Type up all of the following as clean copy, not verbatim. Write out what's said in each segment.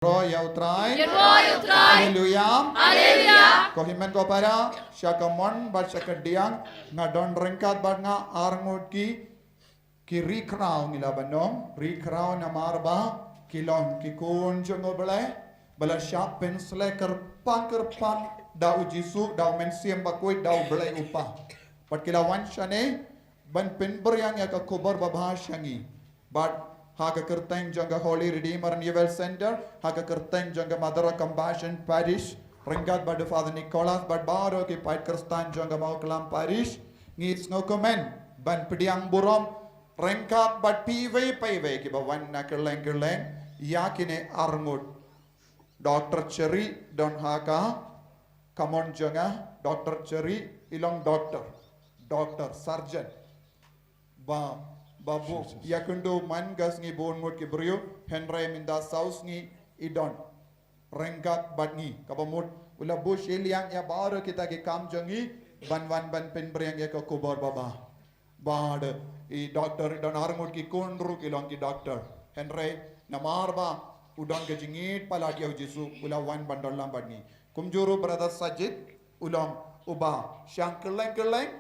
Roya utrai. Hallelujah. Hallelujah. Kohimen ko para siya kamon ba siya kadiyang nga don rengkat ba nga arngod ki rikraw nila banong rikraw na marba kilon ki kun jongo bala siya pensle kerpang daw jisu daw mensiem ba koy daw belay upa pat kilawan siya ne ban penberyang ya ka kubar babhasyangi but Haka kerteng jangga Holy Redeemer Renewal Center, haka kerteng jangga Mother of Compassion Parish, ringkat pada Father Nicholas, but baru ki pait kerstan jangga Mawkhlam Parish, ngits no comment, ban pediang burom, ringkat bad piwe ki bawan na kerleng yakine armud, Dr. Cherry don haka, kamon jangga, Dr. Cherry ilong doctor, surgeon, Babu, yakundo man gas ngi bon mot ke brio, Henry minda saus ngi idon, rengkat bat ngi, kabamut, ula bush eliang ya baru kita ke kam jangi, ban pen briang ya ke kubor baba, bad, I doctor idon armut ki kundru kilong ki doctor, Henry namar ba, udon ke jingit palat ya jisu, ula ban dolam bat ngi, kumjuru brother Sajit, ulang uba, syang keleng,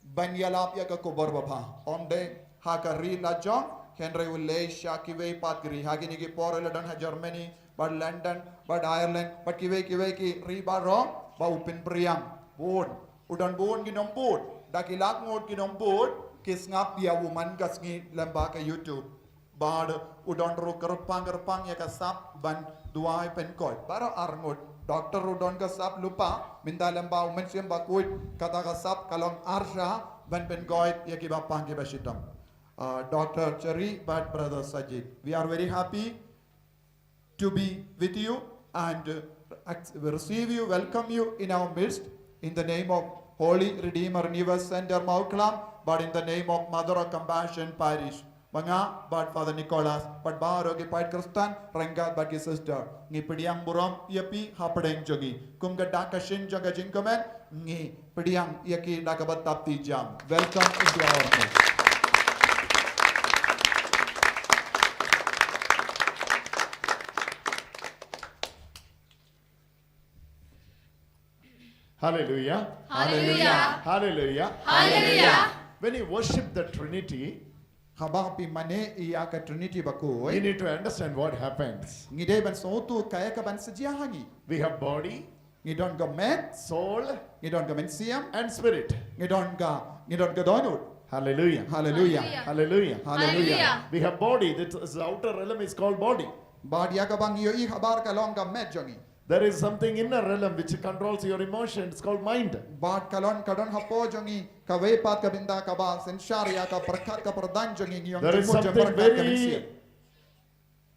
ban yalap ya ke kubor baba, onde. Haka rila jong Henry will lay shakiwe patgri hagini ki porela don ha Germany but London but Ireland but kiwe ki riba ro ba upin priang bon udan bon ginom bon dakilak ngot ginom bon kisngap ya woman gasngi lamba ka YouTube bad udan ro kerpang ya kasap ban duai pen koy bara arngot doctor udon kasap lupa minta lamba woman siem ba koy kata kasap kalong arsha ban pen koy ya ki bapang ki basitam Dr. Cherry, but Brother Sajit. We are very happy to be with you and receive you, welcome you in our midst in the name of Holy Redeemer Renewal Center Mawkhlam, but in the name of Mother of Compassion Parish. Mga, but Father Nicholas, but Baro ki Pait Kristan, Rengat but his sister. Ni pediang buram yapi hapadeng jogi. Kum gadaka shin jaga jinkomen, ni pediang yaki nakabat tapti jam. Welcome into our midst. Hallelujah. Hallelujah. Hallelujah. Hallelujah. When you worship the Trinity, Habang mane iya ka Trinity bako. you need to understand what happens. Ngide ban sotu kaya ka ban sejiahangi. We have body, Ngidon ka met, soul, ngidon ka mensiam, and spirit. ngidon ka donut. Hallelujah. Hallelujah. Hallelujah. Hallelujah. We have body. That is the outer realm is called body. Bad ya ka bang iyo I habar ka long ka met jongi. There is something inner realm which controls your emotions. It's called mind. Bad kalon kadon hapo jongi ka wepat ka binda ka ba sensyar ya ka perkat ka perdan jongi ngiyong There is jemut something jembar ka mensiam.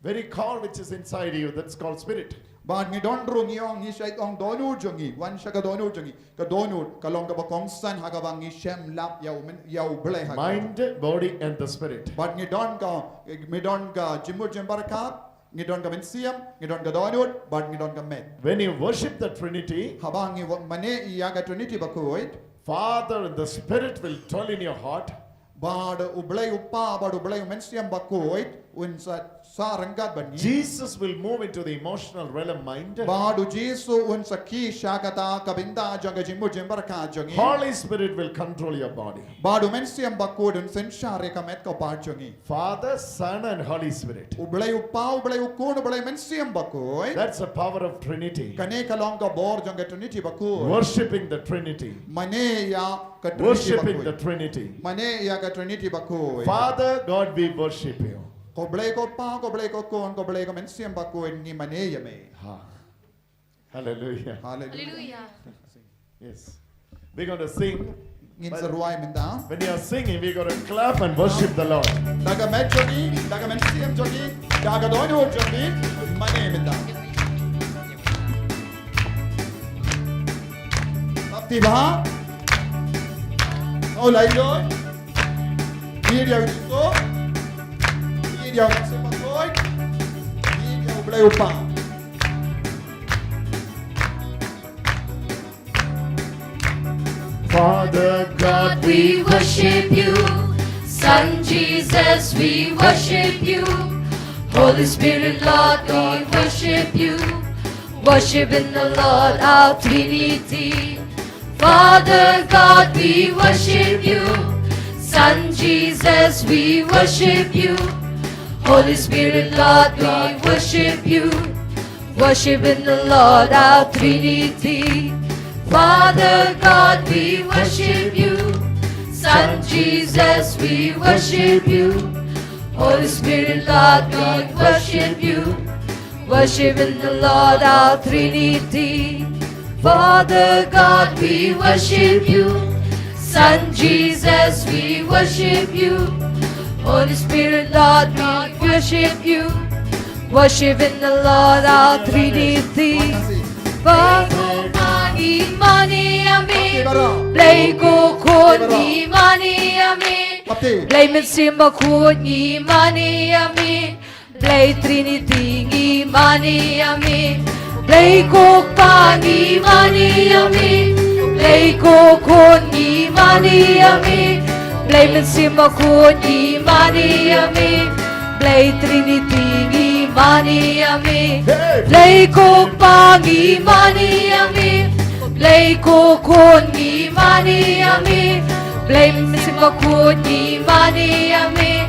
very core which is inside you. That's called spirit. Bad ngidon ro ngiyong ngisay ong donut jongi wan siya ka donut jongi ka donut kalong ka ba kong san ha ka bang ngisem lap yaw blay ha. Mind, body, and the spirit. Bad ngidon ka jemut jembar ka ngidon ka mensiam ngidon ka donut bad ngidon ka met. When you worship the Trinity, Habang mane iya ka Trinity bakoy. Father and the Spirit will dwell in your heart. Bad ublay upa bad ublay mensiam bakoy unsa sa renggat bani. Jesus will move into the emotional realm mind. Badu Jesu unsa ki syakata kabinda janga jimbu jembar ka jangi. Holy Spirit will control your body. Badu mensiam bakoy un sensyare ka met ka pa jangi. Father, Son, and Holy Spirit. Ublay upa ublay ukun ublay mensiam bakoy. That's the power of Trinity. Kane kalong ka bor janga Trinity bakoy. Worshipping the Trinity. Mane ya ka Trinity Worshipping bakoy. the Trinity. Mane ya ka Trinity bakoy. Father, God, we worship you. Ko blay ko pa, ko blay ko kon, ko blay ko mensiam bakoy ni mane ya me. Hallelujah. Hallelujah. Yes. We're going to sing. Ngin sa ruay minda. When you are singing, we're going to clap and worship the Lord. Daga med jogi, daga mensiam jogi, daga dono jogi, mane minda. Aktiva. Oh layo. Video itu. Video mensiam bakoy. Video blay upa. Father God, We worship you. Son Jesus, we worship you. Holy Spirit, Lord, we worship you. Worship in the Lord, our Trinity. Father God, we worship you. Son Jesus, we worship you. Holy Spirit, Lord, we worship you. Worship in the Lord, our Trinity. Father God, we worship you. Son Jesus, we worship you. Holy Spirit, Lord, we worship you. Worship in the Lord, our Trinity. Father God, we worship you. Son Jesus, we worship you. Holy Spirit, Lord, we worship you. Worship in the Lord, our Trinity. Father God, imani amin. Play go kon imani amin. Play mit simba kon imani amin. Play Trinity imani amin. Play go pan imani amin. Play go kon imani amin. Play mit simba kon imani amin. Play Trinity imani amin. Play go pan imani amin. Play go kon imani amin. Play mit simba kon imani amin.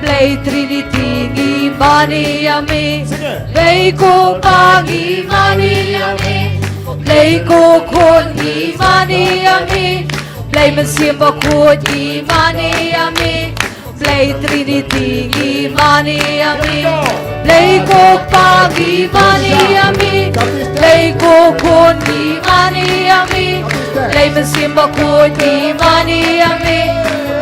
Play Trinity imani amin. Play go pan imani amin. Play go kon imani amin. Play mit simba kon imani amin. Play Trinity imani amin. Play go pan imani amin. Play go kon imani amin. Play mit simba kon imani amin.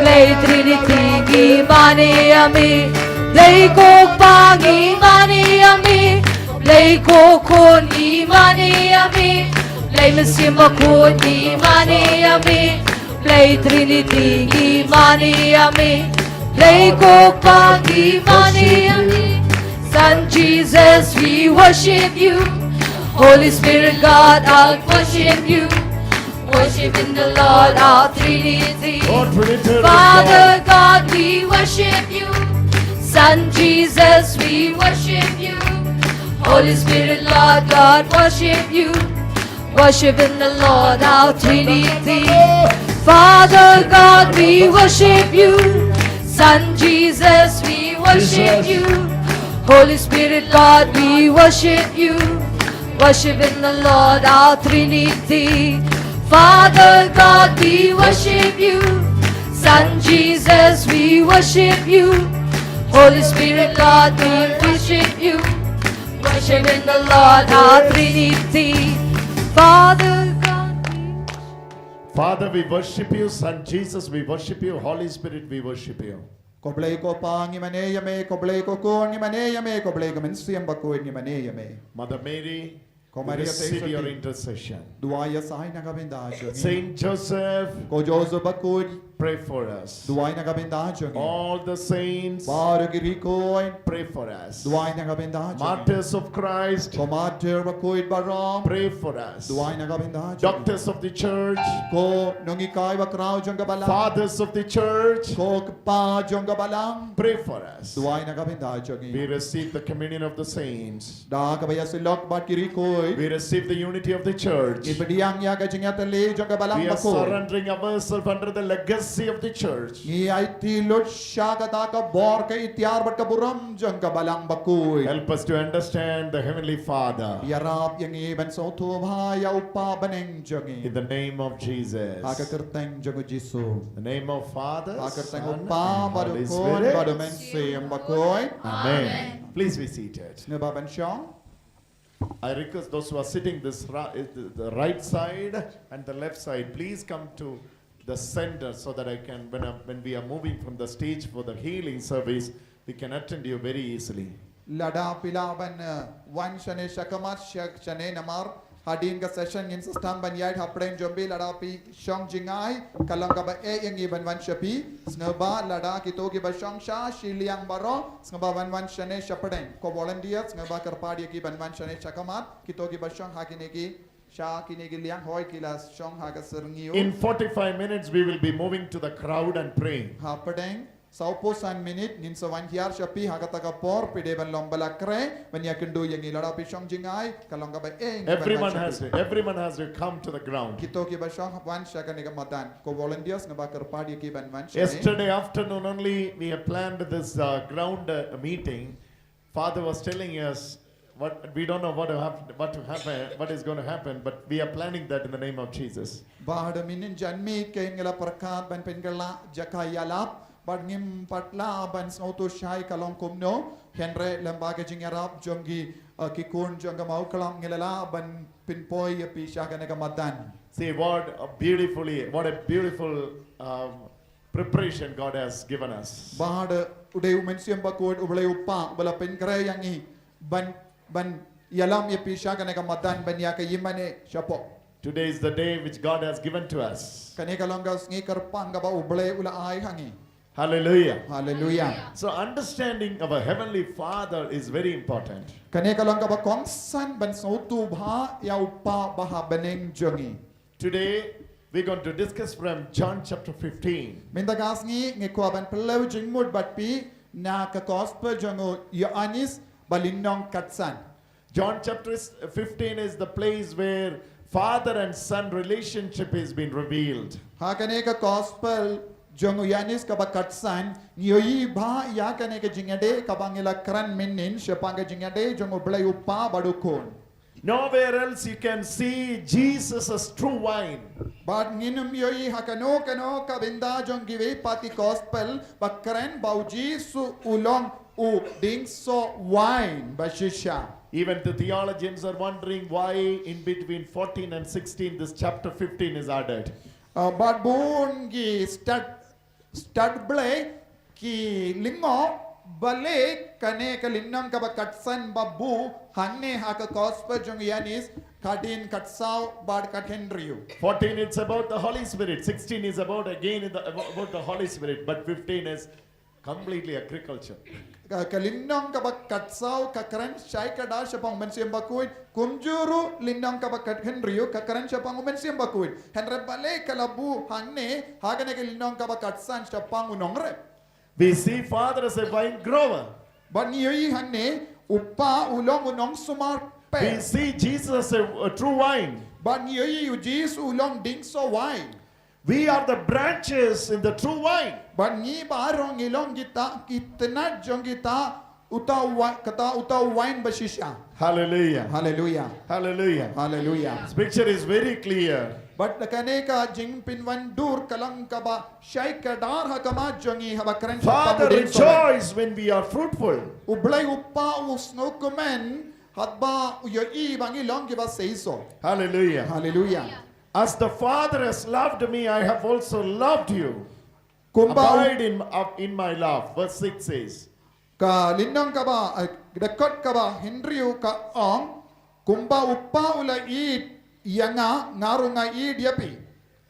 Play Trinity imani amin. Play go pan imani amin. Play go kon imani amin. Play mit simba kon imani amin. Play Trinity imani amin. Play go pan imani amin. Son Jesus, we worship you. Holy Spirit, God, I'll worship you. Worship in the Lord, our Trinity. Father God, we worship you. Son Jesus, we worship you. Holy Spirit, Lord God, worship you. Worship in the Lord, our Trinity. Father God, we worship you. Son Jesus, we worship you. Holy Spirit, God, we worship you. Worship in the Lord, our Trinity. Father God, we worship you. Son Jesus, we worship you. Holy Spirit, Lord, we worship you. Worship in the Lord, our Trinity. Father God, Father, we worship you. Son Jesus, we worship you. Holy Spirit, we worship you. Koblay ko pang imaneya me, koblay ko kon imaneya me, koblay ko mensiyam bako imaneya me. Mother Mary, Ko we Maria receive takes your her intercession. Duaya sahay na kabindahan. Saint Joseph, Ko Joseph bakod, pray for us. duay na kabindahan. All the saints, Para girikoy, pray for us. duay na kabindahan. Martyrs of Christ, Ko mater bakod barom, pray for us. duay na kabindahan. Doctors of the church, Ko nung ikay bakraw jong kabalang. fathers of the church, Ko kpa jong kabalang. pray for us. Duay na kabindahan. We receive the communion of the saints. Da kabaya silok bat girikoy. We receive the unity of the church. Ibadiyang ya kajing yatali jong kabalang We are bakod. surrendering ourselves under the legacy of the church. Ni ay tilot siya kataka bor ka itiar bat kaburam jang kabalang bakuy. Help us to understand the Heavenly Father. Yarap yang iban sa utubha ya upa baneng jangi. In the name of Jesus. Akakerteng jango Jisu. The name of Father, Akakerteng Son, upa and Holy badukon Spirit. badumensi yang bakuy. Amen. Please be seated. Ngababan siyang. I request those who are sitting the right side and the left side, please come to the center so that I can, when we are moving from the stage for the healing service, we can attend you very easily. Lada pilaban wan shane shakamat shak shane namar hadin ka session in system ban yai hapren jombi lada pi shong jingai kalang ka ba e yang iban wan shapi snaba lada kito ki ba shong sha shiliang baro snaba wan wan shane shapren ko volunteers snaba karpadi ki ban wan shane shakamat kito ki ba shong hakine ki sha kine ki liang hoi kila shong ha ka serngiu In 45 minutes, we will be moving to the crowd and praying. hapren sauposan minute nin sa wan hiar siya pi hakataga por pide ban lombala kre ban yakendu yang ilada pi shong jingai kalong ka ba eng everyone has to come to the ground. kito ki ba shong wan siya kaniga madan ko volunteers nga ba karpadi ki ban wan Yesterday afternoon only we have planned this ground meeting. Father was telling us we don't know what is going to happen, but we are planning that in the name of Jesus. Bahada minin janmi kay ngala perkat ban pengala jakayalap bad ngim patla ban sauto shai kalong kumno henre lembaga jingarap jongi kikun jonga Mawkhlam ngilala ban pinpoy pi shaga nagamadan. See what a beautiful preparation God has given us. Bahada uday umensiam bakod ublay upa bala penkre yangi ban yalam ya pi shaga nagamadan ban ya kayimane shapo. Today is the day which God has given to us. Kaneka longas ngi karpang ba ublay ula ay hangi. Hallelujah. Hallelujah. So understanding of a heavenly Father is very important. Kaneka long ka ba kong san ban sautu bha ya upa baha baneng jongi. Today we're going to discuss from John chapter 15. Mindagas ngi kwa ban pelaw jingmud bat pi na ka gospel jongo Yohanes balinong katsan. John chapter 15 is the place where father and son relationship has been revealed. Ha kaneka gospel jongo Yohanes ka ba katsan ngiyoyi bha ya kaneka jingade ka bangila kran minin syapanga jingade jongo blay upa badukon. Nowhere else you can see Jesus as true wine. But nginum yoyi hakano kano kabinda jong give pati gospel bakren bauji su ulong u ding so wine bashisha. Even the theologians are wondering why in between 14 and 16 this chapter 15 is added. But bun gi stud blay ki lingo bale kane ka linnang ka ba katsan babu hanne haka gospel jong Yohanes kadin katsau bad kathenriu. 14 it's about the Holy Spirit. 16 is about the Holy Spirit. But 15 is completely agriculture. Kalinnong ka ba katsau kakaran syai kada syapang mensiam bakuin kumjuru linnong ka ba kathenriu kakaran syapang mensiam bakuin henre bale kalabu hanne hagane ka linnong ka ba katsan syapang unongre. We see Father as a vine grower. But niyoyi hanne upa ulong unong sumar We see Jesus as a true vine. But niyoyi ujis ulong ding so wine. We are the branches in the true vine. But ni barong ilong kita kitna jong kita utaw wine bashisha. Hallelujah. Hallelujah. Hallelujah. Hallelujah. This picture is very clear. But the kaneka jing pinwan dur kalang kaba shay kadar hakama jongi habakran. Father, rejoice when we are fruitful. Ublay upa usno kumen hatba uyoyi bangilong kiba seiso. Hallelujah. Hallelujah. As the Father has loved me, I have also loved you. Kumba Abide in my love. Verse 6 says. Ka lindang kaba dekot kaba Henryu ka ong kumba upa ula id yanga ngarunga id yapi.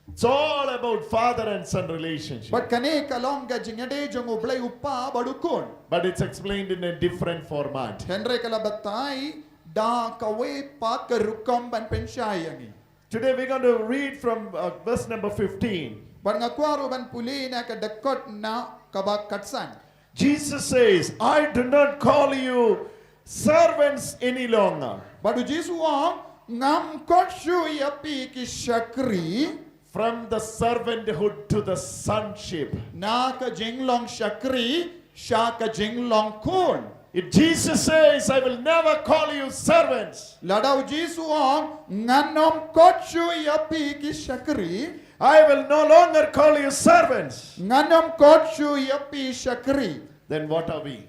It's all about father and son relationship. But kane kalong ga jingade jong ublay upa badukon. But it's explained in a different format. Henry kalabatay da kawe pat karukom ban penshayangi. Today we're going to read from verse number 15. But ngakwaro ban puli na ka dekot na kaba katsan. Jesus says, I do not call you servants any longer. But Jisu ong ngam kotshu yapi ki shakri from the servanthood to the sonship. Na ka jinglong shakri sha ka jinglong kun. If Jesus says, I will never call you servants. Ladaw Jisu ong nganom kotshu yapi ki shakri. I will no longer call you servants. Nganom kotshu yapi shakri. Then what are we?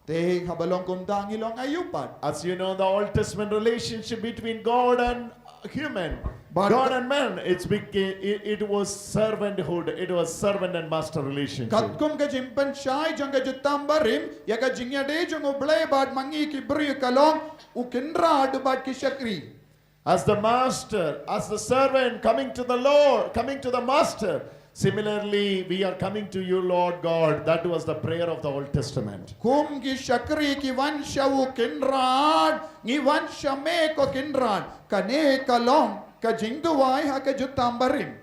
Te habalong kumdang ilong ayupat. As you know, the Old Testament relationship between God and human, God and man, it was servanthood. It was servant and master relationship. Katkum ka jimpan shai jang ka jutambarim ya ka jingyade jang ublay bad mangi ki bri kalong ukindra bad ki shakri. As the master, as the servant coming to the Lord, coming to the master. Similarly, we are coming to you, Lord God. That was the prayer of the Old Testament. Kum ki shakri ki vanshawu kinrad, ni vanshame ko kinrad, kane kalong ka jingduwai ha ka jutambarim.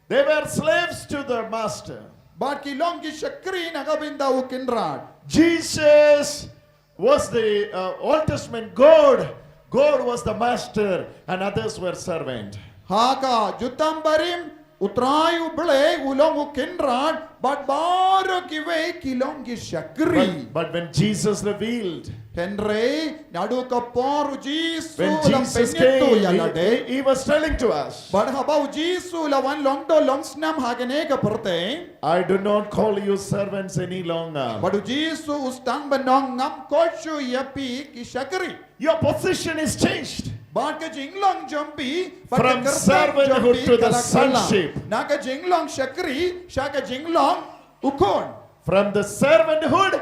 They were slaves to the master. But kilong ki shakri nagabinda ukinrad. Jesus was the Old Testament God. God was the master and others were servant. Haka jutam barim utrayu ble ulong ukinrad. But baro kiwe kilong ki shakri. But when Jesus revealed, Henry nadu kaporu jisu when la Jesus penyetu came, yalade. he was telling to us, But habau jisu la wan long do long snam hagane ka perte. I do not call you servants any longer. But jisu ustang banong ngam kochu yapi ki shakri. Your position is changed. But ka jinglong jumpi From servanthood to the sonship. Naka jinglong shakri shaka jinglong ukon. From the servanthood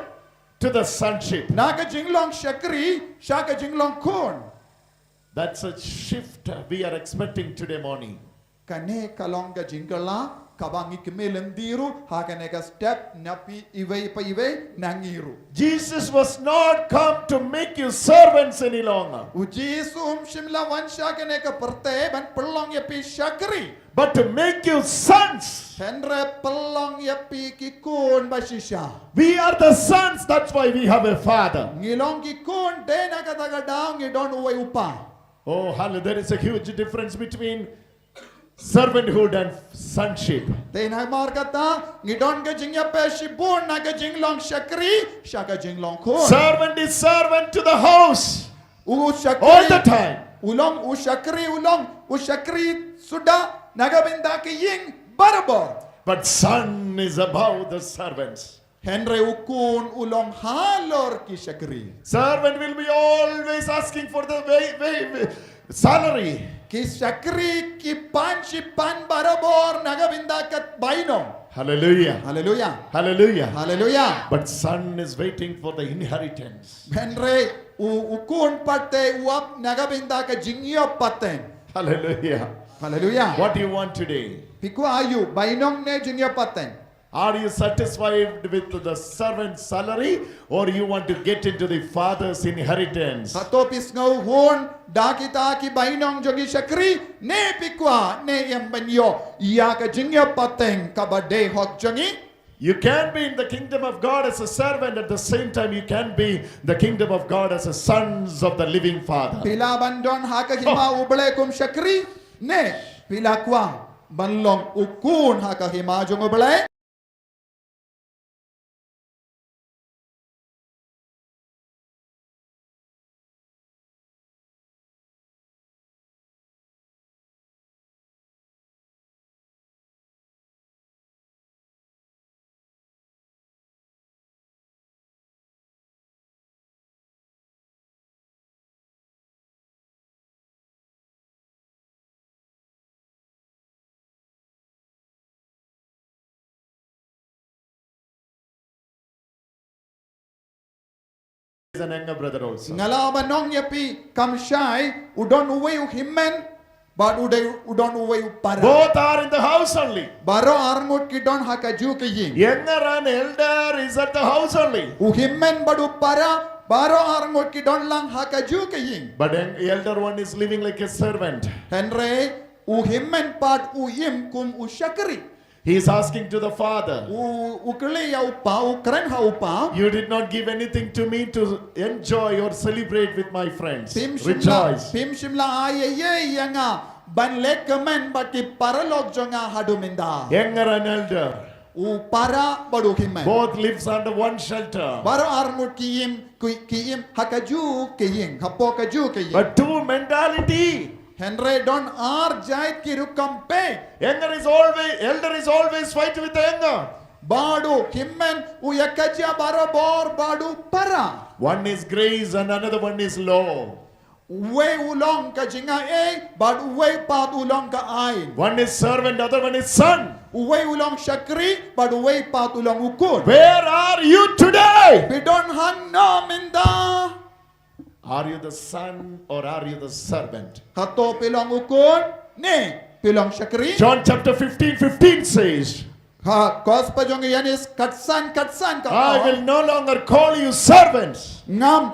to the sonship. Naka jinglong shakri shaka jinglong kon. That's a shift we are expecting today morning. Kane kalonga jingala kabangi kemelendiru hakane ka step napi iwe pa iwe nangiru. Jesus was not come to make you servants any longer, Ujisu shimla wan shakane ka perte ban pelong yapi shakri. but to make you sons. Henry pelong yapi ki kun basisha. We are the sons, that's why we have a father. Ngilong ki kun de nakataga daw ngidon uwe upa. Oh, hallelujah. There is a huge difference between servanthood and sonship. Then I markata ngidon ka jingya pe shibun na ka jinglong shakri shaka jinglong kun. Servant is servant to the house U shakri all the time. ulong u shakri sudah nagabinda ki ying barabor. But son is above the servants. Henry ukun ulong halor ki shakri. Servant will be always asking for the salary. Ki shakri ki pan barabor nagabinda kat baino. Hallelujah. Hallelujah. Hallelujah. Hallelujah. But son is waiting for the inheritance. Henry ukun pate uap nagabinda ka jingyo paten. Hallelujah. Hallelujah. What do you want today? Piku ayu bainong ne jingyo paten. Are you satisfied with the servant's salary or you want to get into the father's inheritance? Katopis ngau hon dakita ki bainong jogi shakri ne pikwa ne embanyo ya ka jingyo paten kabade hok jongi. You can be in the kingdom of God as a servant, at the same time you can be the kingdom of God as a sons of the living Father. Pila bandon haka hima uble kum shakri ne pila kwa banlong ukun haka hima jong uble. Is an younger brother also. Ngalaban nong yapi kamshai udon uwe himmen but udon uwe para. Both are in the house only. Baro arngut kidon haka ju ke ying. Younger and elder is at the house only. Uhimmen badu para baro arngut kidon lang haka ju ke ying. But the elder one is living like a servant. Henry uhimmen pat uyim kum ushakri. He is asking to the father, Ukle ya upa ukren ha upa. you did not give anything to me to enjoy or celebrate with my friends. Pim Rejoice. shimla aye ye yanga ban lek kemen baki paralog jonga haduminda. Younger and elder, Para badu himmen. both lives under one shelter. Baro arngut kiyim hakaju kiying hapo kaju kiying. But two mentality. Henry don ar jait ki rukampe. Elder is always fight with the younger. Badu himmen uyakaja barabor badu para. One is grace and another one is law. Uwe ulong ka jinga e bad uwe pat ulong ka ay. One is servant, other one is son. Uwe ulong shakri bad uwe pat ulong ukun. Where are you today? Bidon han na minda. Are you the son or are you the servant? Hato pilong ukun ne pilong shakri. John chapter 15 says, Ha kos pa jong yanis katsan ka. I will no longer call you servants, Ngam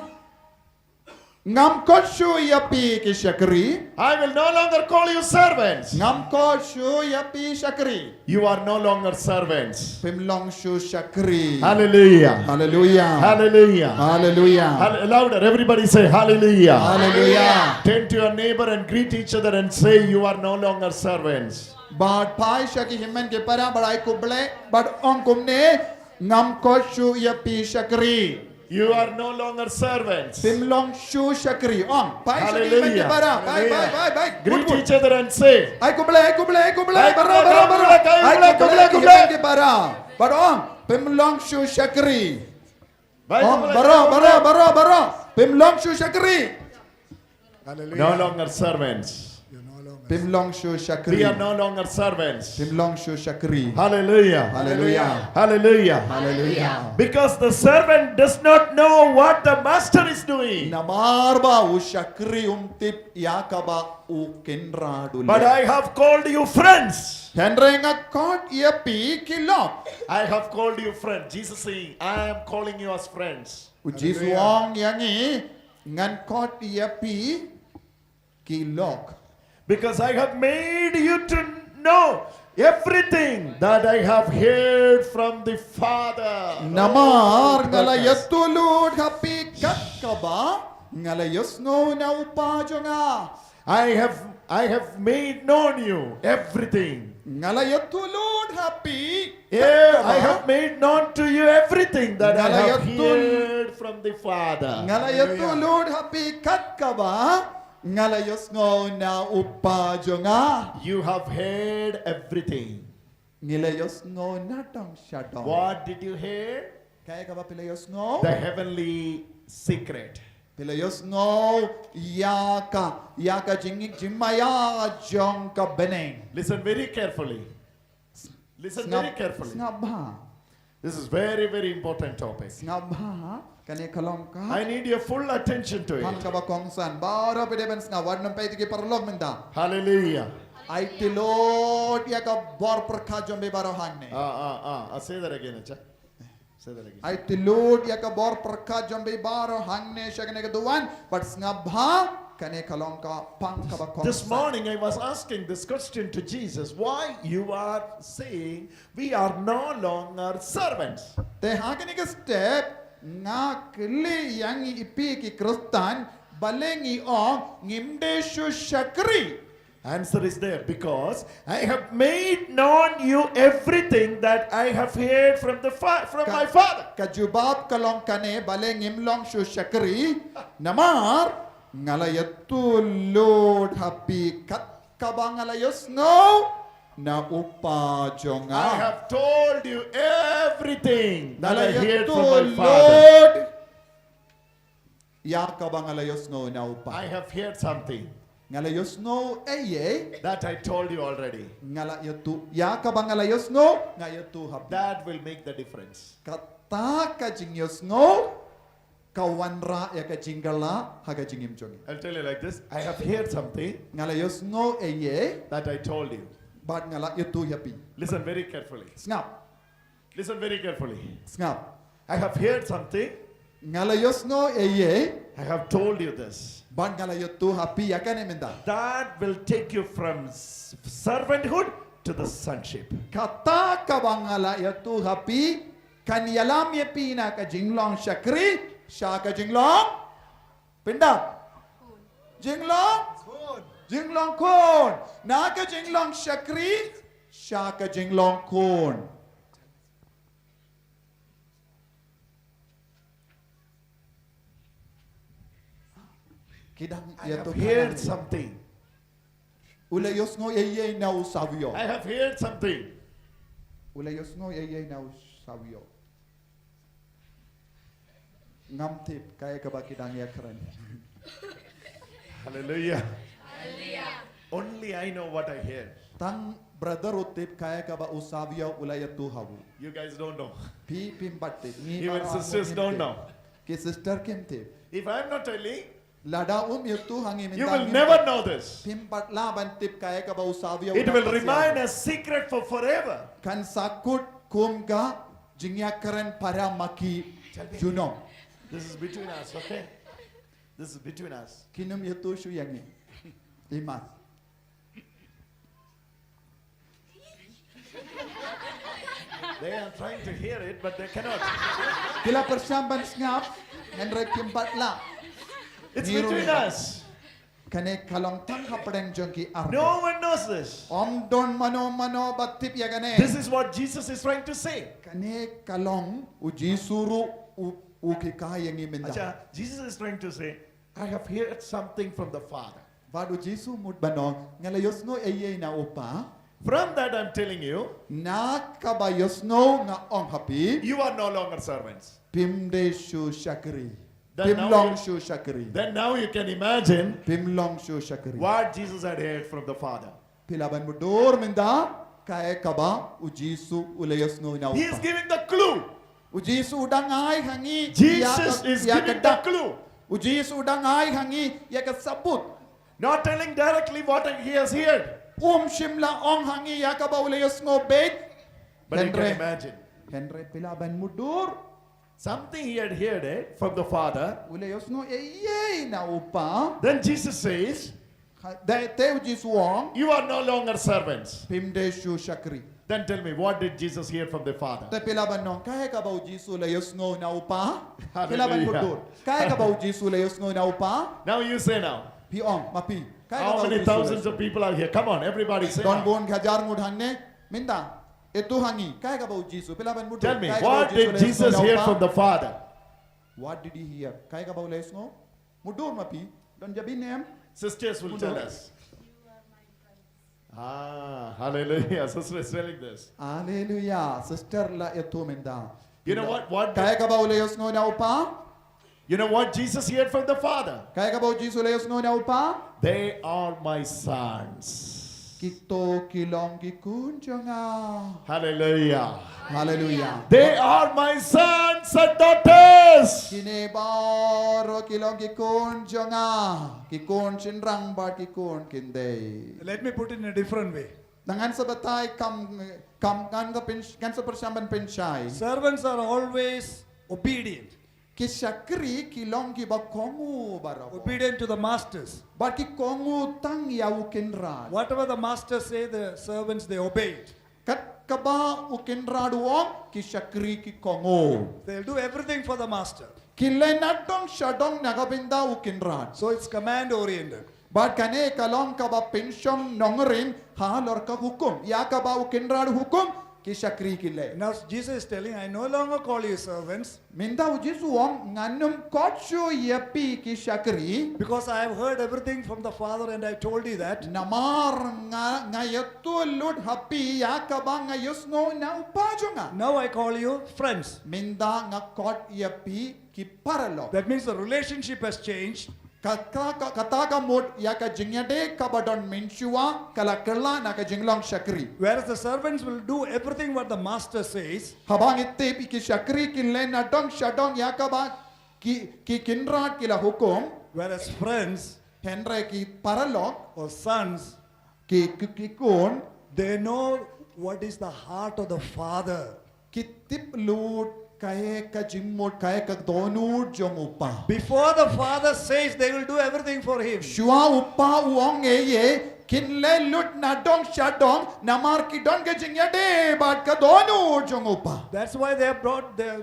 ngam ko shu ya pi ki shakri I will no longer call you servants. ngam ko shu ya pi shakri You are no longer servants. pim long shu shakri. Hallelujah. Hallelujah. Hallelujah. Hallelujah. Louder, everybody say hallelujah. Hallelujah. Turn to your neighbor and greet each other and say, you are no longer servants. But pai shaki himen ke para barai kuble but ong kumne ngam ko shu ya pi shakri You are no longer servants. pim long shu shakri ong pai shaki himen ke Hallelujah. para bye Hallelujah. bye Greet good each other and say, ai kuble Ai bara kuble, bara kai ai kuble, kuble kuble. himen ke para but ong pim long shu shakri Bye, ong kuble, bara pim long shu shakri no longer servants. pim long shu We shakri are no longer servants. pim long shu shakri. Hallelujah. Hallelujah. Hallelujah. Hallelujah. Because the servant does not know what the master is doing. Namarba u shakri tip yakaba u kenradule. But I have called you friends. Henrenga kot ia pi kilok. I have called you friends. Jesus saying, I am calling you as friends. U jisuang yangi ngan kot ia pi kilok. Because I have made you to know everything that I have heard from the Father. Namar Oh, ngala goodness. yatulud hapi katkaba ngala yasno na upajonga. I have made known you everything. Ngala yatulud hapi Yeah, I have made known to you everything that I have Ngalayatul- heard from the Father. ngala yatulud hapi katkaba ngala yasno na upajonga. You have heard everything. Ngilayos ngo natang shadong. What did you hear? Kaya ka ba pilayos ngo? The heavenly secret. Pilayos ngo yaka jingik jimaya jong ka beneng. Listen very carefully. Listen very carefully. Snabha. This is very, very important topic. Snabha. Kani kalong ka. I need your full attention to Pan it. ka ba kongsan. Bara pide ben snga wad nam paiti ki parlog menda. Hallelujah. Ay tilod yaka bor perka jombe barohanne. Say that again, Acha. Say that again. Ay tilod yaka bor perka jombe barohanne shagane ka duwan. But snabha. Kani kalong ka pan ka ba kongsan. This morning I was asking this question to Jesus. Why you are saying we are no longer servants? Te hakani ka step nga kli yang ipi ki krustan balengi ong ngimdeshu shakri. Answer is there because I have made known you everything that I have heard from my Father. Kajubab kalong kane baleng imlong shu shakri namar ngalayatulod hapi kat kabangalayos no na upa I jonga. have told you everything that I heard from my Father. Ya kabangalayos no na upa. I have heard something Ngalayos no eye. that I told you already. Ngala yatu ya kabangalayos no ngayatu hapi. That will make the difference. Kata ka jingyos no kawanra ya ka jingala haga jingim jongi. I'll tell you like this. I have heard something Ngalayos no eye. that I told you. But ngala yatu hapi. Listen very carefully. Snap. Listen very carefully. Snap. I have heard something. Ngalayos no eye. I have told you this. But ngala yatu hapi ya kan emenda. That will take you from servanthood to the sonship. Kata ka bangala yatu hapi kanyalam ye pina ka jinglong shakri sha ka jinglong pinda jinglong jinglong kon na ka jinglong shakri sha ka jinglong kon. Kidang I have yatu heard something. Ulayos ngo ye na usavyo. I have heard something. Ulayos ngo ye na usavyo. Ngam tip kaya ka ba kidang ya keren. Hallelujah. Only I know what I hear. Tang brother utip kaya ka ba usavyo ulayatu hawu. You guys don't know. Pi pimpat tip. Even sisters don't know. Ki sister kim tip. If I'm not telling, Lada yutu hangi you will never know this. Pimpat laban tip kaya ka ba usavyo. It will remain a secret for forever. Kan sakut kum ka jingya keren para maki juno. This is between us, okay? This is between us. Kinum yatu shu yangi. Imas. They are trying to hear it, but they cannot. Kila persamban ngap Henry kimpat la. It's Niru between niru. us. Kane kalong tang hapadeng jongki arne. No one knows this. Om don mano batip ya kane. This is what Jesus is trying to say. Kane kalong uji suru uki kayangi minda. Acha, Jesus is trying to say, I have heard something from the Father. Vadu Jisu mut banong ngalayosno eye na upa. From that I'm telling you, Na kabayosno nga ong happy. you are no longer servants. Pimde shu shakri. Then now Pimlong you- shu shakri. Then now you can imagine Pimlong shu shakri. what Jesus had heard from the Father. Pilaban mudur minda kaya kaba ujisu ulayosno na He is upa. giving the clue. Ujisu udang ay hangi. Jesus is giving the clue. Ujisu udang ay hangi ya kasabut. Not telling directly what he has heard. Shimla ong hangi ya kaba ulayosno bait. But you can Henry. imagine. Henry pilaban mudur. Something he had heard from the Father. Ulayosno eye na upa. Then Jesus says, Te ujisu ong. you are no longer servants. Pimde shu shakri. Then tell me, what did Jesus hear from the Father? Te pilaban nong kaya ka ba ujisu layosno na upa? Hallelujah. Pilaban mudur. Kaya ka ba ujisu layosno na upa? Now you say now. Pi ong mapi. Kaya ka How ba many ujisu thousands of people are here? Come on, everybody say Don now. bon khajar mudhanne minda. Itu hangi. Kaya ka ba ujisu? Pilaban mudur. Tell me, Kaya ka ba what ujisu did layosno Jesus na hear upa? from the Father? What did he hear? Kaya ka ba layosno? Mudur mapi. Don jabi nem. Sisters will tell us. Hallelujah. Sister is telling this. Hallelujah. Sister la itu minda. You know what? Kaya ka ba layosno na upa? You know what Jesus heard from the Father? Kaya ka ba ujisu layosno na upa? They are my sons. Kito kilong kikunjanga. Hallelujah. Hallelujah. They are my sons and daughters. Kinebaro kilong kikunjanga. Kikun sinrang ba kikun kinde. Let me put it in a different way. Dengan sebatai kam kan sa persamban pensai. Servants are always obedient. Kisakri kilong kibakongu baro. Obedient to the masters. But kikongu tang yau kinra. Whatever the masters say, the servants they obey it. Kat kaba ukinra duong kisakri kikongu. They'll do everything for the master. Kilay natong syadong nagabinda ukinra. So it's command oriented. But kane kalong kaba pensyong nongerin halor ka hukum. Ya kaba ukinra hukum kisakri kilay. Now Jesus is telling, I no longer call you servants Minda uji suong nganum kocho yepi kisakri. because I have heard everything from the Father and I told you that. Namar ngayato lud happy ya kaba ngayusno na upajonga. Now I call you friends. Minda nga kot yepi kiparalo. That means the relationship has changed. Kata mod ya ka jingyade kabadon minshua kala kerla na ka jinglong shakri. Whereas the servants will do everything what the master says. Habang ite pi ki shakri kin len na dong shadong ya ka ba ki kinrat kila hukum Whereas friends henre ki paralok or sons, ki kun they know what is the heart of the Father. ki tip lut kae ka jimmot kae ka donut jong upa. Before the Father says, they will do everything for him. Shua upa uong ye kin le lut na dong shadong namar ki don ke jingyade bat ka donut jong upa. That's why they have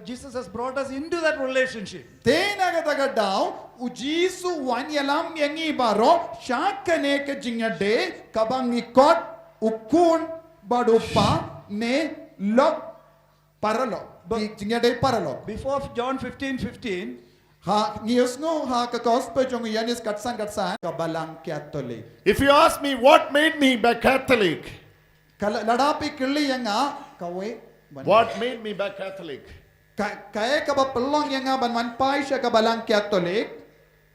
Jesus has brought us into that relationship. Tena kata daw ujisu wanyalam yangi baro shakane ke jingyade kabang ikot ukun badupa ne lok paralok. Jingyade paralok. Before John 15:15, Ha ngiyosno ha ka gospel jong yanis katsan kabalang Catholic. If you ask me what made me back Catholic, Ladapi kili yang kawe what made me back Catholic? kaya ka ba pelong yang ban pai siya kabalang Catholic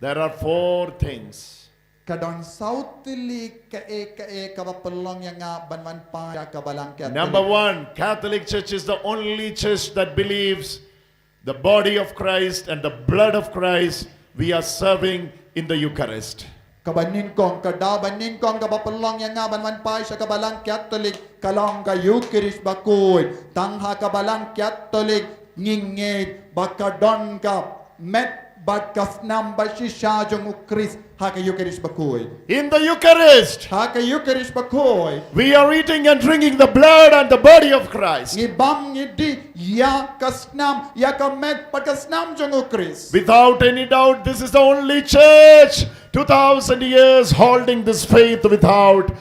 There are 4 things. kadon sautili ka ba pelong yang ban pai siya kabalang Catholic. Number 1, Catholic Church is the only church that believes the body of Christ and the blood of Christ we are serving in the Eucharist. Kabanin kong kadabanin kong kabapalong yang nga ban pai siya kabalang Catholic kalong ka Eucharist bakoy tangha kabalang Catholic ngingit bakadon ka met but kasnam bashisha jong ukris haka Eucharist bakoy. In the Eucharist, Haka Eucharist bakoy. we are eating and drinking the blood and the body of Christ. Ngibam ngidi ya kasnam ya kamet pat kasnam jong ukris. Without any doubt, this is the only church 2000 years holding this faith without.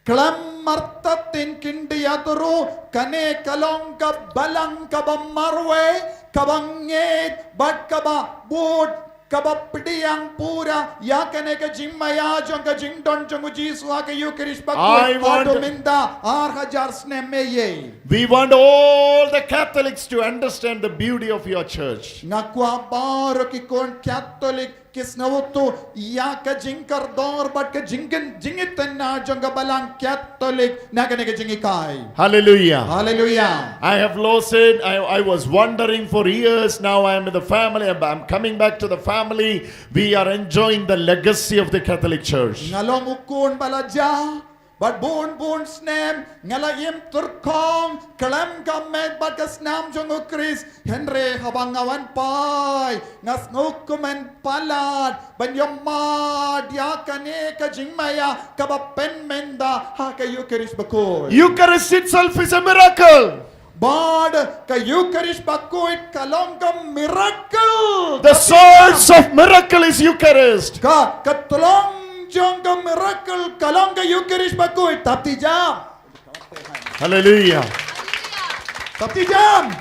Klam martatin kindi yaturu kane kalong ka balang ka ba marwe kabangit bat ka ba bud ka ba pidiyang pura ya kane ka jimmaya jong ka jingdon jong Jisu ka Eucharist I bakul want- adominda HRRC meye We want all the Catholics to understand the beauty of your church. ngakwa baro ki kon Catholic kis nawuto ya ka jingkar dor bat ka jingitan na jong ka balang Catholic na kane ka jingikai. Hallelujah. Hallelujah. I have lost it. I was wandering for years. Now I am in the family. I'm coming back to the family. We are enjoying the legacy of the Catholic Church. Ngalong ukun balaja, but bun snem, ngalayim turkong, kalam kamet bat kasnam jong Chris, Henry habangawan pai, ngas ngukumen palad, banyoma diakane ka jingmaya kabapen menda haka Eucharist bakoy. Eucharist itself is a miracle. Bad ka Eucharist bakoy kalong ka miracle. The source of miracle is Eucharist. Ka katulong jong ka miracle kalong ka Eucharist bakoy tapti jam. Hallelujah. Tapti jam.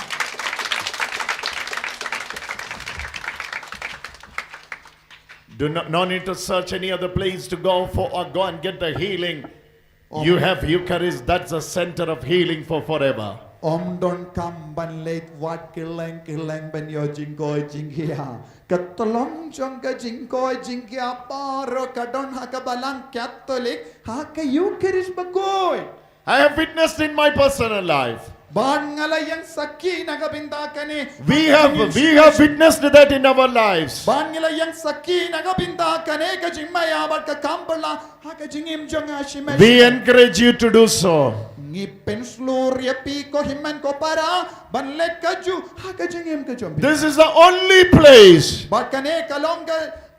No need to search any other place to go for or go and get the healing. You have Eucharist. That's the center of healing for forever. Om don kam ban late wat kileng ban yo jingkoy jingia. Katulong jong ka jingkoy jingia paro ka don hakabalang Catholic haka Eucharist bakoy. I have witnessed in my personal life. Ban ngalayang saki nagabinda kani. We have witnessed that in our lives. Ban ngalayang saki nagabinda kani ka jingmaya bat ka kambala haka jingim jong ashime. We encourage you to do so. Ngipin seluruh pi ko himan ko para banlek kaju haka jingim ka jombi. This is the only place Bat kane kalong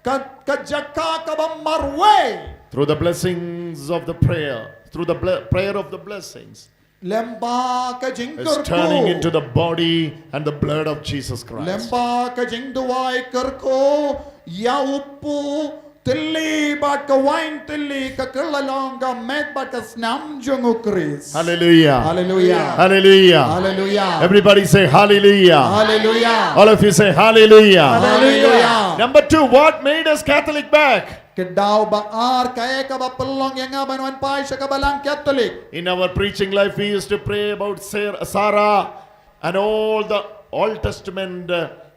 ka jaka ka ba marwe. through the blessings of the prayer, through the prayer of the blessings, Lemba ka is jingkur turning into ko. the body and the blood of Jesus Christ. Lemba ka jingduwai kerko ya upu tili bat ka wine tili ka kalalong ka met bat ka snam jong Chris. Hallelujah. Hallelujah. Hallelujah. Hallelujah. Everybody say hallelujah. Hallelujah. All of you say hallelujah. Hallelujah. Number 2, what made us Catholic back? Kedaw ba ar kaya ka ba pelong yang nga banwan pai sa kabalang Catholic. In our preaching life, we used to pray about Sarah and all the Old Testament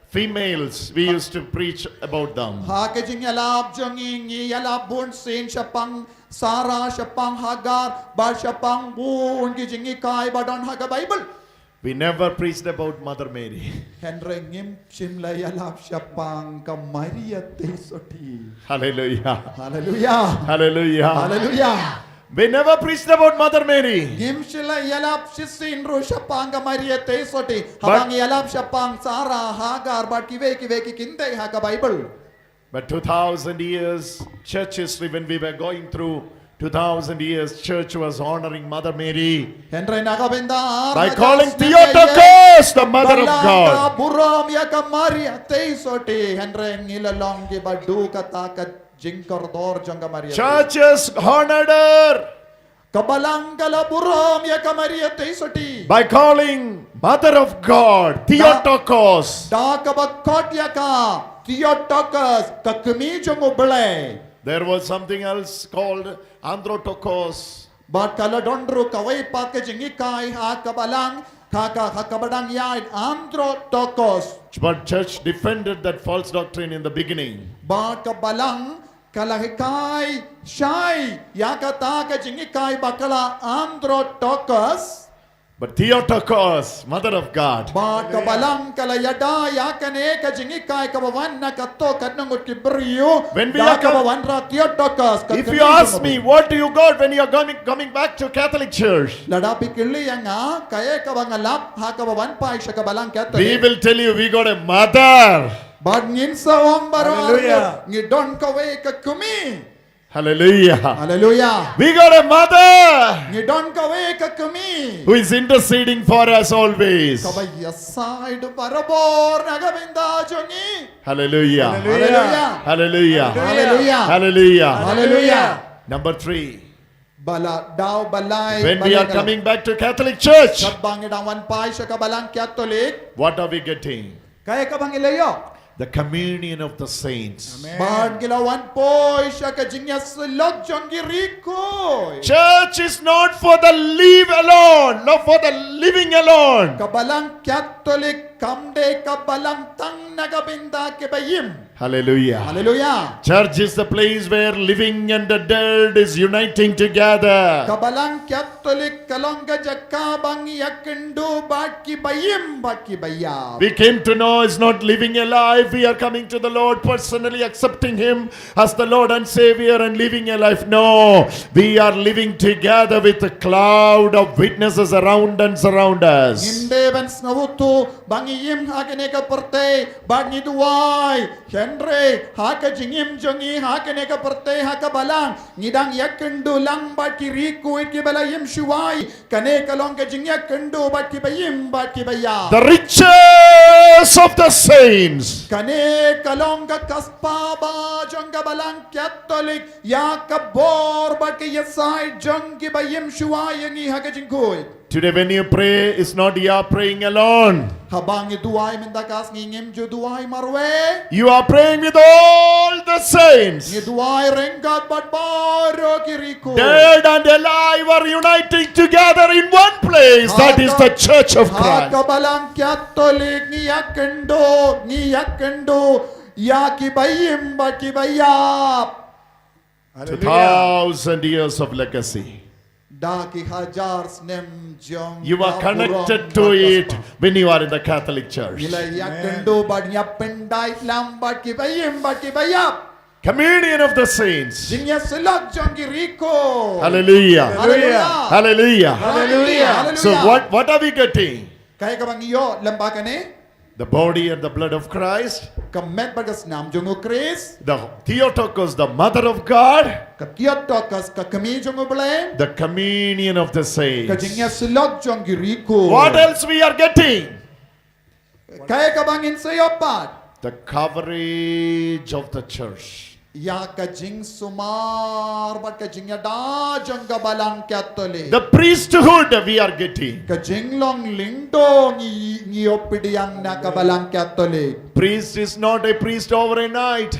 females. We used to preach about them. Ha ka jing yalab jong ingi yalab bun sin siya pang Sarah siya pang Hagar ba siya pang bun ki jing ikay ba don ha ka Bible. We never preached about Mother Mary. Henry ngim simla yalab siya pang ka Maria Tesoti. Hallelujah. Hallelujah. Hallelujah. Hallelujah. We never preached about Mother Mary. Ngim sila yalab si sinro siya pang ka Maria Tesoti. Habang yalab siya pang Sarah Hagar ba kiwe ki kinday ha ka Bible. But 2000 years, church history, when we were going through 2000 years, church was honoring Mother Mary Henry nakabinda by calling Theotokos the Mother of God. Buram ya ka Maria Tesoti Henry ngilalong ki badu katakat jingkordor jang ka Maria. Churches honored her Kabalang kala buram ya ka Maria Tesoti. by calling Mother of God, Theotokos. Da ka bakot ya ka Theotokos ka kami jang uble. There was something else called Androtokos. Bat kala dondro kawai pat ka jingikai ha kabalang kakabadang yaid Androtokos. But church defended that false doctrine in the beginning. Bat kabalang kalahikai shai yakata ka jingikai bakala Androtokos. But Theotokos, Mother of God. Bat kabalang kalayada yakane ka jingikai kabawan na kato katnangut ki brio. When we da are kabawan ra Theotokos. If you ask me, what do you got when you are coming back to Catholic Church? Ladapi kili yang kaya kabangalap ha kabawan pa sa kabalang We Catholic. will tell you we got a mother. Bad ngin sawang baro Hallelujah. ngidon kawe ka kumi. Hallelujah. Hallelujah. We got a mother Ngidon kawe ka kumi. who is interceding for us always. Kabaya side barabor nagabinda jongi. Hallelujah. Hallelujah. Hallelujah. Hallelujah. Hallelujah. Hallelujah. Number 3. Bala daw balay. When we are coming back to Catholic Church, Kabang idangwan pai sa kabalang Katolik. what are we getting? Kaya kabang ilayo. The communion of the saints. Bad gilawan po siya kajingya sulog jongi riko. Church is not for the live alone, not for the living alone. Kabalang Katolik kamde kabalang tang nagabinda kebayim. Hallelujah. Hallelujah. Church is the place where living and the dead is uniting together. Kabalang Katolik kalongga jakabang yakendu baki bayim baki bayab. We came to know it's not living a life. We are coming to the Lord personally, accepting Him as the Lord and Savior and living a life. No, we are living together with a cloud of witnesses around and surround us. Hinde ban snawutu bangiyim hakene ka perte bangi duway Henry haka jingim jongi hakene ka perte haka balang ngidang yakendu lang baki riku ikibalayim shuway kane kalong ka jingya kendu baki bayim baki bayab. The riches of the saints. Kane kalong ka kaspaba jong kabalang Katolik ya kabor baki yasay jong kibayim shuway ngi haka jingkoy. Today when you pray, it's not you are praying alone. Habang iduay mendakas ngingim jo duay marwe. You are praying with all the saints. Ngiduay renggat bat baro kiriko. Dead and alive are uniting together in one place. That is the Church of Christ. Hakabalang Katolik ngiyakendo yakibayim bakibayap. 2,000 years of legacy. Daki hajar snem jong. You are connected to it when you are in the Catholic Church. Nila yakendo badnya pendai lam bakibayim bakibayap. Communion of the saints. Jingya sulog jong kiriko. Hallelujah. Hallelujah. Hallelujah. Hallelujah. So what are we getting? Kaya kabang iyo lambakane? The body and the blood of Christ. Kamet bagas nam jongo Chris. The Theotokos, the Mother of God. Kakiotokas kakami jongo blame. The communion of the saints. Kajingya sulog jong kiriko. What else we are getting? Kaya kabangin sa'yo pat. The coverage of the church. Ya kajing sumar bat kajingya da jong kabalang Katolik. The priesthood we are getting. Kajing long lindo ngiyopidiyang na kabalang Katolik. Priest is not a priest overnight.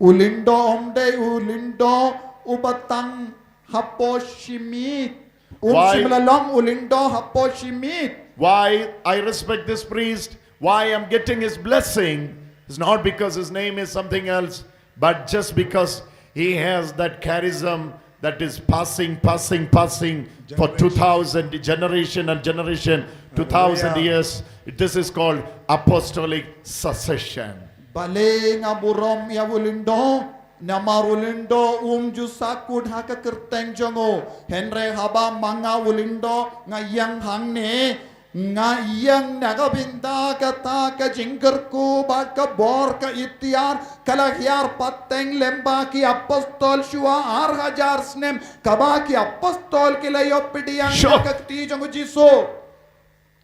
Ulindo ulindo ubatang haposhimit. Why? Simlalong ulindo haposhimit. Why I respect this priest, why I'm getting his blessing, is not because his name is something else, but just because he has that charism that is passing for 2,000 generation and generation, 2,000 years. This is called apostolic succession. Bale nga burom ya ulindo. Namarulindo jusakud haka kerteng jongo. Henry haba mga ulindo ngayang hangne. Ngayang nagabinda kata ka jingker ko baka bor ka itiar kalahyar pateng lemba ki apostol shua hajar snem kabaki apostol kilayo pidiyang Sure. kakti jongo jiso.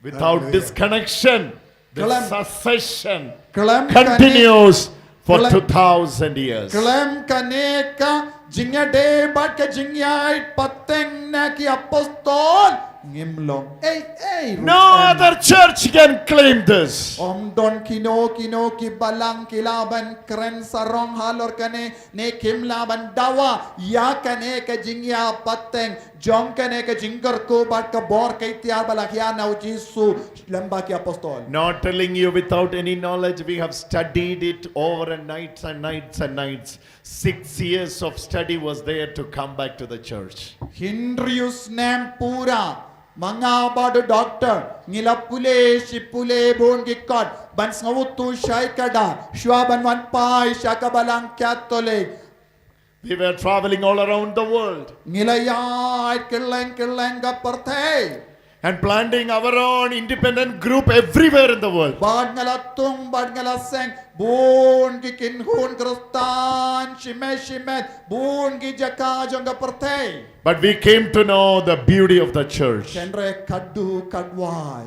Without disconnection, the Kalam- succession Kalam continues for Kalam- 2,000 years. Klem kaneka jingya de bat ka jingya pateng na ki apostol ngimlong. No other church can claim this. Om don kino ki balang kilaban kren sarong halor kane ne kim laban dawa ya kane ka jingya pateng jong kane ka jinggar ko bat ka bor kay tiar balakya na jisu lamba ki apostol. Not telling you without any knowledge, we have studied it over and nights and nights and nights. 6 years of study was there to come back to the church. Hindrius nem pura mga bado doctor ngila pule si pule bon gikot bans ngawutu shay kada shwaban wan pai shakabalang Katolik We were traveling all around the world. ngila yai keleng ga partay and planting our own independent group everywhere in the world. Bad ngala tung, bad ngala seng, bun ki kinhun krustan, shimet, bun ki jaka jonga pertei. But we came to know the beauty of the church. Kenre kaddu kadwai.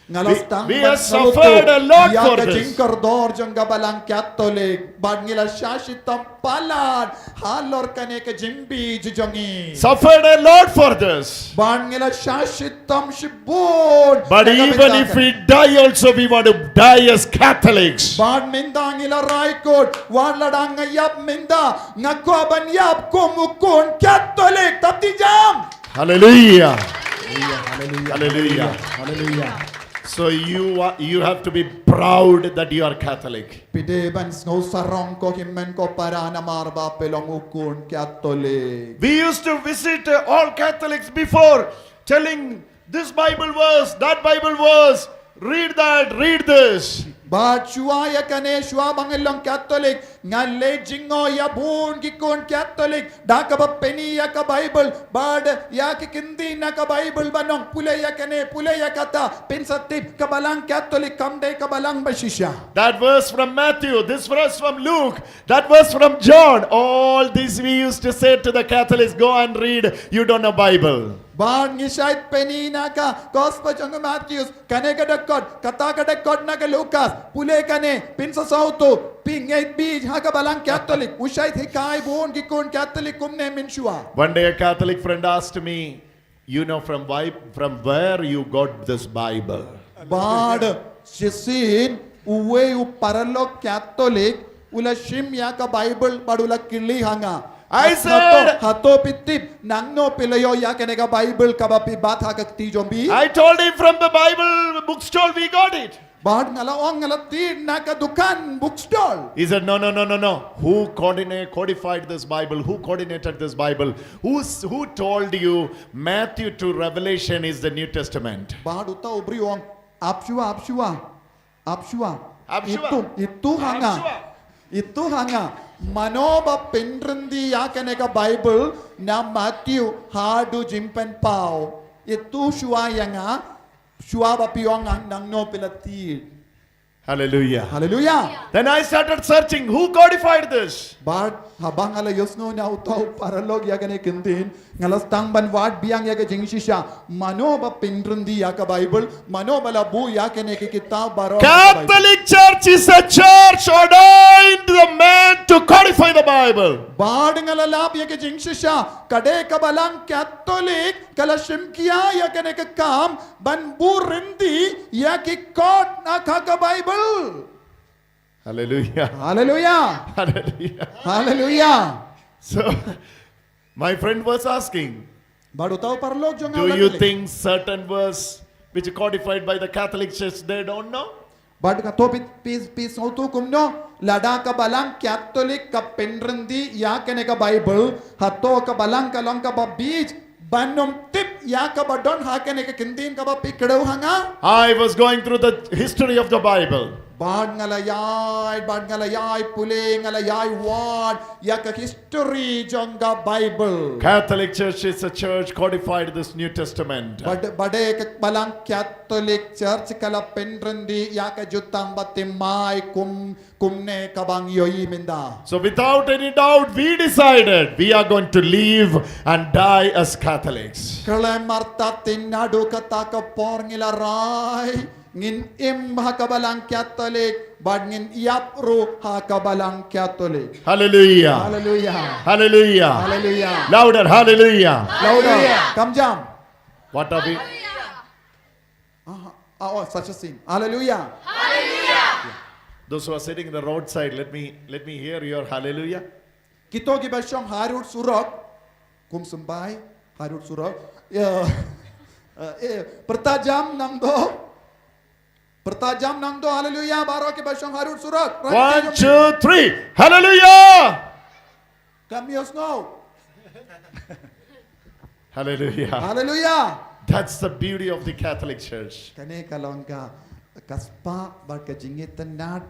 We have suffered a lot for this. Jingkardor jonga balang Catholic, bad ngila shashitam palad, halor kane ke jimbi jongi. Suffered a lot for this. Bad ngila shashitam shibun. But even if we die also, we want to die as Catholics. Bad minda ngila raikot, wadladang ngayap minda, ngakwaban yap kumukun Catholic taptijam. Hallelujah. Hallelujah. Hallelujah. Hallelujah. So you have to be proud that you are Catholic. Pideban snow sarong ko himmen ko para na marba pelong ukun Catholic. We used to visit all Catholics before, telling this Bible verse, that Bible verse, read that, read this. But shua ya kane shua bangelong Catholic ngalle jingo ya bun gikon Catholic daka ba penny ya ka Bible bad ya ki kindi na ka Bible banong pule ya kane pule ya kata pensatip kabalang Catholic kamde kabalang bashisha. That verse from Matthew, this verse from Luke, that verse from John, all this we used to say to the Catholics, go and read, you don't know Bible. Bad ngisait penny na ka Gospel jong Matthews kane kadakot kata kadakot na ka Lucas pule kane pinsa sauto pingait bij ha ka balang Catholic usait hikai bun gikon Catholic kumne minshua. One day a Catholic friend asked me, you know from where you got this Bible? Bad sisin uwe u paralok Catholic ula shim ya ka Bible badula kili hanga. I said, hato pitip nangno pilayo ya kane ka Bible kabapi bat ha ka ti jombi. I told him from the Bible bookstore we got it. Bad ngalaong ngalatid na ka dukan bookstall. He said, no. Who codified this Bible? Who coordinated this Bible? Who told you Matthew to Revelation is the New Testament? Bad uta ubriong apshua. Apshua. Itu hanga. Manoba penrendi ya kane ka Bible na Matthew hadu jimpen pau. Itu shua yanga shua ba piong nang no pilati. Hallelujah. Hallelujah. Then I started searching, who codified this? Bad habang ala yosno na utaw paralog ya kane kintin ngalas tang banwad biang ya ka jingshisha manoba penrendi ya ka Bible manoba labu ya kane ki kitab baro. Catholic Church is a church ordained the man to codify the Bible. Bad ngalalap ya ka jingshisha kade ka balang Catholic kala shimkiya ya kane ka kam banbu rendi ya ki kod na ka Bible. Hallelujah. Hallelujah. Hallelujah. Hallelujah. So, my friend was asking, Bad utaw paralog jong do you think certain verse which is codified by the Catholic Church they don't know? Bad ka to pis auto kumno lada ka balang Catholic ka penrendi ya kane ka Bible hato ka balang ka lang ka babij banom tip ya ka badon ha kane ka kindin ka ba pikdaw hanga. I was going through the history of the Bible. Bad ngalayay pule ngalayay word ya ka history jong ka Bible. Catholic Church is a church codified this New Testament. Bade ka balang Catholic Church kala penrendi ya ka jutang batimay kumne kabang yoyi minda. So without any doubt, we decided we are going to live and die as Catholics. Kala marta tinado kata ka porngila rai ngin im hakabalang Catholic bad ngin iapro hakabalang Catholic. Hallelujah. Hallelujah. Hallelujah. Hallelujah. Louder, hallelujah. Louder. Come jam. What are we? Oh, such a thing. Hallelujah. Those who are sitting in the roadside, let me hear your hallelujah. Kito gibasyong harut surok kum sembay harut surok. Pertajam nang do hallelujah baro gibasyong harut surok. 1, 2, 3. Hallelujah. Come here snow. Hallelujah. Hallelujah. That's the beauty of the Catholic Church. Kane kalongka kaspa barka jingitan nat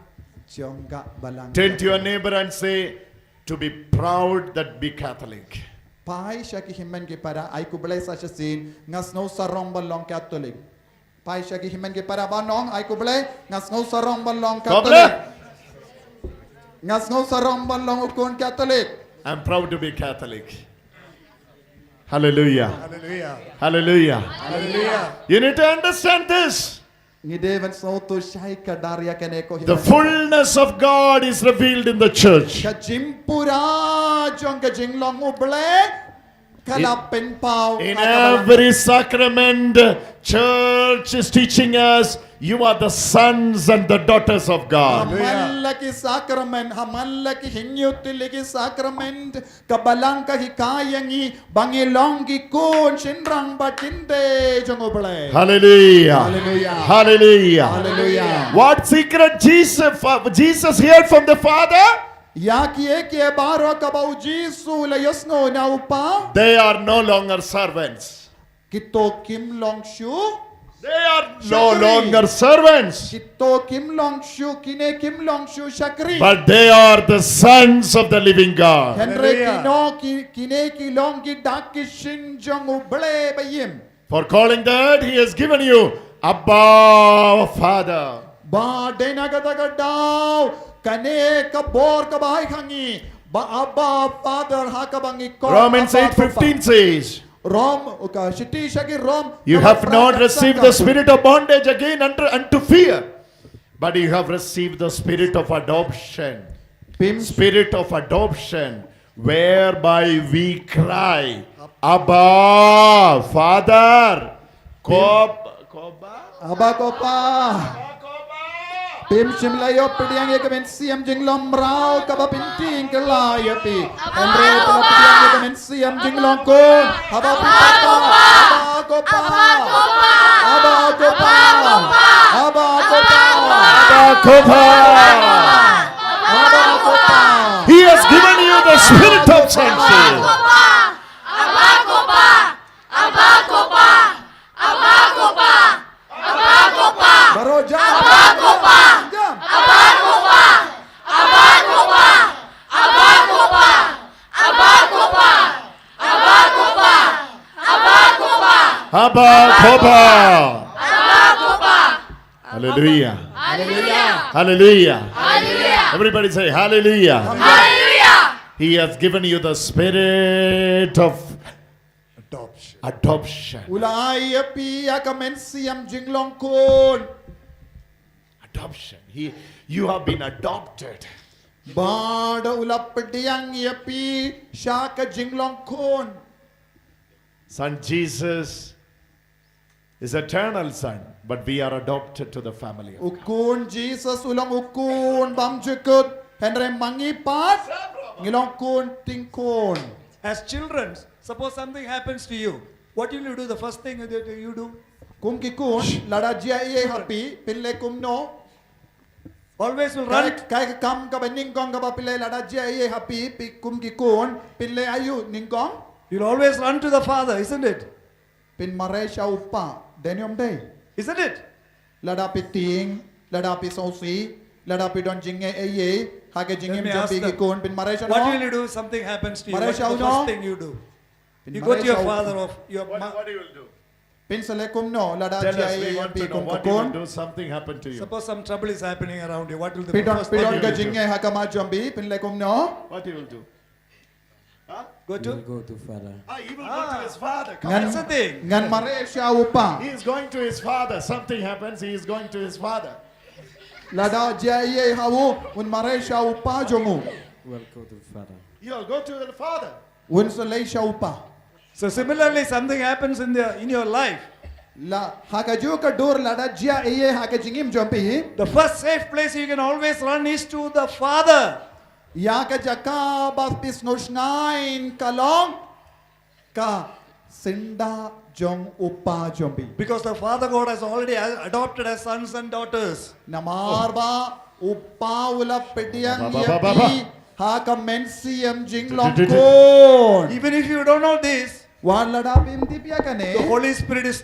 chongga balang. Turn to your neighbor and say, to be proud that be Catholic. Pai shaki himen ke para ai kublai sa sin ngas no sarong balong Catholic. Pai shaki himen ke para banong ai kublai ngas no sarong balong Catholic. Ngas no sarong balong ukun Catholic. I'm proud to be Catholic. Hallelujah. Hallelujah. Hallelujah. Hallelujah. You need to understand this. Ni devan so to shai kadaria kene ko The fullness of God is revealed in the church. ka jimpura jong ka jinglong uble kala pen pau In every sacrament, church is teaching us you are the sons and the daughters of God. Hamalla ki sacrament hamalla ki hinyutil ki sacrament kabalang ka hikayangi bangilong ki kun shinrang batinde jong uble. Hallelujah. Hallelujah. Hallelujah. Hallelujah. What secret Jesus heard from the Father? Ya ki baro ka bau Jisu la yosno na upa They are no longer servants. kito kim long shu They are no Shakri. longer servants. kito kim long shu kine kim long shu shakri But they are the sons of the living God. Henry Hallelujah. kino kine ki long ki dak ki shin jong uble bayim For calling that, He has given you Abba, Father. ba dena gada gadaw kane ka bor ka bahay khangi ba abba father ha ka bangi ko Romans Abba, 8:15 says, Rom uka shiti shaki Rom You have not received the spirit of bondage again unto fear, but you have received the spirit of adoption. Pim Spirit of adoption, whereby we cry, Abba, Father. aba ko pa Pim simlayo pediang ye kemen siam jinglom rau kaba pinting kelaya pi Andre pala pediang ye kemen siam jinglom ko aba pita ko aba ko pa aba ko pa aba ko pa aba ko pa He has given you the spirit of sonship. Baro jam aba ko pa Abba, Koba. Hallelujah. Hallelujah. Everybody say hallelujah. He has given you the spirit of adoption. ulai pi ya kemen siam jinglom kun Adoption. You have been adopted. Bada ula pediang ye pi shaka jinglom kun Son Jesus is eternal son, but we are adopted to the family. Ukun Jesus ulang ukun bam jekut Henry mangi pat ngilong kun tingkun As children, suppose something happens to you, what will you do? The first thing that you do? kum ki kun lada jia ye happy pille kum no Always will run. kai kam ka bening kong ka ba pille lada jia ye happy pi kum ki kun pille ayu ning kong You'll always run to the Father, isn't it? pin mare sha upa denyom day Isn't it? lada pi ting lada pi sosi lada pi don jinge ye ha ke Let jingim me ask jambi ki them, kun pin mare sha what will no you do if something happens to you? Mare What's the siya, no? first thing you do? Pin You mare go to your siya, father or your What you will do? pin sale kum no lada Tell jia us, we ye want to pi know kum what you will kun do. Something happened to you. Suppose some trouble is happening around you. What will the Pidon first thing you pidon ka will do? jinge ha ka ma jambi pin le kum no What you will do? Go to? Go to Father. He will go to his father. Come ngan That's the thing. ngan mare sha upa He is going to his father. Something happens, he is going to his father. lada jia ye hawu un mare sha upa jomu Well, go to Father. You'll go to the father. un sale sha upa So similarly, something happens in your life. la hakaju ka dur lada jia ye ha ka jingim jampi The first safe place you can always run is to the Father. ya ka jaka bas pis noshnain kalong ka sinda jong upa jambi Because the Father God has already adopted as sons and daughters. namar ba upa ula pediang Ba, ba, ba, ba, ba. ye ha ka mensiam jinglong kon Even if you don't know this, wan lada pim tipya the kane Holy Spirit is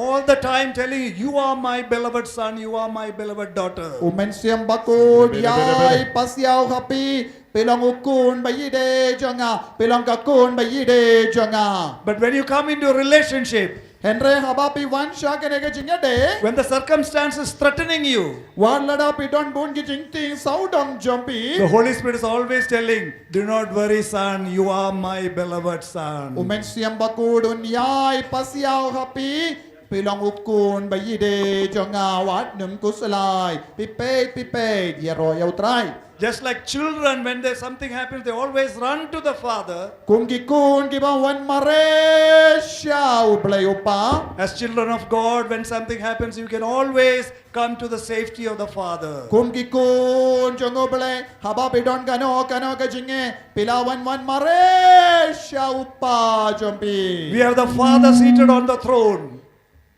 all the time telling you, you are my beloved son, you are my beloved daughter. Umensiam bakod yai pasiaw happy Pilong ukun bayi de jonga. Pilong kakun bayi de jonga. But when you come into a relationship, Henry habapi wan shakane ke jinga de. when the circumstances threatening you, Wan lada pidon bun ki jingting saudong jumpi. the Holy Spirit is always telling, do not worry, son, you are my beloved son. Umen siam bakud unyai pasiaw hapi. Pilong ukun bayi de jonga wat num kusalai. Pipet yero yautrai. Just like children, when there's something happens, they always run to the father. Kung gikun giba wan maresya ublay upa. As children of God, when something happens, you can always come to the safety of the father. Kung gikun jong ublay haba pidon kano ka jinge pilawan wan maresya upa jompi. We have the father seated on the throne.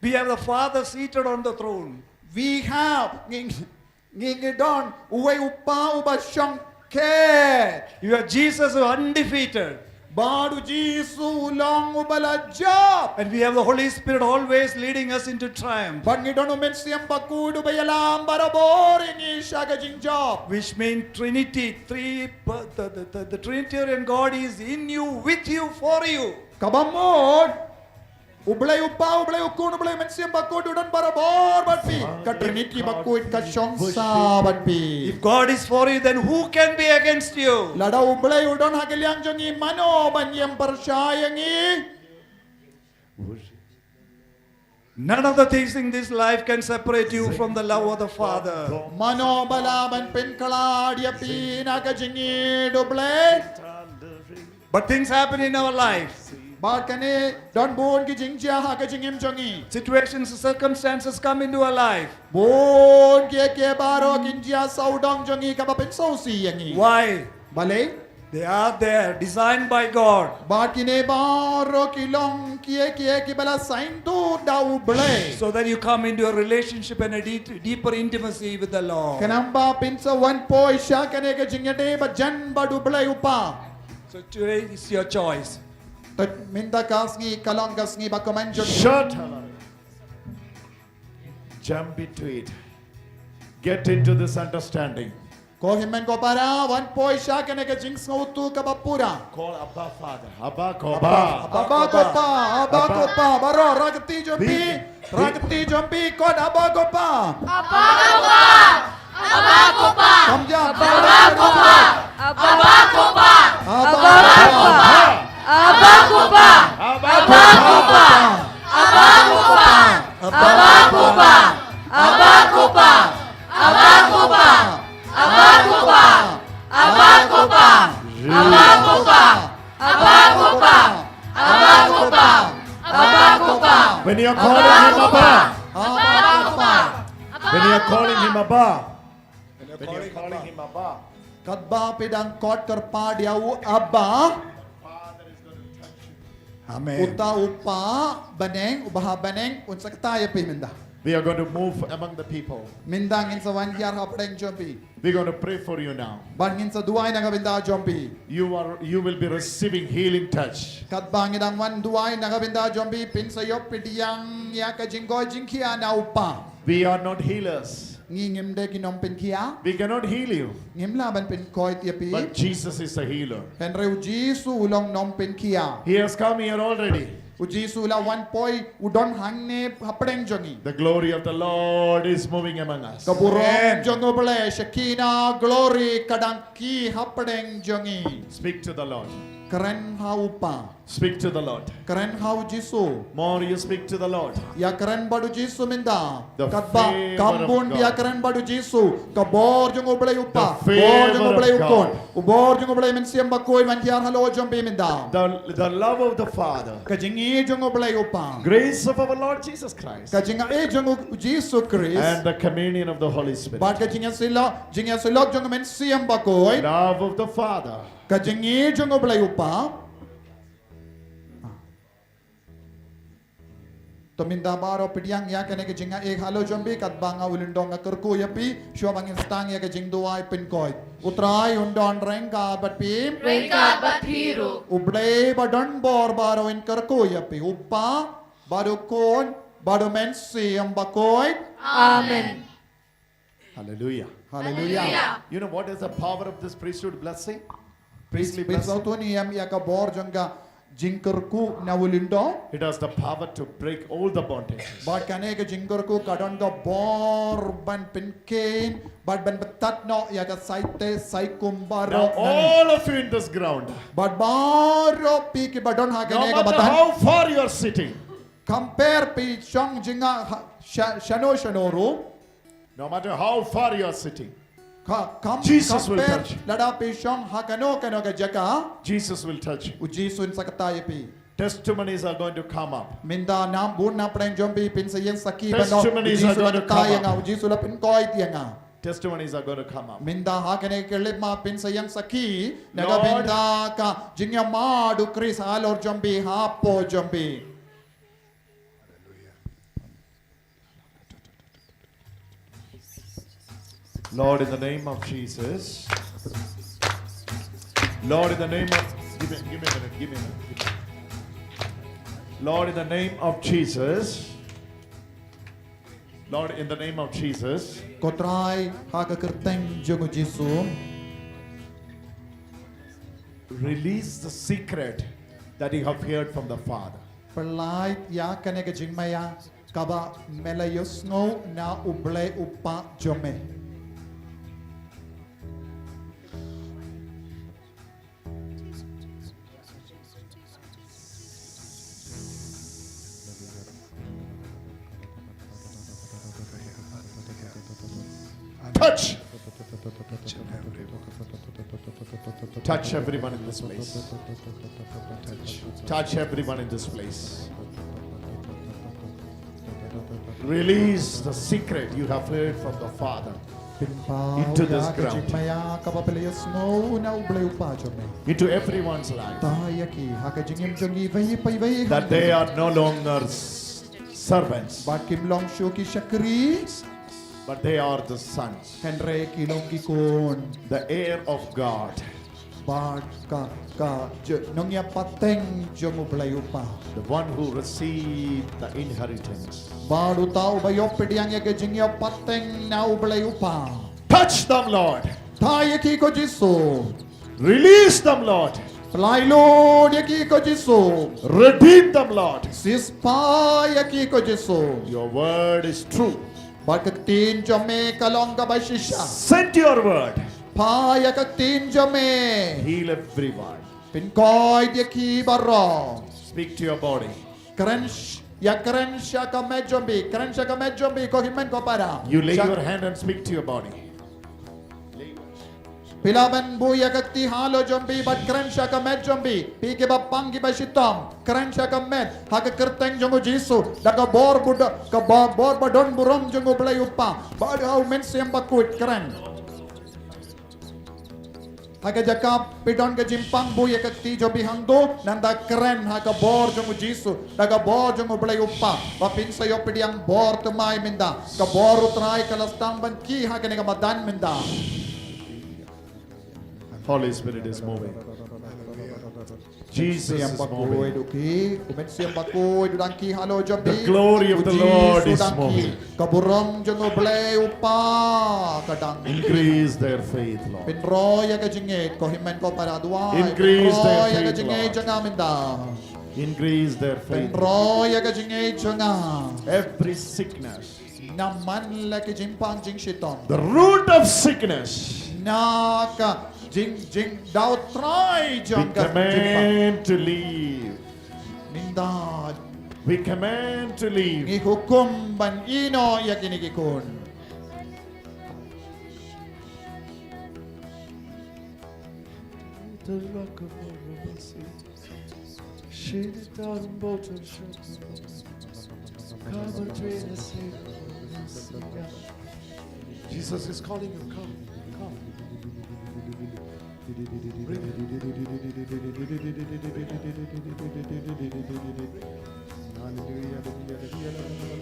We have the father seated on the throne. We have ngingidon uwe upa uba shongket. You have Jesus who is undefeated. Badu Jisu long ubala job. And we have the Holy Spirit always leading us into triumph. But ngidon umen siyam bakudu bayalam barabor ingi shaga jing job. Which means Trinity, the Trinitarian God is in you, with you, for you. Kabamod. Ublay upa, ublay ukun, ublay mensiam bakud udan barabor batpi. Katriniti bakud kasyongsa batpi. If God is for you, then who can be against you? Lada ublay udon hagilyang jongi mano banyam persyayangi. None of the things in this life can separate you from the love of the Father. Mano balaban penkala diapi nakajingi dublay. But things happen in our life. Bad kane don bon ki jingja ha ka jingim jongi. Situations, circumstances come into our life. Bon ke baro kinjia saudong jongi kabapen sausi yangi. Why? Balay? They are there, designed by God. Bad kine baro kilong ki bala sign tu dau blay. So that you come into a relationship and a deeper intimacy with the Lord. Kanamba pinsa one poi sha kane ka jingyate ba jan badu blay upa. So today is your choice. Tat minda kasngi kalong kasngi ba komen jongi. Shut up. Jump into it. Get into this understanding. Ko himen ko para one poi sha kane ka jings ngautu ka bapura. Call Abba Father. Abba Koba. Abba ko pa baro ragati jompi kon abba ko pa. Kamja abba ko pa. When you are calling him Abba. When you are calling him Abba. Kadba pidang kot kerpa diau abba. Amen. Uta upa baneng ubaha baneng unsa kataya pi minda. We are going to move among the people. Mindang in sa wan yar hapdeng jompi. We're going to pray for you now. Bangin sa duay na kabinda jompi. You will be receiving healing touch. Kadbangin ang wan duay na kabinda jompi pinsayo pidiyang ya ka jinggo jingkia na upa. We are not healers. Ngingim de kinom pinkia. We cannot heal you. Ngim laban pin koit yapi. But Jesus is a healer. Henry Jisu ulong nom pinkia. He has come here already. Jisu la wan poi udon hangne hapdeng jongi. The glory of the Lord is moving among us. Kaburong jongo bale Shekina glory kadangki hapdeng jongi. Speak to the Lord. Keren haupa. Speak to the Lord. Keren hau Jisu. More you speak to the Lord. Ya keren badu Jisu minda. The Kadba favor kambun of God. ya keren badu Jisu. Kabor jongo bale upa. The Bor jongo favor bale of ukon. God. Ubor jongo bale mensiam bakoy man kiar halo jombi minda. The love of the Father. Kajingi jongo bale upa. Grace of our Lord Jesus Christ. Kajinga e jongo Jisu Christ. And the communion of the Holy Spirit. Bad kajinga silok jongo mensiam bakoy. Love of the Father. Kajingi jongo bale upa. To minda baro pidyang ya kane ke jinga ek halo jombi kat banga ulindong nga kerku yapi shwa bangin stang ya ke jing duai pinkoy utrai undon rengka bat pim Rengkat bathiru. ublay badon bor baro in kerku yapi upa bado kon bado mensi am bakoy. Amen. Hallelujah. Hallelujah. You know what is the power of this priesthood blessing? Priestly Pisau blessing. tu ni yam ya ka bor jangga jingkerku na wulindo. It has the power to break all the bondages. Bad kane ka jingkerku kadon ka bor ban pinkain bad ban betat no ya ka saite sai Now kumbaro. all of you in this ground, Bad baro pi ki badon ha no kane ka matter batan. how far you are sitting, Compare pi chong jinga shano ru. no matter how far you are sitting, Come Jesus will compare touch you. lada pi chong ha kano ka jaka. Jesus will touch you. Uji sun sakataya pi. Testimonies are going to come up. Minda nam bun na preng jombi pin sayang saki Testimonies are going to come kaya nga up. uji sula pin koi tia nga. Testimonies are going to come up. Minda ha kene kelip ma pin sayang saki naga Lord. minda ka jingya madu kris halor jombi hapo jombi. Lord, in the name of Jesus. Lord, in the name of... Give me a minute, give me a minute. Lord, in the name of Jesus. Lord, in the name of Jesus. Kotrai ha ka kerteng jongu Jisu. Release the secret that you have heard from the Father. Perlait ya kene ka jingmaya kaba melayos ngo na uble upa jome. Touch! Touch everyone in this place. Touch everyone in this place. Release the secret you have heard from the Father into this ground, into everyone's life, that they are no longer servants, but they are the sons, the heir of God. The one who received the inheritance. Touch them, Lord. Release them, Lord. Redeem them, Lord. Your word is true. Send your word. Heal everyone. Speak to your body. You lay your hand and speak to your body. Pilaban buya kakti halo jombi bat keren shaka med jombi pike ba pangi ba shitom keren shaka med haka kerteng jongo Jisu daga bor buda ka bor badon burom jongo blay upa bad how men siam bakut keren haka jaka pidon ka jimpang buya kakti jombi hangdo nanda keren haka bor jongo Jisu daga bor jongo blay upa ba pinsa yo pidiang bor tumay minda ka bor utray kalastang ban ki haka nega madan minda. Holy Spirit is moving. Jesus is moving. The glory of the Lord is moving. Increase their faith, Lord. Increase their faith, Lord. Increase their faith. Every sickness, the root of sickness, we command to leave. We command to leave. Jesus is calling you. Come, come.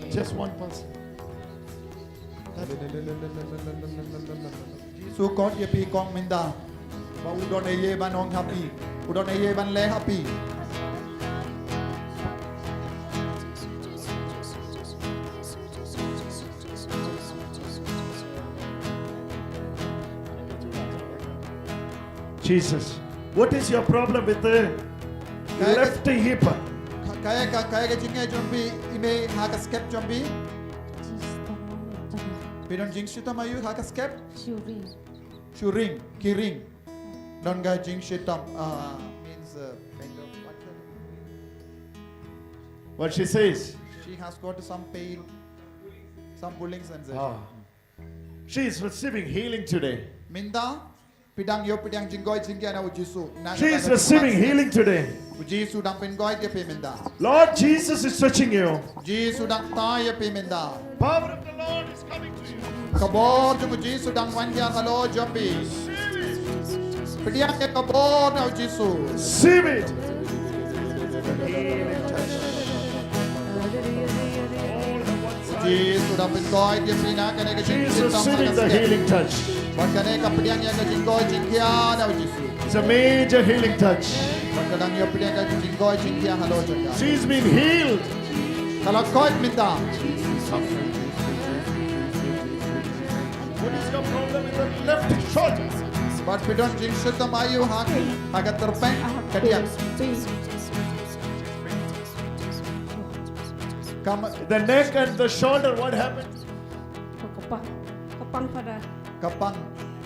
Just one person. Sukot ye pi kong minda ba udon ye ban ong happy udon ye ban le happy Jesus. What is your problem with the left hip? Kaya ka jingay jombi ime haka skep jombi. Pidon jing shitam ayu haka skep. Shuring, kiring. Non ga jing shitam means kind of What she says? she has got some pain, some pulling sensation. Ah. She is receiving healing today. Minda pidang yo pidang jinggoy jingya na ujisu. She is receiving healing today. Ujisu dang pingoy ke pe minda. Lord Jesus is touching you. Jisu dang taya pe minda. Power of the Lord is coming to you. Kabor jung Jisu dang wanya halo jombi. Pidang ke kabor na ujisu. Receive it. Jisu dang pingoy ke pina kane ke She is receiving the healing touch. Kane ka pidang ya ke jinggoy jingya na ujisu. It's a major healing touch. Kadang yo pidang ka jinggoy jingya halo jingya. She's been healed. Kalau kau minta. What is your problem with the left shoulder? But pidon jing shitam ayu hak agak terpeng kadiak. Kam The neck and the shoulder, what happened? Kepang pada kapang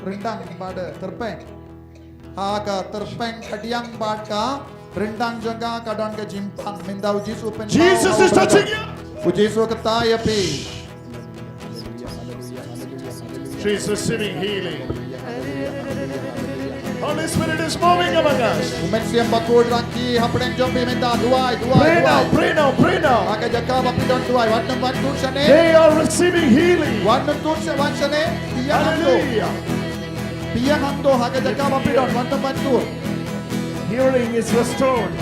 rendang pada terpeng. Haga terpeng kadiang pada rendang jaga kadon ke jimpang minda uji supen. Jesus is touching you. Uji su ketaya pi. She is receiving healing. Holy Spirit is moving among us. Umen siam bakul raki hapdeng jombi minda duai. Pray now, pray now, pray now. Haga jaga bapidon duai watnam bantu shane. They are receiving healing. Watnam tu wan shane. Hallelujah. Piyang hangdo haga jaga bapidon watnam bantu. Hearing is restored.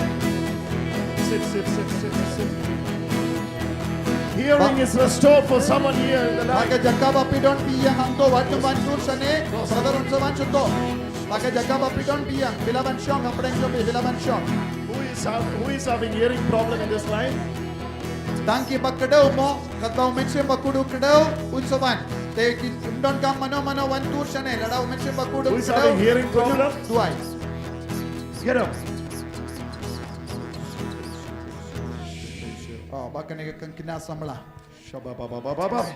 Sit, sit, sit, sit, sit. Hearing is restored for someone here in the night. Haga jaga bapidon piyang hangdo watnam bantu shane. Brother unsa wan chuto. Haga jaga bapidon piyang bilaban syong hapdeng jombi bilaban syong. Who is having hearing problem in this line? Tangki bakadau mo katau mense bakudu kadau unsawan. Te undon kam mano wan tur shane ladau mense bakudu Who is having hearing problem? Duai. Get up. Oh, bahkan ini kan kena samla. Shabababababab.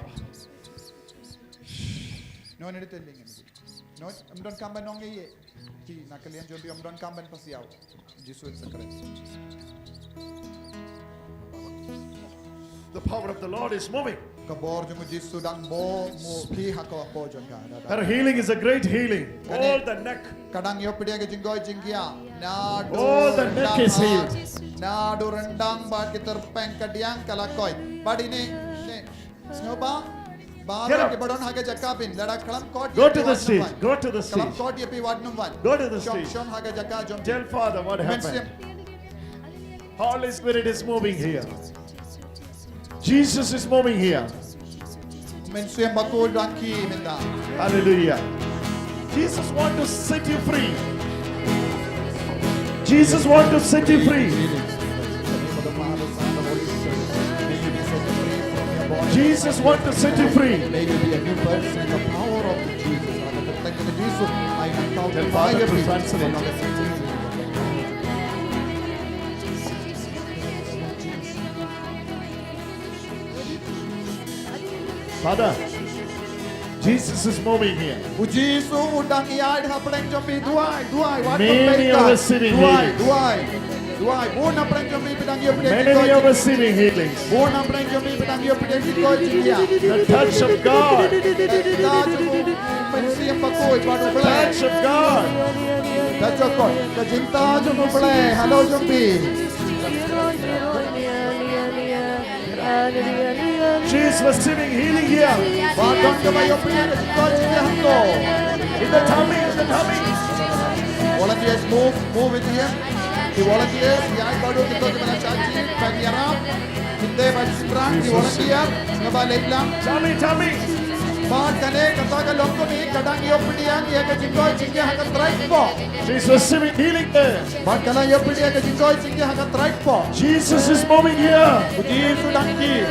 No, ini telling ini. No, amdon kamban nong ye. Ji, nak kalian jombi amdon kamban pasiau. Jisu sekret. The power of the Lord is moving. Kabor jemu Jisu dang bo mo ki hako po jongka. Her healing is a great healing. All the neck. Kadang yo pedia ke jinggoy jingkia. Nadu. All the neck is healed. Nadu rendang ba kita peng kadiang kalakoi. But ini snowba. Get up. Baru ke badon haga jakapin. Lada kalam kot. Go to the stage. Go to the Kalam stage. kot ye pi wadnum wan. Go to the stage. Shon haga jaka jom. Tell Father what happened. Holy Spirit is moving here. Jesus is moving here. Mensuem bakul dangki minda. Hallelujah. Jesus wants to set you free. Jesus wants to set you free. Jesus wants to set you free. May you be a new person in the power of Jesus. I am called Tell to Father fire to me. translate. Father, Jesus is moving here. Uji su undang iai hapeleng jombi duai. Many are receiving healings. Duai. Bona peleng jombi pedang yo pedang Many are receiving healings. Bona peleng jombi pedang yo pedang koi jia. The touch of God. Mensiam bakul padu The peleng. touch of God. Kacokot. Kajinta jomu peleng. Halo jombi. She is receiving healing here. Badon kaba yo pedang koi jia hangko. In the tummy, in the tummy. Volunteers move with him. The volunteers, iai baru kita kena caci bagi Arab. Kita bagi Simran, the volunteer, ngaba leiklam. Tummy. Bahan kane kata ka longko ni kadang yo pediang ya ka jinggoy jingga hakat right po. She is receiving healing there. Bahan kala yo pediang ka jinggoy jingga hakat right po. Jesus is moving here. Puji sudangki.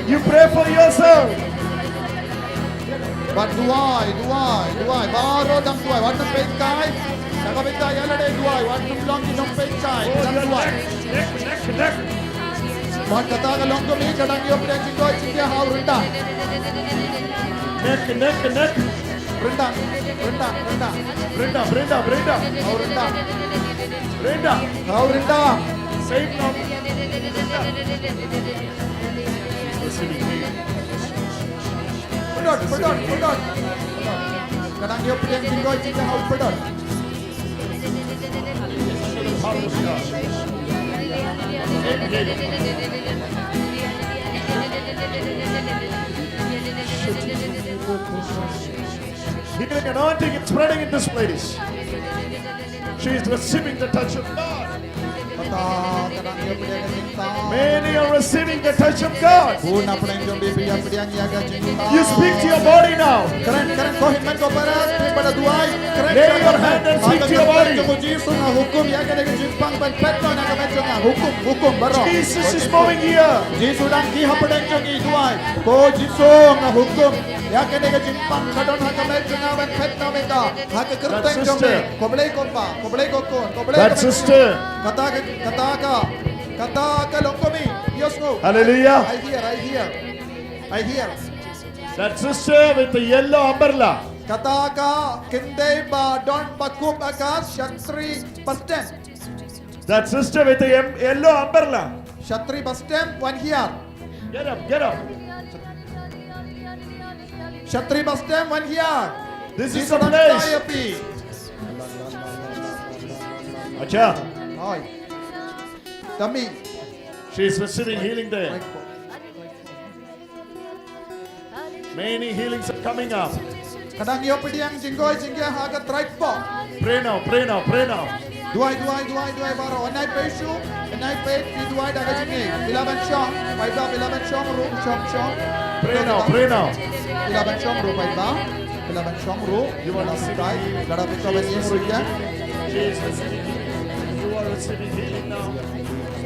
You pray for yourself. But duai. Baru dang duai. Warna pengkai. Nakabita yalade duai. Wan tumlong kinong pechay. Oh, Kadang your duai. neck. Wan kataga longgomi kadang yo pdeng jinggoy jingya hau rendang. Neck. Rendang. Brenda. Hau rendang. Brenda. Hau rendang. Save now. Receiving healing. Pedot. Kadang yo pdeng jinggoy jingya hau pedot. Power of God. Healing anointing is spreading in this place. She is receiving the touch of God. Kata kadang yo pdeng jingta. Many are receiving the touch of God. Una pdeng jombi pria pdeng yaga jingta. You speak to your body now. Keren ko himmen ko paras pada duai. Lay your hand and speak to your body. Jesus na hukum yaga dega jimpang ban petno na kamecho nga hukum baro. Jesus is moving here. Jesus dang ki hapdeng jongi duai. Ko Jesus na hukum yaga dega jimpang kadon ha kamecho nga ban petno meta. Ha ke kerteng jongi. Koblei ko kon. That sister. Kata longkomi. Yes no. Hallelujah. I hear. That sister with the yellow umbrella. Kata ka kinde ba don bakum akas Shatri Bastem. That sister with the yellow umbrella. Shatri Bastem one here. Get up. Shatri Bastem one here. This is the place. Acha. Oi. Dummy. She is receiving healing there. Many healings are coming up. Kadang yo pediang jinggoy jingya haga tribe po. Pray now. Duai baro. Anai peshu. Anai pe pi duai daga jingi. 11 shom. Paiba 11 shom room shom. Pray now. 11 shom room paiba. 11 shom room. You want to see Right. Lada pika bani ruya. She is receiving healing. You are receiving healing now.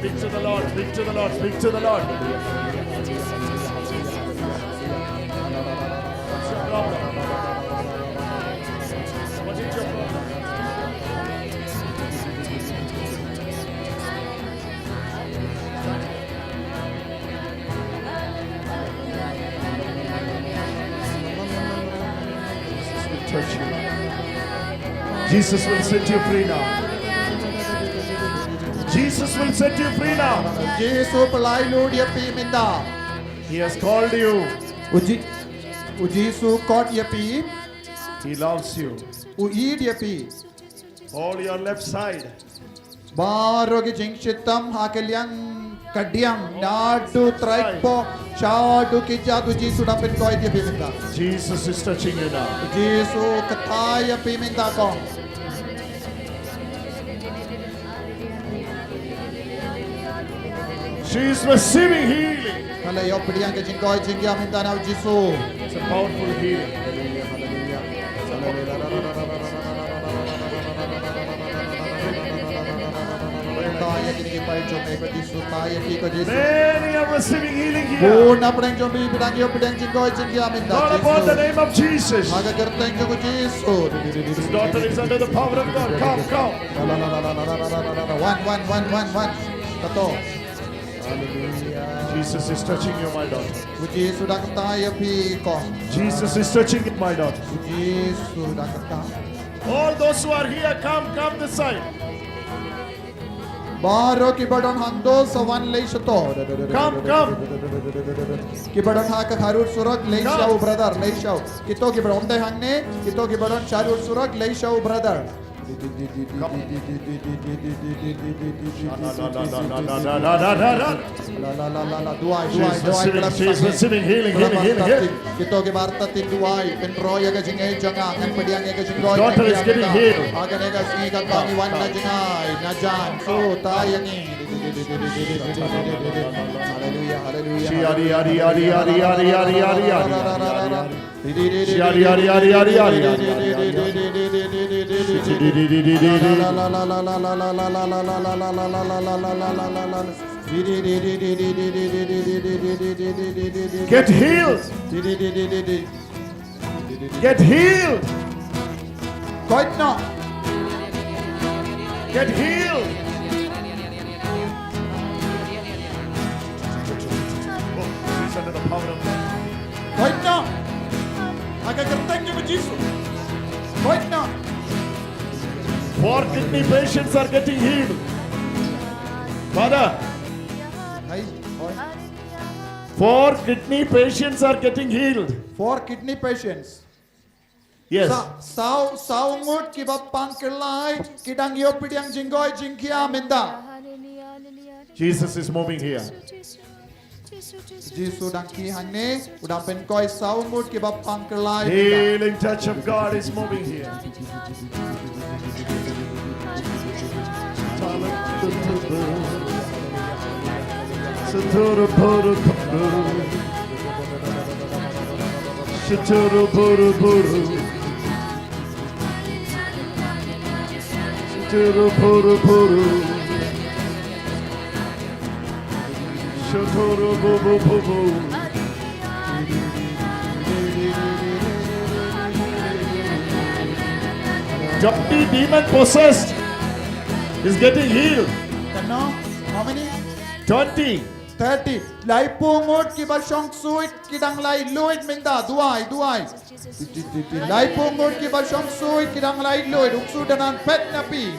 Speak to the Lord. What's your problem? What is your problem? Touch you. Jesus will set you free now. Jesus will set you free now. Jesus pelai lu dia pi minda. He has called you. Ujisu kot dia pi. He loves you. Ui dia pi. All your left side. Baro ki jingchitam hakeliang kadiang nadu traipo shadu ki jadu Jisu dapat koi dia pi minda. Jesus is touching you now. Jisu kataya pi minda ko. She is receiving healing. Kalau yo pediang ke jingkoi jingya minda na Jisu. It's a powerful healing. Taya kini ki pai jome ko Jisu taya ki ko Jisu. Many are receiving healing here. Puna pedang jombi pedang yo pedang jingkoi jingya minda Call upon the name of Jesus. Haga kerteng ko Jisu. His daughter is under the power of God. Come. One. Tato. Jesus is touching you, my daughter. Puji sudah ketaya pi ko. Jesus is touching it, my daughter. Puji sudah ketah. All those who are here, come this side. Baro ki badon hando sawan lei shato. Come. Ki badon ha ka harur surak lei shau brother lei shau. Kito ki badon dai hangne kito ki badon charur surak lei shau brother. She's receiving healing. Kito ke barta ti duai penroya ga jingai janga kan pediang ga jingoi. Daughter is getting healed. Aga ga si ka bani wan na jingai na jan so tayangi. Get healed. Get healed. Quite no. Get healed. Oh, she's under the power of God. Right now. Nagagartang niyo mo, Jesus. Right now. 4 kidney patients are getting healed. Father, Ay, oy. 4 kidney patients are getting healed. 4 kidney patients. Yes. Sao ngut ki ba pangkelai kidang yo pidyang jinggoy jingkia minda. Jesus is moving here. Jesus dang ki hanne udang pen koi sao ngut ki ba pangkelai minda. Healing touch of God is moving here. Johnny, demon possessed, is getting healed. Kano? How many? 20. 30. Lai pungut ki ba syong suit kidang lai luit minda. Duai. Lai pungut ki ba syong suit kidang lai luit. Uksu danan pet napi.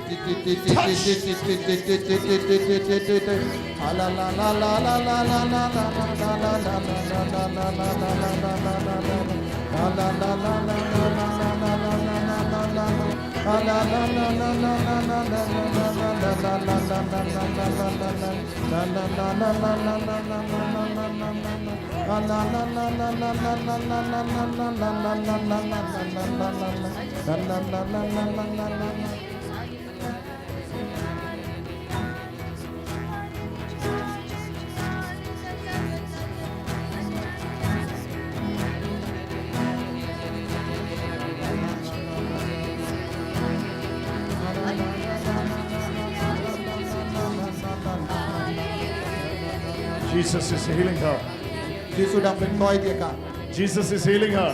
Jesus is healing her. Jesus dang pen koi dia ka. Jesus is healing her.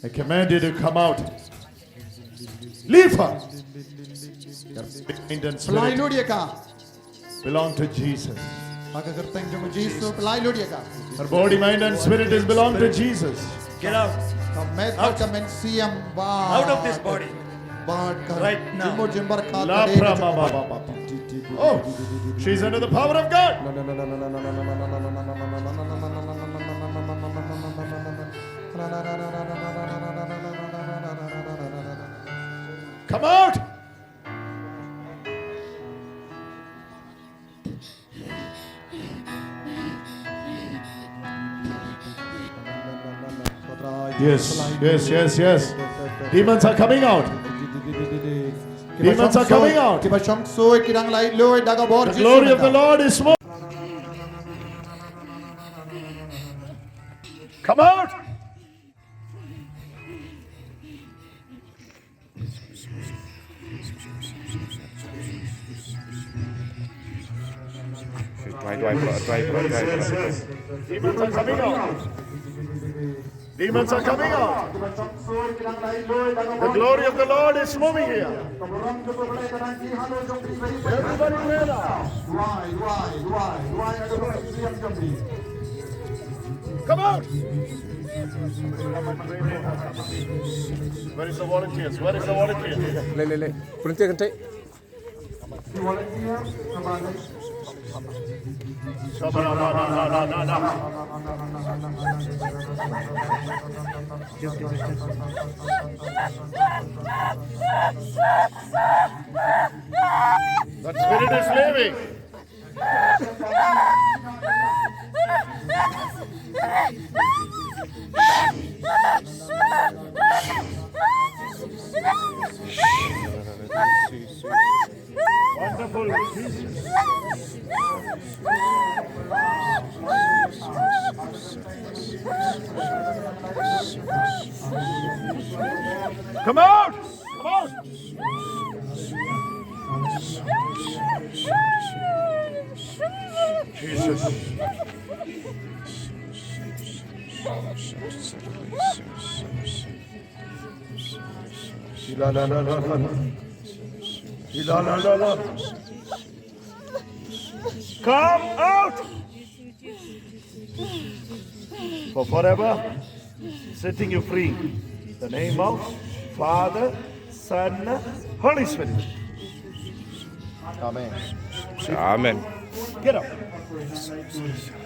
I command you to come out. Leave her. Your mind and Pelai spirit lu dia ka. belong to Jesus. Nagagartang niyo mo, Jesus. Pelai lu dia ka. Her body, mind, and spirit is belong to Jesus. Get out. Out Out of this body. Right now. La pra ba ba ba ba. Oh, she's under the power of God. Come out. Yes. Demons are coming out. Demons are coming out. The glory of the Lord is more. Come out. Demons are coming out. Demons are coming out. The glory of the Lord is moving here. Everybody pray now. Come out. Where is the volunteers? Where is the volunteers? Le. Volunteer kan take. That spirit is leaving. Wonderful Jesus. Come out! Come Jesus. La la la la la. La la la la. Come out for forever, setting you free. The name of Father, Son, Holy Spirit. Amen. Amen. Get up.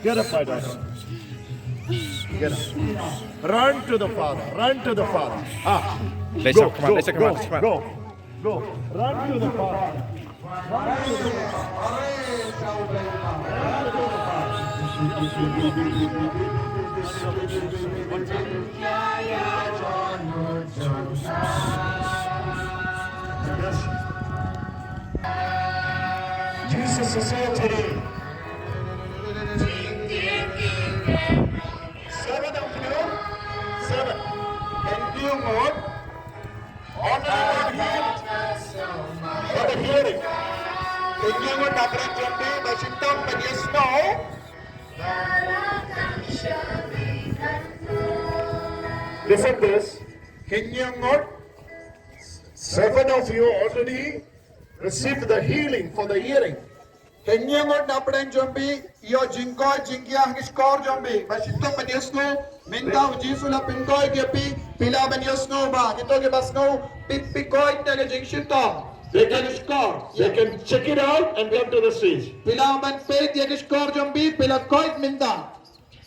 Get up, my daughter. Get up. Run to the Father. Run to the Father. Ah. Let's Go, come on, go, let's come go, on, let's come on. go, go. Run to the Father. Jesus is here today. 7 of you, 7. And you more. For the hearing. Can you not operate your day by symptom when you snow? Listen this. Can you not? 7 of you already received the healing for the hearing. Henyangot na pren jombi, yo jingkoy jingkia hangishkor jombi. Basitong banyosno, minta ujisula pinkoy gepi, pila banyosno ba. Ito ke basno, pipikoy na jingshitong. They can score. They can check it out and come to the stage. Pila ban peit yagishkor jombi, pila koy minta.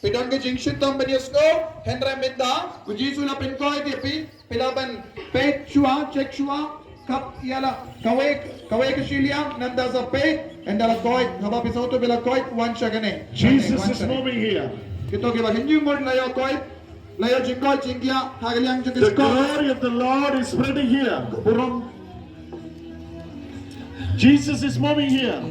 Pidon ke jingshitong banyosno, henra minta, ujisula pinkoy gepi, pila ban peit shua, check shua. Kap yala kawek kashiliam nanda za peit and dala koit haba pisauto bila koit one shagane. Jesus is moving here. Kito ke ba hinju mod layo koit layo jingkoy jingkia hagaliang The jingis ko. glory of the Lord is spreading here. Jesus is moving here.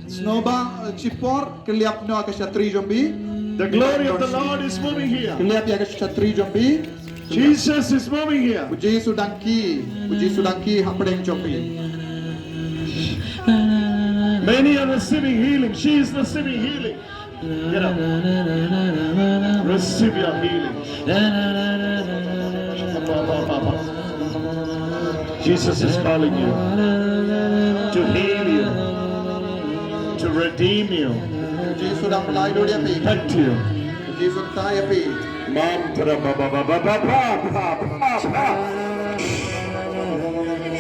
Snoba chipor keliap no akashatri jombi. The glory of the Lord is moving here. Keliap ya akashatri jombi. Jesus is moving here. Puji sudangki hapadeng jombi. Many are receiving healing. She is receiving healing. Get up. Receive your healing. Jesus is calling you to heal you, to redeem you, Puji sudang mulai do dia pi. protect you. Puji sudang ya pi.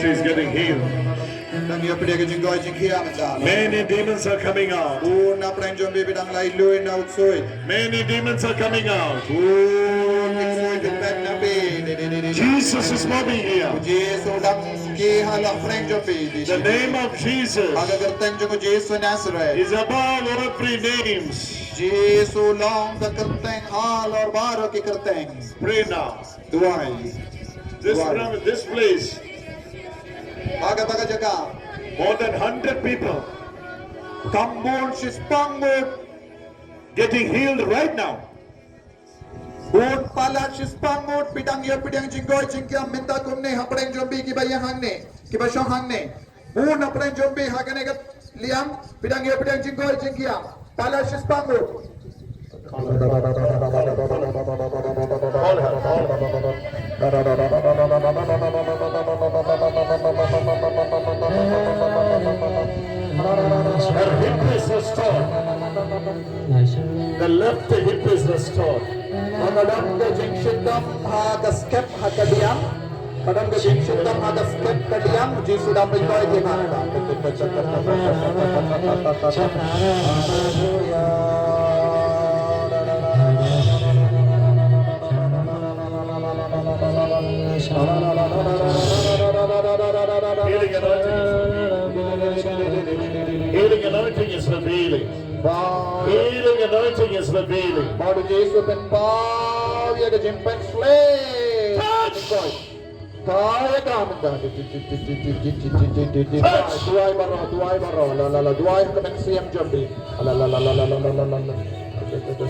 She's getting healed. Dan dia pi dia ke jingkoy jingkia mata. Many demons are coming out. Na preng jombi bidang lai lui na utsoi. Many demons are coming out. Utsoi dipet na pi. Jesus is moving here. Puji sudang ki hala preng jombi. The name of Jesus Aga gerteng jongo Jesu Nazareth. is above every names. Jesu long ka kerteng hal or baro ki kerteng. Pray now. Duai. This place, Aga taga jaga. more than 100 people Kambon shispangmut. getting healed right now. Bon palat shispangmut pidang ya pidang jinggoy jingkia minta kumne hapreng jombi ki bayang hangne. Ki basyong hangne. Bon hapreng jombi hagane kat liam pidang ya pidang jinggoy jingkia. Palat shispangmut. Her hip is restored. The left hip is restored. Padang ke jingshidam haga skep haga diam. Padang ke jingshidam haga skep ke diam. Jesu dah berdoa di mana? Healing anointing is revealing. Healing anointing is revealing. Baru Jesu penpau ya ke jimpen slay. Kaya kamu dah. Tuai baro. La tuai kemen siam jombi. La.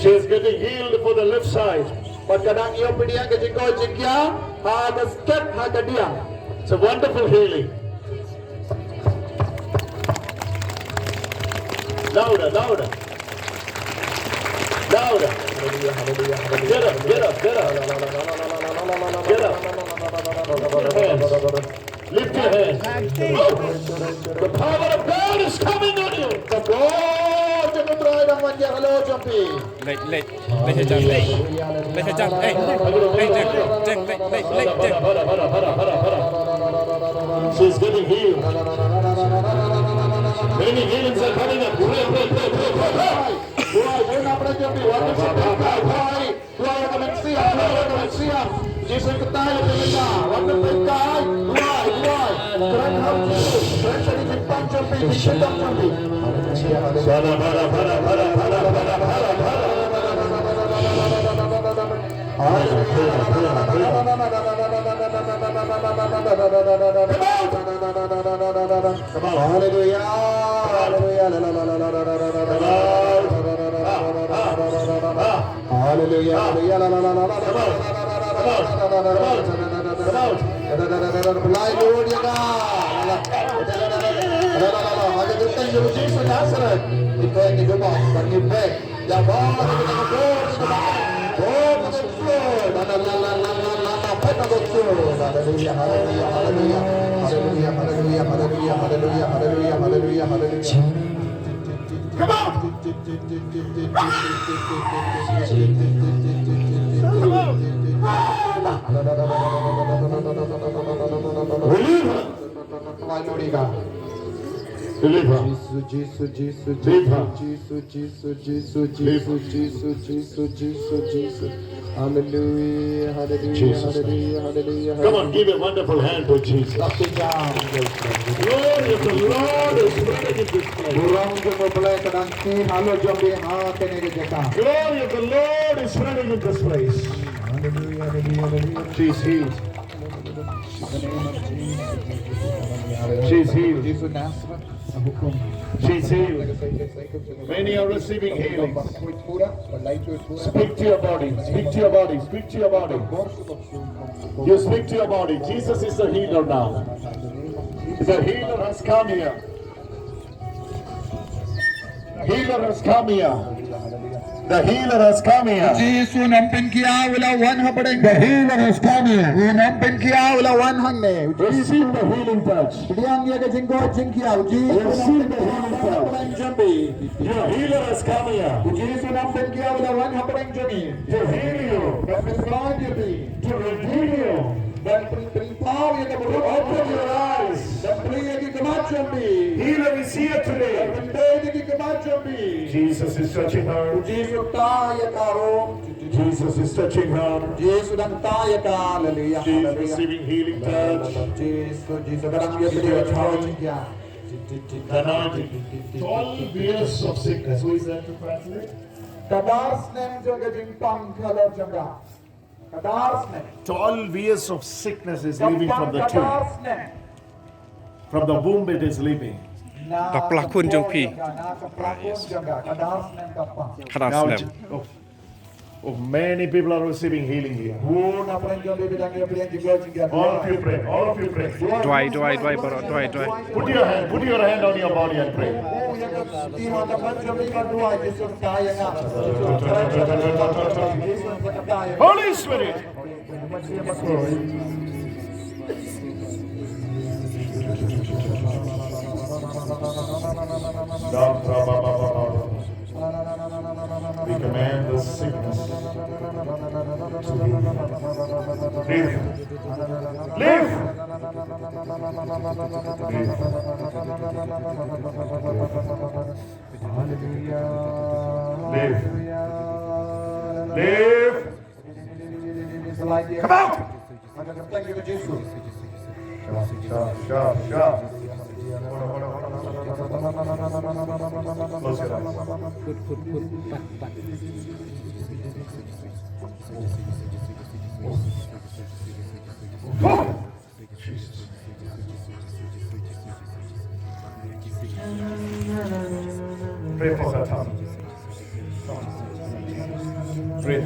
She is getting healed for the left side. Kadang ia pidiang ke jingkoi jingkia, haga skep haga diam. It's a wonderful healing. Louder, louder. Louder. Get up, get up, get up. Get up. Lift your hands. The power of God is coming on you. The Godจะมาตรายรางวัลยาฮัลโหลจัมปี Late ไม่ใช่จัง late ไม่ใช่จังเจ๊ง She's getting healed. Many healings are coming up. Pray. Doa, join up dengan jambi. Waktu sedekah, doa yang kami siap. Jesus ketahui kita. Waktu sedekah, doa. Keren harus keren jadi jepang jambi, jepang jambi. Para. Come on! Hallelujah. Come on, give a wonderful hand to Jesus. Glory of the Lord is spreading in this place. Glory of the Lord is spreading in this place. She's healed. She's healed. She's healed. Many are receiving healing. Speak to your body. Speak to your body. Speak to your body. You speak to your body. Jesus is the healer now. The healer has come here. Healer has come here. The healer has come here. Jesus nampin kiya wala wan hapadeng. The healer has come here. Nampin kiya wala wan hangne. Receive the healing touch. Diang ye ke jingko jingkiya. Receive the healing touch. Your healer has come here. Jesus nampin kiya wala wan hapadeng jami. To heal you. To redeem you. Open your eyes. Healer is here today. Jesus is touching her. Jesus is touching her. She is receiving healing touch. Anointing. 12 years of sickness. Who is that to translate? 12 years of sickness is leaving from the tomb. From the womb it is leaving. ตับปลาคุณจงพี่ขนาด Now, แสบ many people are receiving healing here. All of you pray. All of you pray. ด้วยบรอด้วย Put your hand on your body and pray. Holy Spirit. We command the sickness to leave. Leave. Leave. Leave. Come out. Sharp. Close your eyes. Pray for her tongue. Pray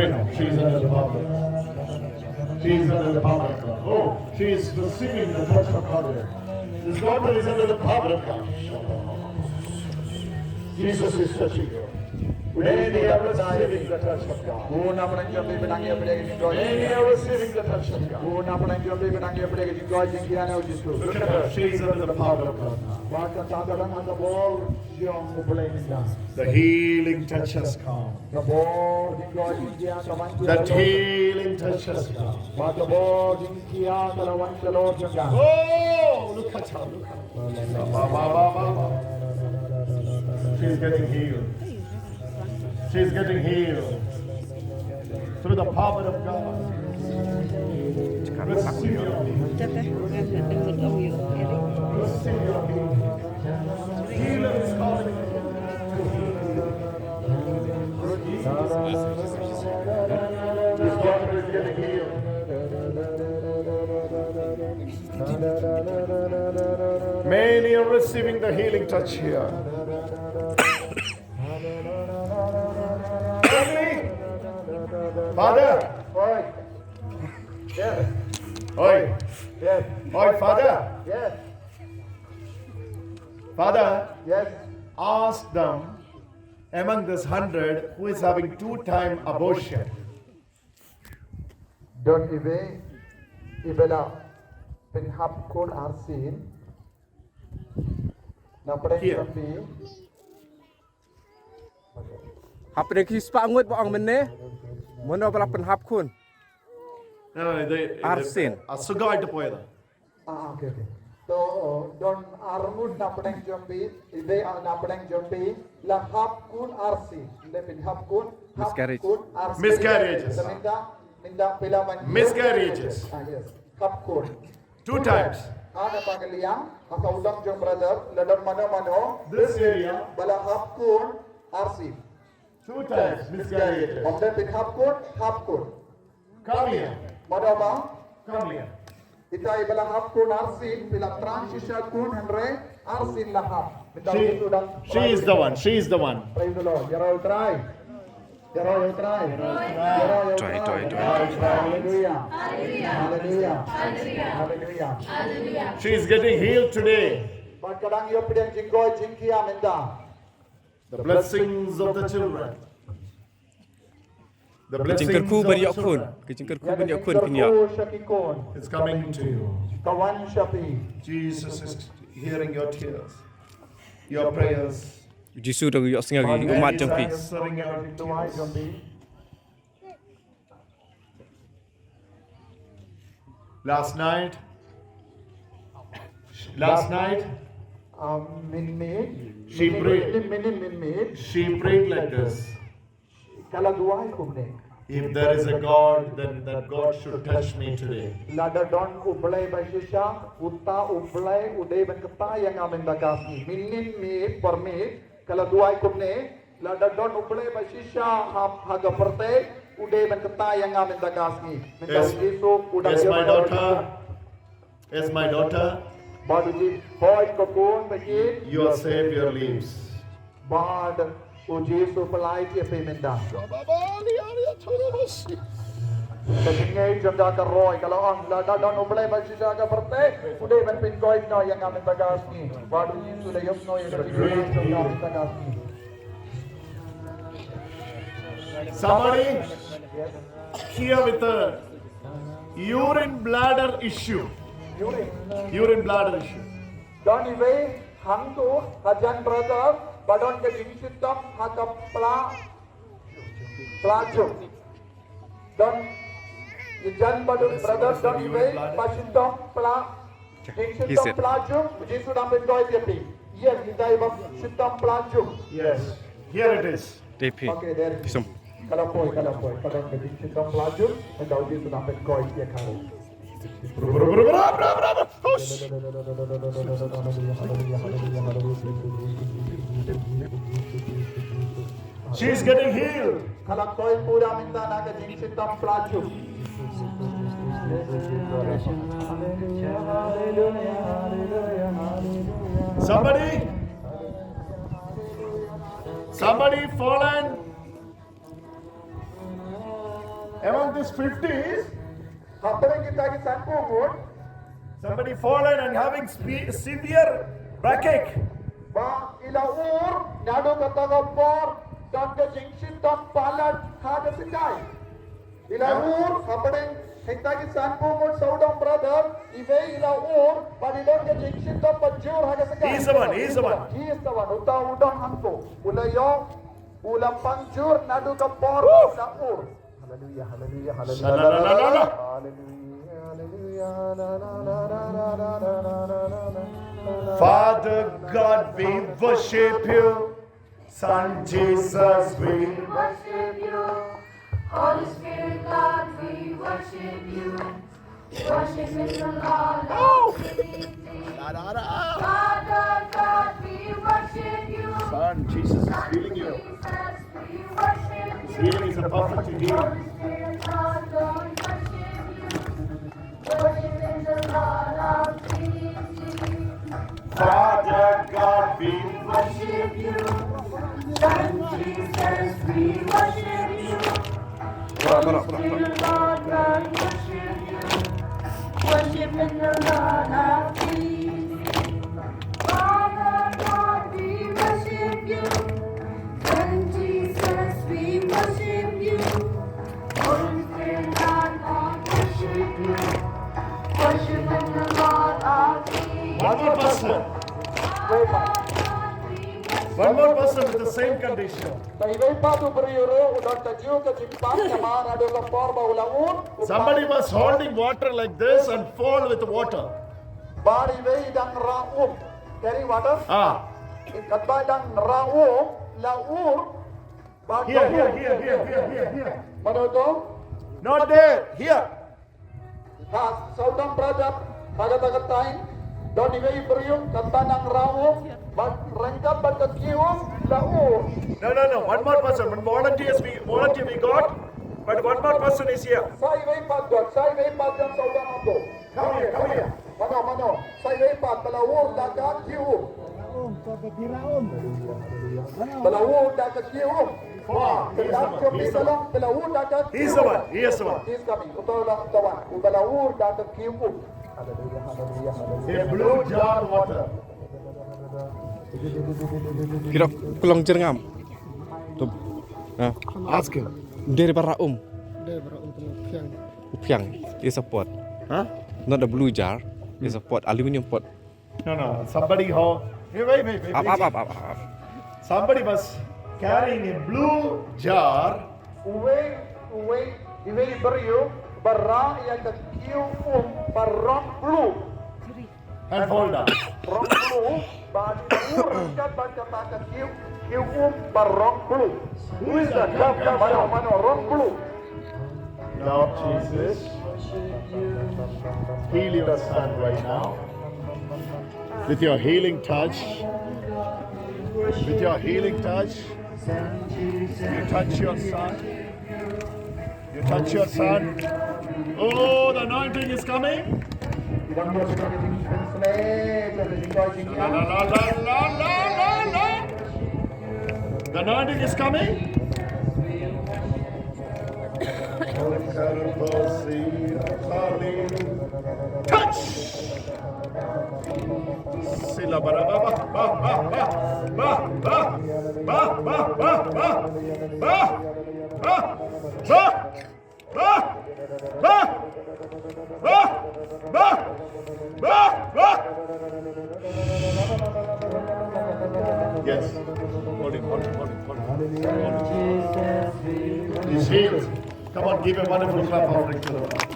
now. She's under the power. She's under the power of God. Oh, she's receiving the touch of God here. This daughter is under the power of God. Jesus is touching her. Many are receiving the touch of God. Kung apa yang jumpa menang ia beri jingkoi. Many are receiving the touch of God. Kung apa yang jumpa menang ia beri jingkoi jingkian au jisu. Look at her. She is under the power of God now. Maka tadaran ada bol yang mulai minda. The healing touch has come. Bol jingkoi jingkian kawan. That healing touch has come. Maka bol jingkian kawan celor jenggang. Oh, look at her. Look at her. She's getting healed. She's getting healed through the power of God. Receive your healing. Receive your healing. Healer is calling. This daughter is getting healed. Many are receiving the healing touch here. Father. Oi. Yes. Oi. Yes. Oi, Father. Yes. Father, Yes. ask them among this 100 who is having 2-time abortion. Don ibela penhap kon arsin na Here. preng Apa dia kis pangut po ang mene? Mana pala penhap kun? No, Arsin. Sugaita poeda. okay. So don armud na preng jombi ibe na preng jombi la hap kun arsin le penhap kun Miscarriage. Miscarriages. Minda pilawan Miscarriages. Yes. Hap kun 2 times. ada pagaliang akaulang jom brother ladang mano This area, bala hap kun arsin 2 times miscarriages. Om dan hap kun Come here. Madama Come here. Ita ibala hap kun arsin bila transition kun henre arsin lahap. She is the one. She is the one. Praise the Lord. Yara utrai. Try. Hallelujah. Hallelujah. Hallelujah. She is getting healed today. But kadang yo pidang jinggoy jingkia menda. The blessings of the children. The blessings Kecingkerku of beri the okun. children Kecingkerku beri okun pinya. Shakikon. is coming to you. Kawan shapi. Jesus is hearing your tears, your prayers. Jisu dah yok sengari umat jampi. Answering your Tuai tears. jombi. Last night, She prayed. she prayed like this. Kalau duai kumne. If there is a God, then that God should touch me today. Lada don ublay basisha, uta ublay uday ban kata yang amin bagasi. Minin mi per mi, kalau duai kumne, lada don ublay basisha haga perte uday ban kata yang amin bagasi. Yes. Yes, my daughter. Yes, my daughter. Badu ji, hoy kokon bagi. Your Savior lives. Bad uji su pelai dia pemenda. Ketinggai janda keroy kalau ang lada don ublay basisha haga perte uday ban pingoy no yang amin bagasi. Badu ji sudah yok no yang amin bagasi. Somebody here with a urine bladder issue. Urine bladder issue. Don ibe hantu hajan brother badon ke dingsitop haka plaju. Don ijan badon brother don ibe pasitop dingsitop plaju jisu dapat koi tiapi. Yes kita ibe sitop plaju. Yes. Here it is. DP. Okay there. Kisum. Kalau poi badon ke dingsitop plaju dan jisu dapat koi tiakaru. She is getting healed. Kalau koi pura minta naga dingsitop plaju. Somebody fallen among these 50s. Apa yang kita kisah pun? Somebody fallen and having severe backache. Ba ila ur nado kata gopor dan ke jingsit dan palat hada sedai. Ilaur kapedeng henta ki sanpu mut saudam brother ive ilaur padidon ke jingsit dan pajur hada sedai. He's the one, he's the one. He is the one. Uta udon hanko. Ulayo ulam panjur nadu ke por ilaur. Hallelujah, hallelujah, hallelujah. Father God, we worship you. Son Jesus, we worship you. Holy Spirit, God, we worship you. Worship in the Lord of Trinity. Father, God, we worship you. Son Jesus is healing you. Jesus, we worship His you. healing is a perfect healing. Holy Spirit, God, Lord, worship you. Worship in the Lord of Trinity. Father God, we Worship you. Son Jesus, we worship you. Holy Spirit, Lord God, worship you. Worship in the Lord of peace. Father God, we worship you. Son Jesus, we worship you. Holy Spirit, Lord, worship you. Worship in the Lord of peace. one more person. One more person with the same condition. Somebody was holding water like this and fall with water. Carry water. Ah, here. Not there, here. Saudang brother, tagat tain, don iwei beriung katanang raung, but rengkap bat kekiung lau. No. One more person. One volunteer we got, but one more person is here. Sai wei pat dan saudang ambo. Come here. Mano. Sai wei pat belau dagat kiung. Belau dagat kiung. Sedang kami dalam belau dagat. He's the one. He is the one. He's coming. Betul lah kawan. Belau dagat kiung. A blue jar water. Kira kulong jerngam. Tuh. Nah, Ask him. dari para Upiang is a pot. Huh? Not a blue jar. It's a pot, aluminium pot. No. Somebody wait. Up. Somebody was carrying a blue jar. Uwe beriung bara yang kekiung barang blue. And hold on. Rong blue, barang baca kiung barang blue. Who is that? Come. Mano, rong blue. Lord Jesus, heal your son right now. With your healing touch. You touch your son. Oh, the anointing is coming. La. The anointing is coming. Touch. Sila Yes. Hold him. He's healed. Come on, give a wonderful clap offering to the Lord.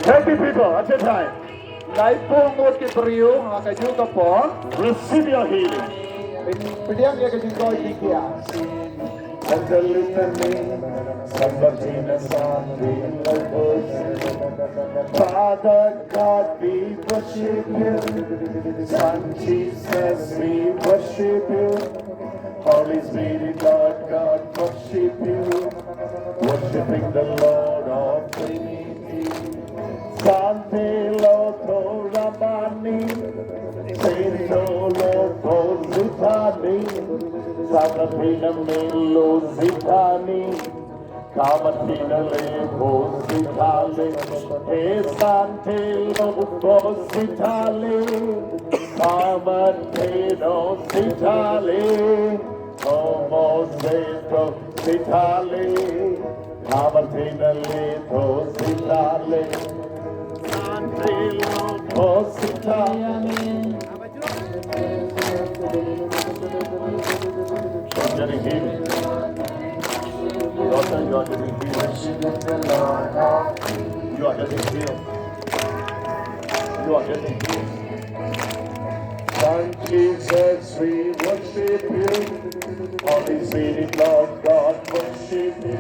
Happy people at a time. Lai pungut ke beriung kayu kapon. Receive your healing. Pediang dia ke jingkoi tikia. until in the name, somebody in the sun, Father God, we worship you. Son Jesus, we worship you. Holy Spirit, Lord God, worship you. Worshiping the Lord of Trinity. Sante Loto Ramani, Sainto Loto Zitani, Sanatina Milo Zitani, Kamatina Lepo Zitali, Sante Loto Zitali, Kamatino Zitali, Como Zeto Zitali, Kamatina Lepo Zitali, Sante Loto Zitali. I'm getting healed. Daughter, you are getting healed. You are getting healed. You are getting healed. Son Jesus, we worship you. Holy Spirit, Lord God, worship you.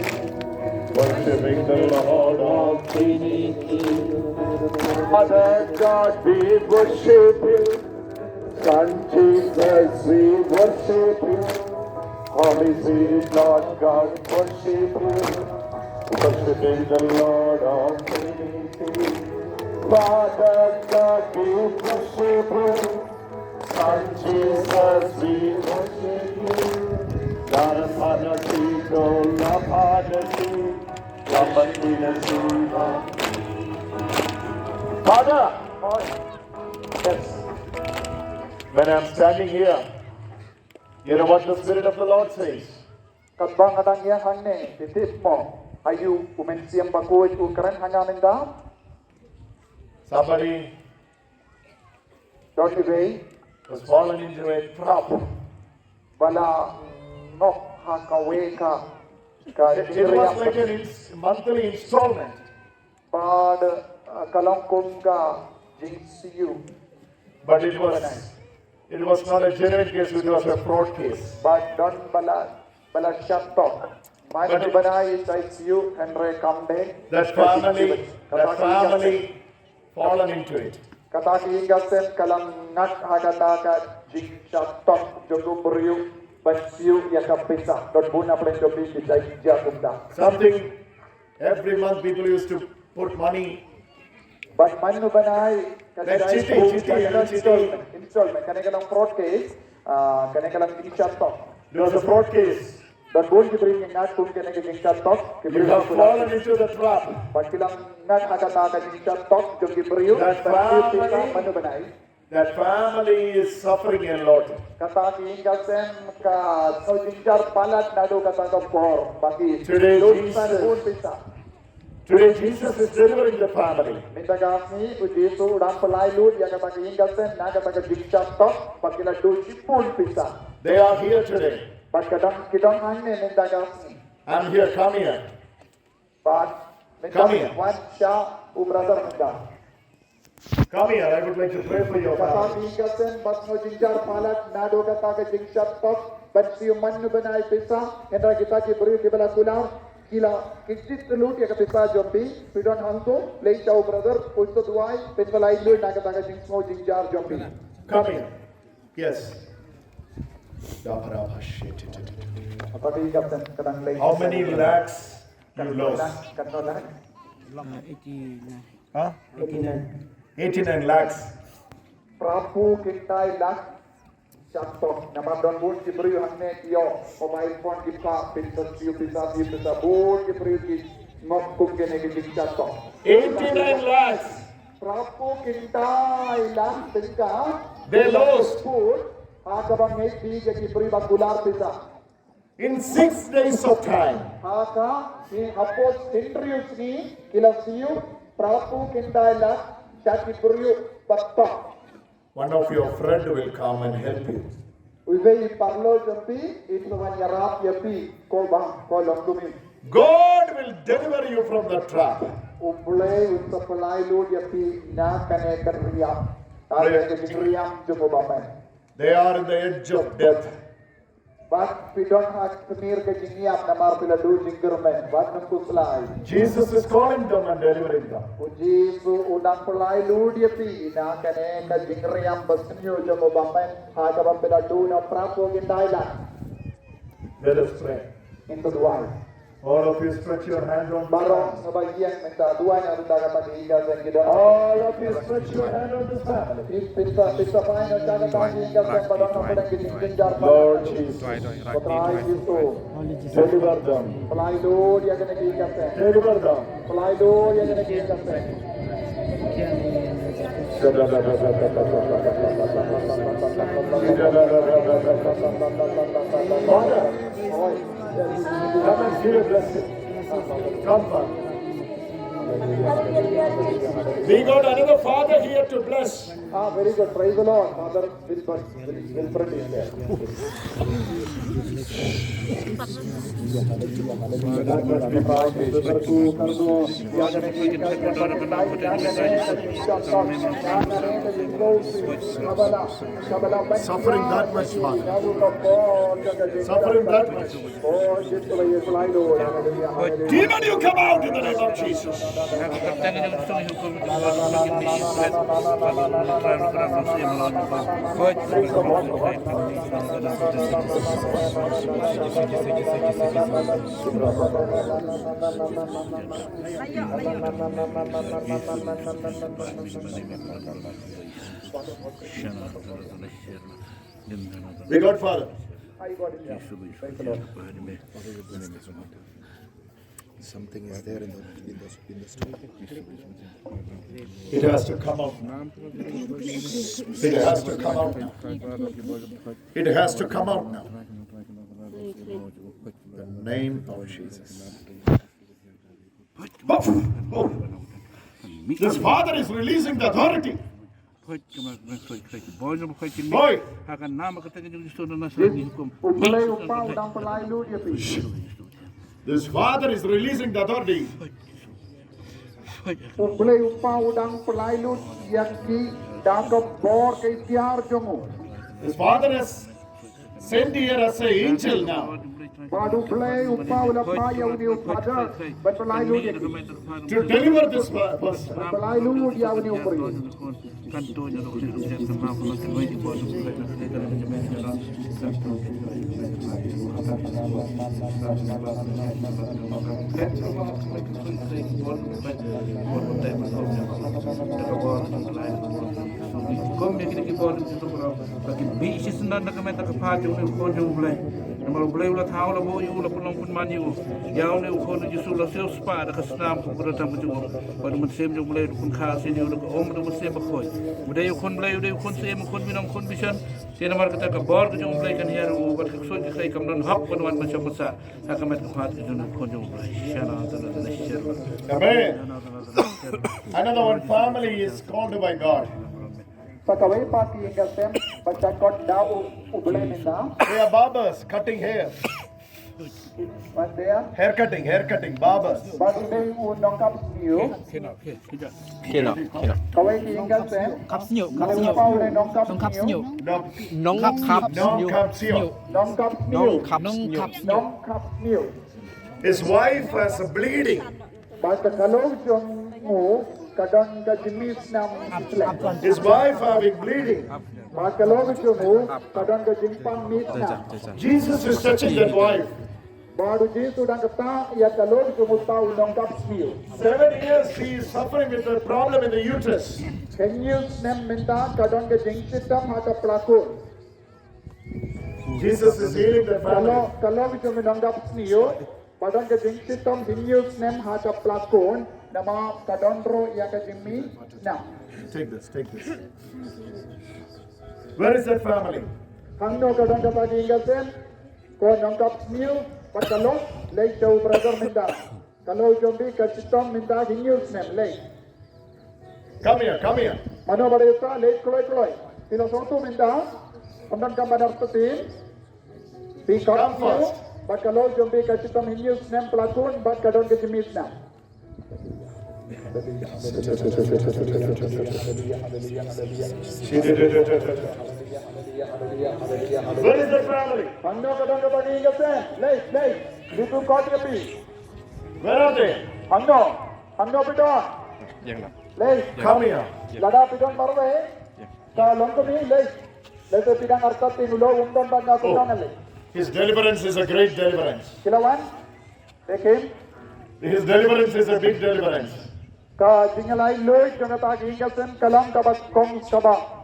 Worshiping the Lord of Trinity. Father God, we worship you. Son Jesus, we worship you. Holy Spirit, Lord God, worship you. Worshiping the Lord of Trinity. Father God, we worship you. Son Jesus, we worship you. Darapanati, Dolapanati, Lapatinati. Father, yes. When I'm standing here, you know what the Spirit of the Lord says? Kadang kadang yang hanya titik mo ayu umensiam bagoy ukuran hanya menda Somebody don't way was fallen into a trap. bala nok hakawe ka It was like a monthly installment. pad kalangkum ka jinsiu But it was not a genuine case, it was a fraud case. but don't bala shatok But Manu banai sites you Henry Kamde That family fallen into it. kata kiingasen kalang ngat hagata ka jing shatok jogo beriu bansiu ya kapisa dot buna prendobi kita jakumda Something, every month people used to put money. but manu banai Like cheating. installment kanekalang fraud case kanekalang jing shatok It was a fraud case. dot bun ki bring ngat kun kaneka jing shatok You have fallen into the trap. but kilang ngat hagata ka jing shatok jogi beriu That bansiu kita family- manu banai That family is suffering a lot. kata kiingasen ka so jinjar palat nado kata ka por baki Today, dosan Jesus- pun bisa Today Jesus is delivering the family. minta kami ujitu udah pelai lut yang kata kiingasen na kata ka jikta tok pakila dosi pun bisa They are here today. but kadang kidang ane minta kami I'm here, come here. but minta Come here. wan sha u brother minta Come here, I would like to pray for your kata family. kiingasen bas no jinjar palat nado kata ka jikta tok bansi manu banai bisa hendra kita ki beri di bala kular kila kisit lut ya kapisa jombi pidon hanto lei chau brother usto duai penvalai lut na kata ka jingsmo jinjar jombi Come here. Yes. apa kiingasen kadang lei How many lakhs you lost? katola Huh? 89 lakhs. prapu kintai lak Chatok, nama don bun ki beri hanne yo mobile phone ki pa pintas bisa bun ki beri ki ngok kum kene ki chatok 89 lakhs. prapu kintai lak tingka They lost. bun aga bang ngai pi ki beri bakular bisa In 6 days of time. aga ni hapos interviews ni kilasiu prapu kintai lak chaki beri bakta One of your friend will come and help you. Uwe parlo jampi itu wanyarap yapi ko bang ko longdumi God will deliver you from the trap. umble utsapalai lod yapi na kane karriya are ke kriya jo bapai They are in the edge of death. But we don't have to near the jingiap namar pila do jingermen. But nung kuslay. Jesus is calling them and delivering them. Uji su unang pulay lud yapi na kane ka jingriam basnyo jamo bamen ha ka pila do na prapo gindailan. Let us pray. Into the wine. All of you stretch your hand on Barong sebagian minta dua yang ada kata hingga dan kita. All of you stretch your hand on this family. Pizza pain yang ada kata hingga dan barang apa yang kita kejar. Lord Jesus, Pelai itu. deliver them. Pelai itu dia kena hingga sen. Deliver them. Pelai itu dia kena hingga sen. Come and give a blessing. Come, Father. We got another father here to bless. Very good. Praise the Lord. Father Wilfred is there. Suffering that much, Father. Suffering that much. Demon, you come out in the name of Jesus. We got Father. Something is there in the story. It has to come out now. It has to come out now. It has to come out now. The name of Jesus. Oh. This father is releasing the authority. Boy. This father is releasing the authority. Boleh upah udang pelailut yang di dagap bor ke ikhtiar jongo. His father has sent here as an angel now Padu boleh upah ulah payah uni upada ban pelailut yang to deliver this person. pelailut yang uni upri. Namal boleh ulah tahu lah boleh ulah pulang pun maju. Jauh ni ukon ni justru lah sel spa dah kesenam berada macam pada musim je boleh ukon khas ni ulah om tu musim berkoi. Udah ukon boleh udah ukon sem ukon minum ukon bisan. Saya namar kata kabar tu jom boleh kan hiar ubat kesuai kita kamdan hak penuan macam masa. Hakamat kepat tu jom ukon jom boleh. Syana antara syarwa. Amen. Another one family is called by God. Pakawai pati hingga sem baca kot dau ublay minda. They are barbers cutting hair. What they are? Hair cutting, barbers. Baru day nongkap siu. Kawai hingga sem. Kalau upah udah nongkap siu. Nongkap siu. His wife has a bleeding. Baca kalau jongu kadang jenis nam Islam. His wife having bleeding. Kalau jongu kadang jimpang mitna. Jesus is touching that wife. Baru Yesus dan kata ya kalau jongu tahu nongkap siu. 7 years she is suffering with a problem in the uterus. Kenyus nem minta kadang jengsitam hata pelakon. Jesus is healing the family. Kalau jongu nongkap siu, kadang jengsitam kenyus nem hata pelakon. Nama kadondro yang kejimi nah. Take this. Where is that family? Hangno kadang dapat diingatkan ko nongkap new patalo lay jauh brother minta. Kalau jombi kecitom minta hinyus nem lay. Come here. Mano baresa lay kloy. Filosofi minta pemdan kabar tetin. Come first. Bat kalau jombi kecitom hinyus nem pelakon bat kadon kejimis nah. Where is the family? Ano kadang kapag ingat sen? Lay. Dito kot kapi. Where are they? Ano pito? Lay. Come here. Lada pidon marwe. Ka longkami lay. Lay to pidang artat tinulo undon banda kunang lay. His deliverance is a great deliverance. Kilawan? Tekim? His deliverance is a big deliverance. Ka tingalay loy jona ta ingat sen kalam kabak kong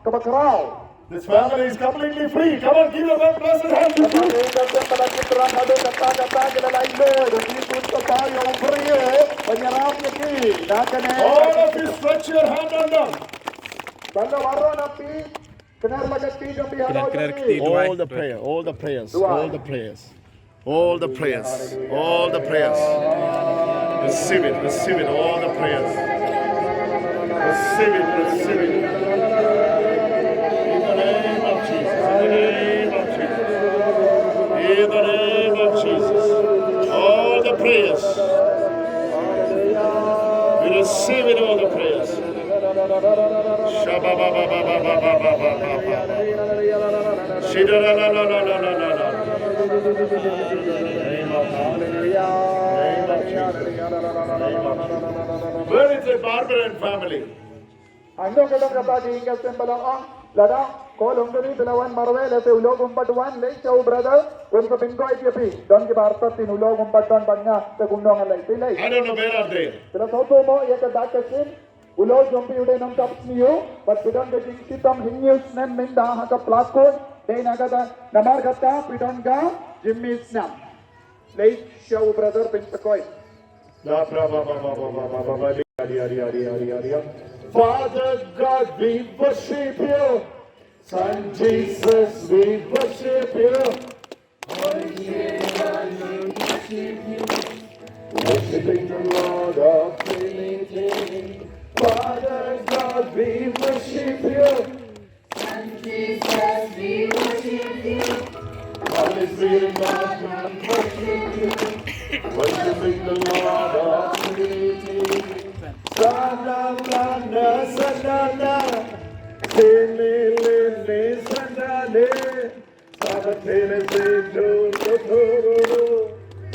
kabak rao. This family is completely free. Come on, give your one blessed hand to Kapag you. ingat sen pada kitrang ado kata kilalay loy. Dito punta tayo ubriye. Panyarap niya ki. Nakane. All of you stretch your hand on them. Banda waro napi. Kenar magati napi halo. All the prayers, all the prayers, all the prayers, all the prayers, all the prayers. Receive it, all the prayers. Receive it. In the name of Jesus, in the name of Jesus. All the prayers. We receive it, all the prayers. Where is the Barbarian family? Ano kadang kapag ingat sen pada lada kolongkani bilawan marwe lete ulog umpatuan lay chau brother unsa bingko itiapi don ki barta tin ulog umpatuan banga te gundong alay tilay. I don't know where are they. Bila soto mo ya ka dakasin ulog jompi uday nam tapsniyo but bidon ke jingsitam hingius nem minda ha ka plaskon day nagada namar gata bidon ga jimmis nam lay chau brother pintakoy. Father God, we worship you. Son Jesus, we worship you. Holy Spirit, we worship you. Worshiping the Lord of Trinity. Father God, we worship you. Son Jesus, we worship you. Holy Spirit, God, we worship you. Worshiping the Lord of Trinity. Sanana, Sele, Sanale, Sabatele,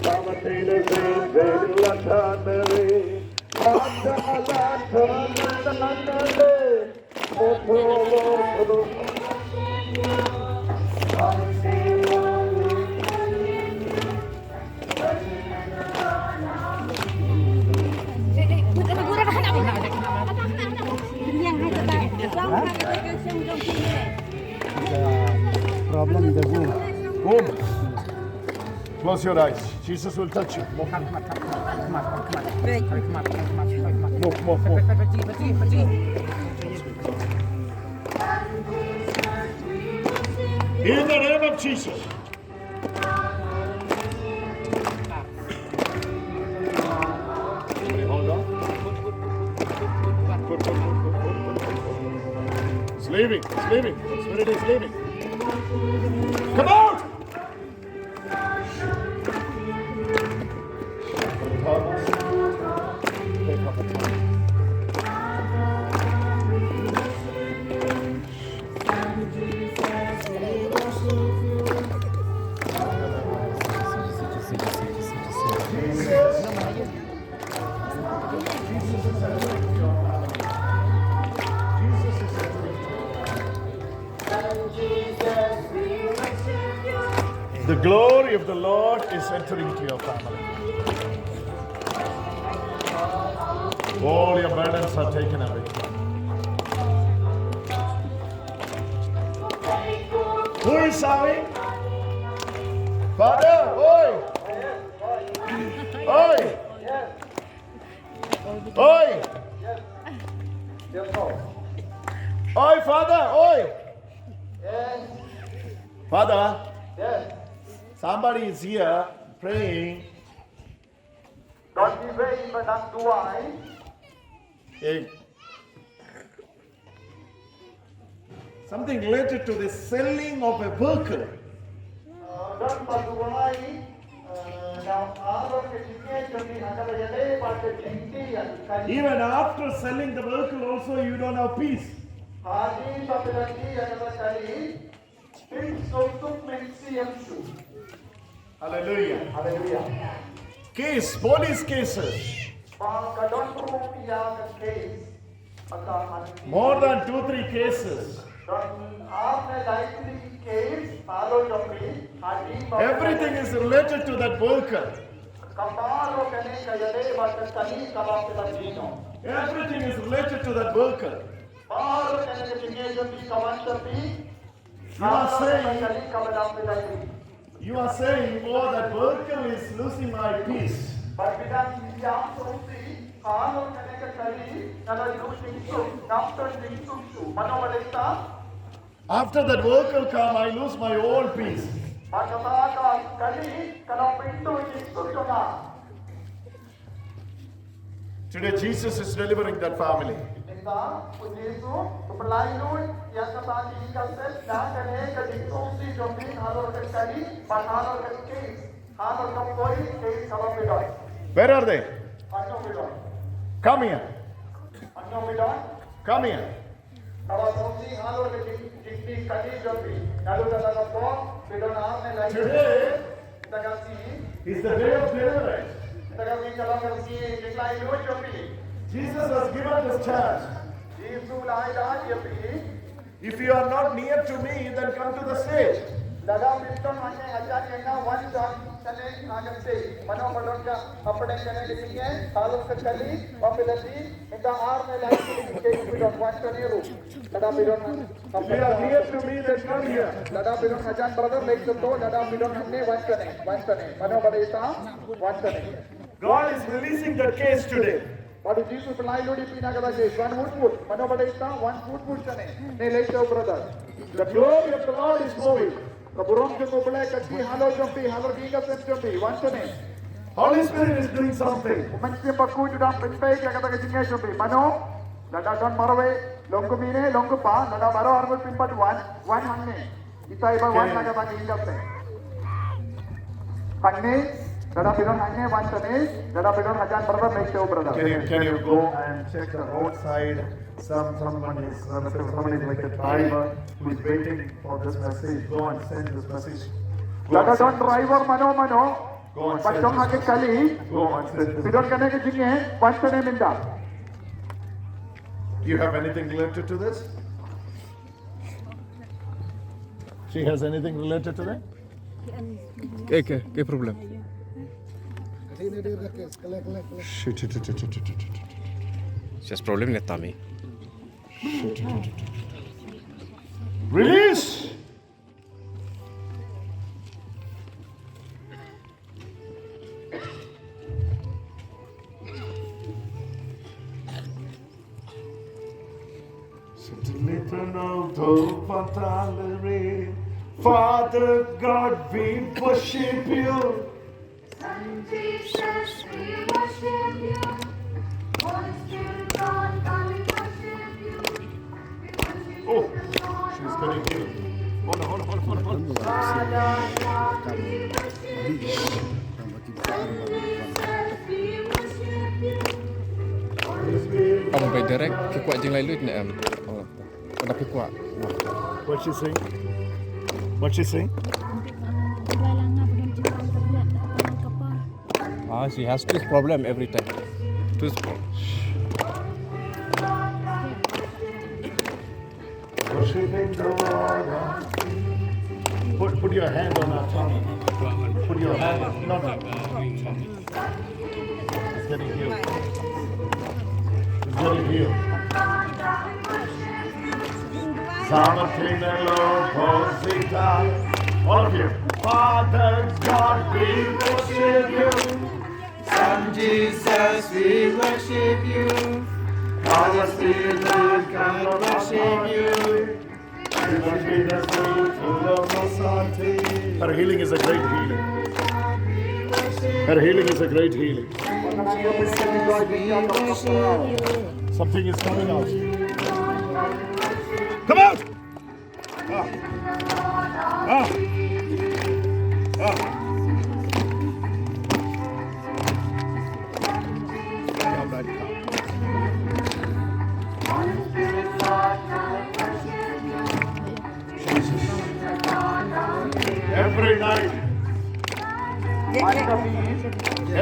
Sabatele, Latanale, Problem in the womb. Womb. Close your eyes. Jesus will touch you. Move. In the name of Jesus. Hold on. It's leaving. The spirit is leaving. Come out! The glory of the Lord is entering into your family. All your burdens are taken away. Who is serving? Father, oi! Oi! Oi! Oi, Father, oi! Father, somebody is here praying. Don't be waiting for that duai. Hey. Something related to the selling of a vehicle. Don't paduai. Now, our education is under the day, but the Even after selling the vehicle also you don't have peace. Hallelujah. Case, police cases. More than 2-3 cases. Everything is related to that vehicle. Everything is related to that vehicle. You are saying, oh, that vehicle is losing my peace. After that vehicle come, I lose my own peace. Today Jesus is delivering that family. Where are they? Come here. Come here. Today is the day of deliverance. Jesus has given this chance. If you are not near to me, then come to the stage. If you are near to me, then come here. God is releasing the case today. But Jesus Lord The glory of the Lord is moving. Holy Spirit is doing something. Can you go and check the roadside? Someone is like a driver who is waiting for this message. Go and send this message. Go and send this. Go and send this. You have anything related to this? She has anything related to that? ¿Qué problema? Si has problem na tummy. Release! Father God, we worship you. Son Jesus, we worship you. Holy Spirit, God, we worship you. We worship you. Oh, she's getting healed. Hold on. Father God, we worship you. Son Jesus, we worship you. Holy Spirit, Ông phải direct cái quả chừng lại lướt nè em. Ông đập cái quả. What's she saying? What's she saying? She has this problem every time. This problem. Worshiping the Lord. Put your hand on her tummy. Put your hand. No. It's getting healed. It's getting healed. All of you. Father God, we worship you. Son Jesus, we worship you. Holy Spirit, come and worship you. Her healing is a great healing. Her healing is a great healing. Something is coming out. Come out!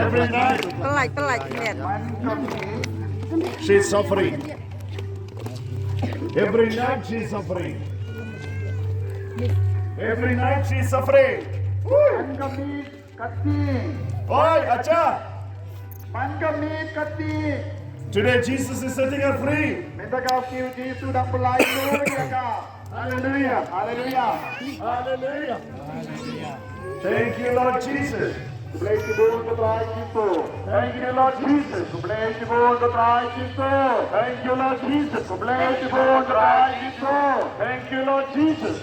Every night ตลาดเนี่ย she's suffering. Every night she's suffering. Every night she's suffering. Oi, acha. Today Jesus is setting her free. Hallelujah. Hallelujah. Hallelujah. Thank you, Lord Jesus. Thank you, Lord Jesus. Thank you, Lord Jesus. Thank you, Lord Jesus. Thank you, Lord Jesus.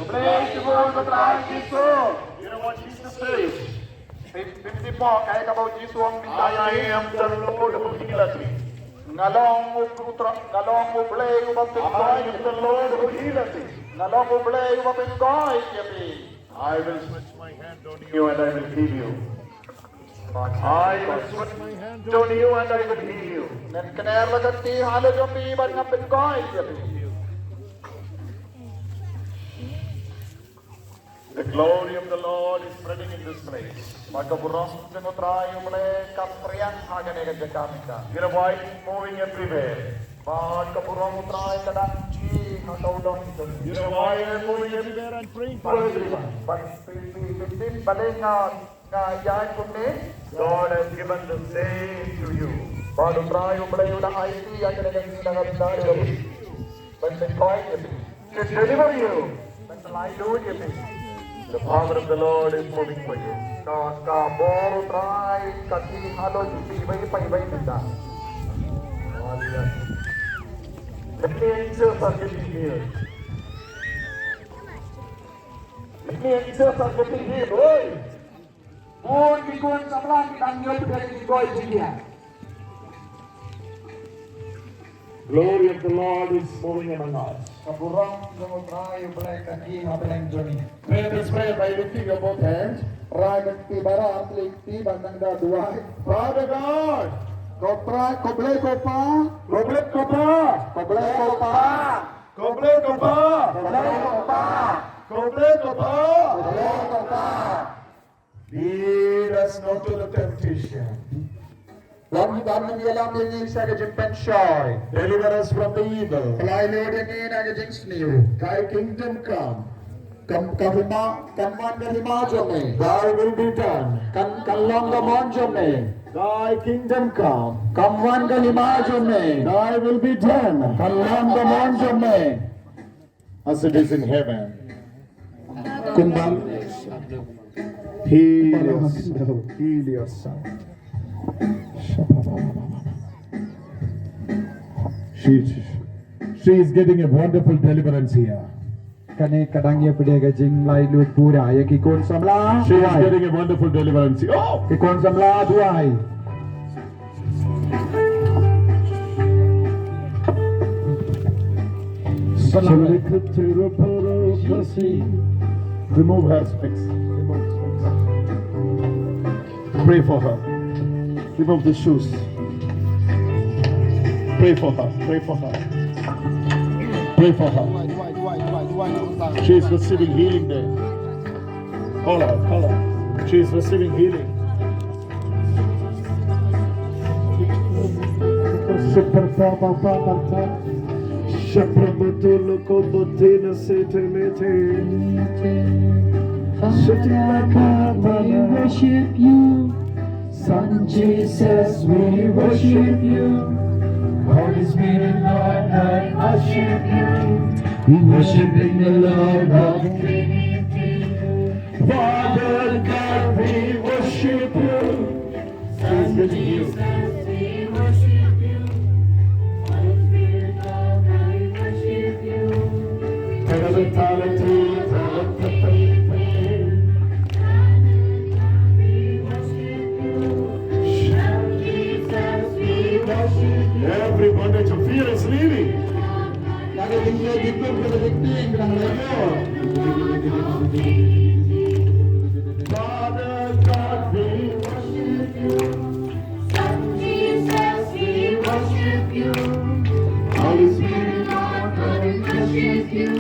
You know what Jesus says? I am the Lord who healeth thee. I am the Lord who healeth thee. I will stretch my hand on you and I will heal you. I will stretch my hand on you and I will heal you. The glory of the Lord is spreading in this place. You know why it's moving everywhere? You know why I'm moving everywhere and praying for everyone? God has given the same to you. To deliver you. The power of the Lord is moving for you. Many angels are getting healed. Many angels are getting healed. Oi! Glory of the Lord is moving among us. Pray this prayer by lifting your both hands. Father God, lead us not to the temptation. Deliver us from the evil. Thy kingdom come. Thy will be done. Thy kingdom come. Thy will be done. As it is in heaven. Heal your son. She is getting a wonderful deliverance here. She is getting a wonderful deliverance here. Oh! Remove her specs. Pray for her. Remove the shoes. Pray for her. Pray for her. Pray for her. She is receiving healing there. Call her. Call her. She is receiving healing. We worship you, Son Jesus, we worship you. Holy Spirit, Lord, I worship you. We worshiping the Lord of Trinity. Father God, we worship you. Son Jesus, we worship you. Holy Spirit, Lord, I worship you. Every bondage of fear is leaving. Father God, we worship you. Son Jesus, we worship you. Holy Spirit, Lord, I worship you.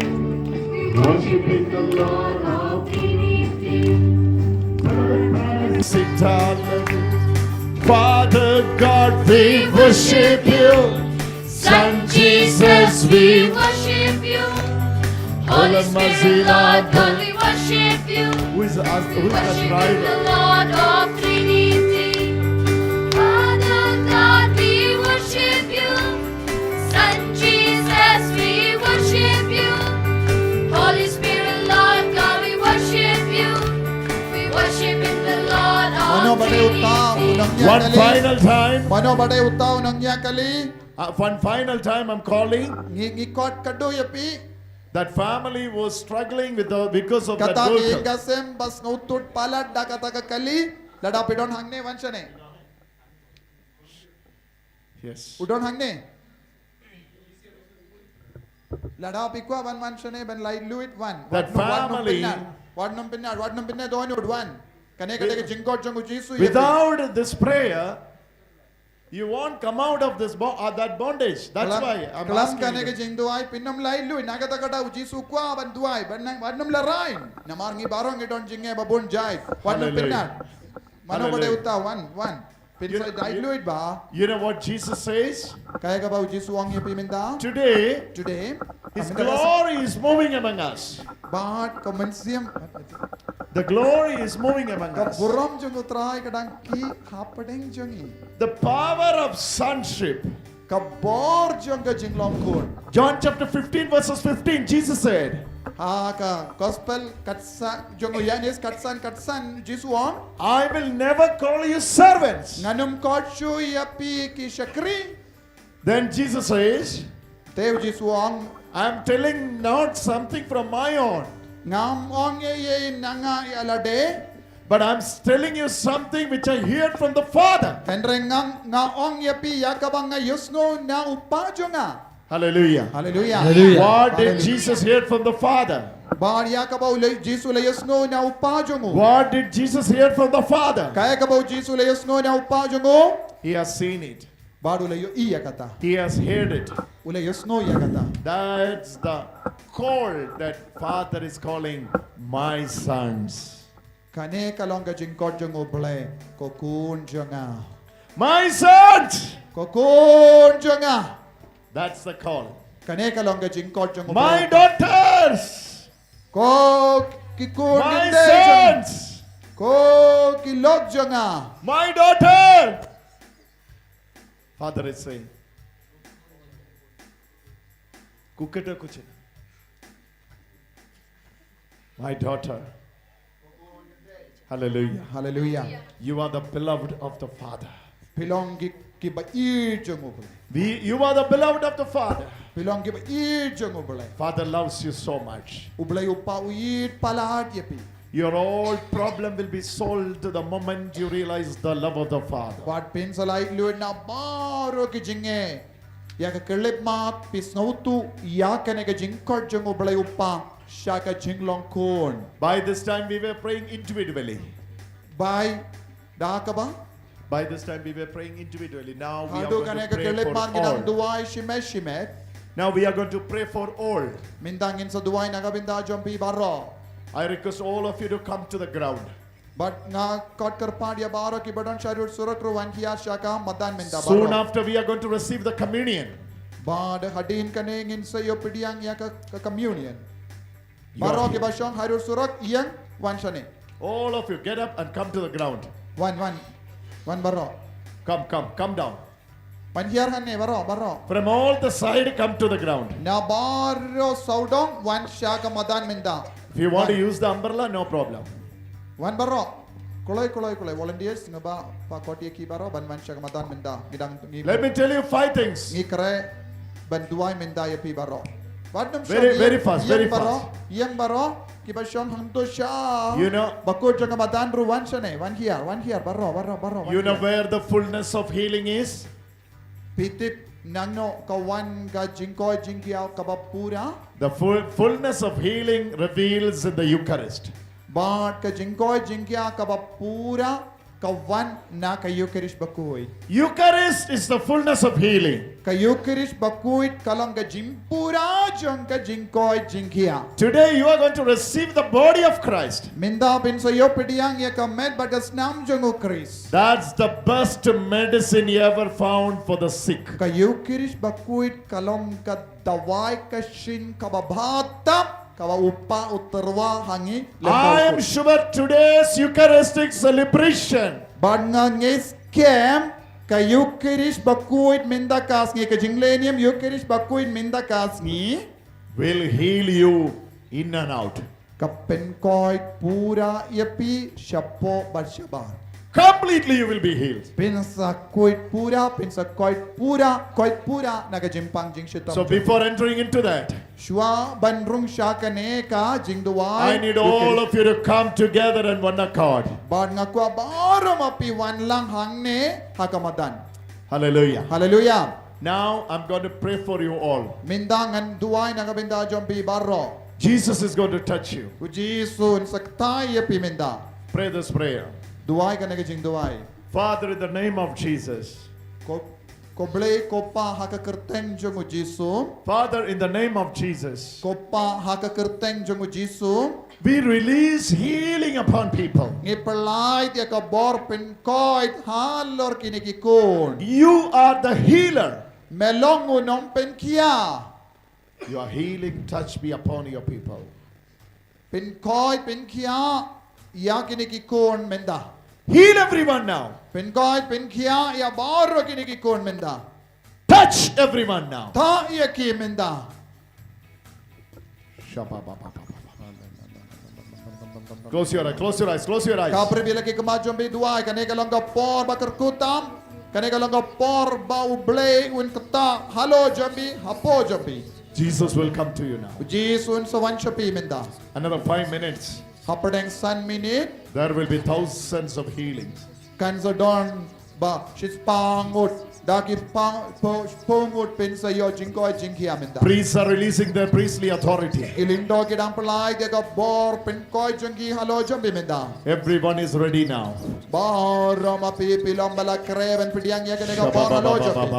worshiping the Lord of Trinity. of Sing hallelujah. Father God, we worship you. Son Jesus, we worship you. Holy Spirit, Lord God, we worship you. Who is that Worship you, the driver? Lord of Trinity. Father God, we worship you. Son Jesus, we worship you. Holy Spirit, Lord God, we worship you. We worship in the Lord Mano of bade utta Trinity. unang niya One kali. final time. Mano bade utta unang niya kali. One final time I'm calling. Ngikot kado yapi. That family was struggling with because of that Kata worker. ingasem bas ngutut palat da kata ka kali. Lada pidon hangne wanshane. Yes. Udon hangne. Lada pikwa ban wanshane ban lai luit wan. That family- Wadnum pinna don ud wan. Kane kate ke jingkot jongu jisu yapi. Without this prayer, you won't come out of this that bondage. That's why I'm Kelam asking kane ke you. jing duai pinnam lai lui nagata kata uji sukwa ban duai ban wadnam la rain namar ngi barong ke don jinge babun jai wadnam Hallelujah. pinnat mano bade Hallelujah. uta one pin You- sai dai lui ba You know what Jesus says? kaya ka ba uji suang ye piminda Today, today His glory is moving among us. bat komensiam The glory is moving among ka us. buram jung utrai kadang ki hapadeng jungi The power of sonship. ka bor jung ka jinglong kun John chapter 15 verses 15, Jesus said, ha ka gospel katsa jung yanis katsan jisuang I will never call you servants. nganum kochu yapi ki shakri Then Jesus says, tew jisuang I'm telling not something from my own, ngam ong ye nanga alade but I'm telling you something which I heard from the Father. henreng nga ong yapi yakabang nga yusno na upajonga Hallelujah. hallelujah What did Jesus hear from the Father? bar yakabaw le jisu le yusno na upajongo What did Jesus hear from the Father? kaya kabaw jisu le yusno na upajongo He has seen it. baru le yo iya kata He has heard it. ule yusno ya kata That's the call that Father is calling my sons. kane kalong ka jingkot jongo ble kokun jonga My sons! kokun jonga That's the call. kane kalong ka jingkot jongo My daughters! ko kikun My ninde jonga sons! ko kilog jonga My daughter! Father is saying, Kukata kuchina. My daughter. Hallelujah. hallelujah You are the beloved of the Father. pilong ki ba i jongo ble You are the beloved of the Father. pilong ki ba i jongo ble Father loves you so much. ublay upa uyit palat yapi Your all problem will be solved the moment you realize the love of the Father. Wat pin sa laik luid na baro ki jinge. Ya ka kelip mat pis ngautu ya ka ne ka jingkot jong ublay upa sya ka jinglong kun. By this time we were praying individually. Bay da ka ba? By this time we were praying individually. Now we are Hadu going ka ne to ka pray kelip mat for ginang all. duway shimet. Now we are going to pray for all. Mintangin sa duway na kabinda jom pi baro. I request all of you to come to the ground. But nga kot karpad ya baro ki badon sharur surat ruwan kiya sya ka madan minda Soon baro. after we are going to receive the communion. Bad hadin ka ne ngin sa iyo pidiyang ya ka communion. You are Baro here. ki ba siyang harur surat iyang wan siya ne. All of you get up and come to the ground. One baro. Come down. Panhiarhan ne baro. From all the side, come to the ground. Na baro saudong wan siya ka madan minda. If you want to use the umbrella, no problem. Wan baro. Kulay. Volunteers nga ba pa koti ki baro ban wan siya ka madan minda. Gidang Let me tell you 5 things. ngi kare ban duay minda ya pi baro. Badam Very fast, very baro. Yang baro ki ba siyang hangto siya. You know- bakod siya ka madan ru wan siya ne. One here baro. You know where the fullness of healing is? Pitip nangno kawan ka jingko jingkiao kabapura. The fullness of healing reveals in the Eucharist. But ka jingko jingkia kabapura kawan na ka Eucharist bakuit. Eucharist is the fullness of healing. Ka Eucharist bakuit kalong ka jimpura jong ka jingkoy jingkia. Today you are going to receive the body of Christ. Minda bin so yo pediang ya ka med bagas nam jong o Christ. That's the best medicine you ever found for the sick. Ka Eucharist bakuit kalong ka dawai ka shin ka babatap. Kawa upa uterwa hangi. I am sure today's Eucharistic celebration Bad nga ngis kem ka Eucharist bakuit minda kas ngi ka jinglenium Eucharist bakuit minda kas ngi will heal you in and out. ka penkoy pura yapi shapo badshabar. Completely you will be healed. Pinsa koit pura naga jimpang jing shitom. So before entering into that, Shwa banrung shakane ka jing duwai. I need all of you to come together in one accord. Bad nga kwa baro mapi wan lang hangne hakamadan. Hallelujah. Hallelujah. Now I'm going to pray for you all. Mindangan duwai nagabinda jompi barro. Jesus is going to touch you. Uji sun saktay yapi minda. Pray this prayer. Duwai ka naga jing duwai. Father, in the name of Jesus. Koble kopa hakakerteng jong ujisu. Father, in the name of Jesus. Kopa hakakerteng jong ujisu. We release healing upon people. Ngipalay tiya ka bor penkoit halor kinikikun. You are the healer. Melong unong penkia. Your healing touch be upon your people. Penkoit penkia. Ya kinikikun menda. Heal everyone now. Penkoit penkia ya boro kinikikun menda. Touch everyone now. Ta iya ki menda. Close your eyes, close your eyes, close your eyes. Kapre bila ki kamajom bi duai kane kalangga por bakar kutam. Kane kalangga por bau blay un kata halo jambi hapo jambi. Jesus will come to you now. Jisun sawan shapi menda. Another 5 minutes. Hapadeng san minute. There will be thousands of healings. Kansa don ba shis pangut daki pangut pensa yo jingko jingkia menda. Priests are releasing their priestly authority. Ilindo kidang palay dega bor penkoy jingki halo jambi menda. Everyone is ready now. Baro mapipilong bala kreven pidiang ya kene bor halo jambi.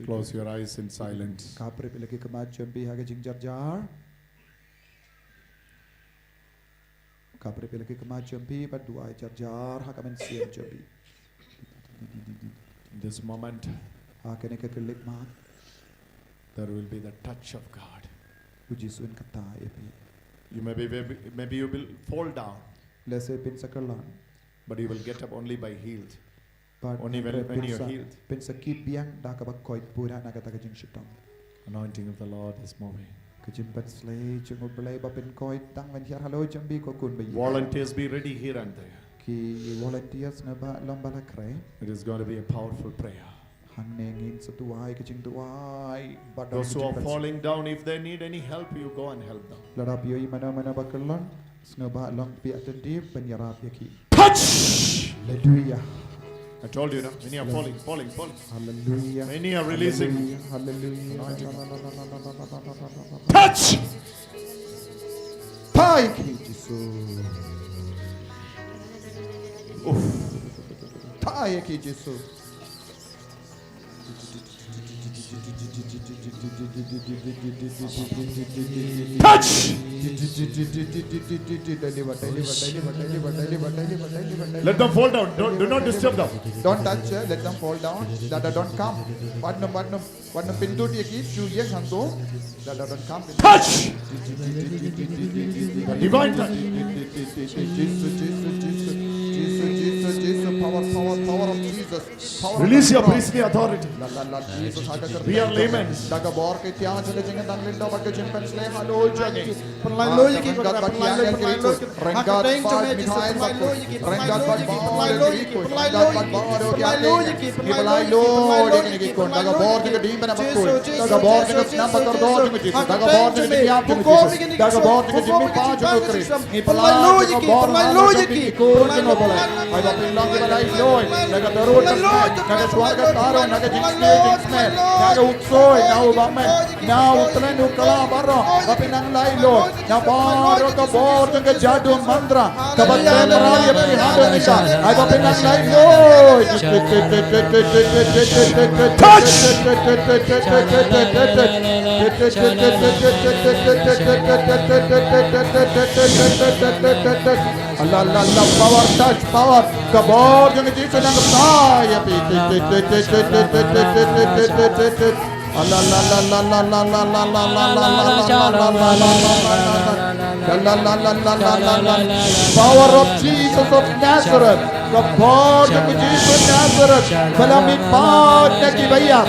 Close your eyes in silence. Kapre pilagi kamajom bi haga jingjar jar. Kapre pilagi kamajom bi paduai jar jar haga men siam jambi. In this moment, Hakane ka kelip mat. there will be the touch of God. Uji sun kata epi. You maybe you will fall down. Let's say pin sakalon. But you will get up only by healed. But Only when you are healed. Pin sakit biang dah kabak koit pura nak kata kajing shitong. Anointing of the Lord is moving. Kajing bat slay cungul belai ba pin koit tang wan hiar halo jambi ko kun bayi. Volunteers be ready here and there. Ki volunteers ngaba lomba la kray. It is going to be a powerful prayer. Hanengin setuai kajing tuai. Those who are falling down, if they need any help, you go and help them. Ladap yoi mana bakalon. Ngaba long pi attentive penyarap yaki. Touch! Hallelujah. I told you, no? Many are falling. Hallelujah. Many are releasing. Hallelujah. Touch! Pai ki Jesu. Pai ki Jesu. Touch! Let them fall down. Do not disturb them. Don't touch, let them fall down. Dada don't come. Wadnam pintu dia ki chu ye hantu. Dada don't come. Touch! Divine touch. Jesus, power of Jesus. Release your priestly authority. Jesus, We are laymen. Daga bor ke tiang chale jingan dang linda bak chimpan slay halo jagi. Penlalu ki Renggat bak jadung mandra kabatnya meraya berhadap kita ay papinang lain Lord touch Allah power touch power kabor yang Jesus nang saya power of Jesus of Nazareth, the power of Jesus of Nazareth. Bala mitpat na kibaya,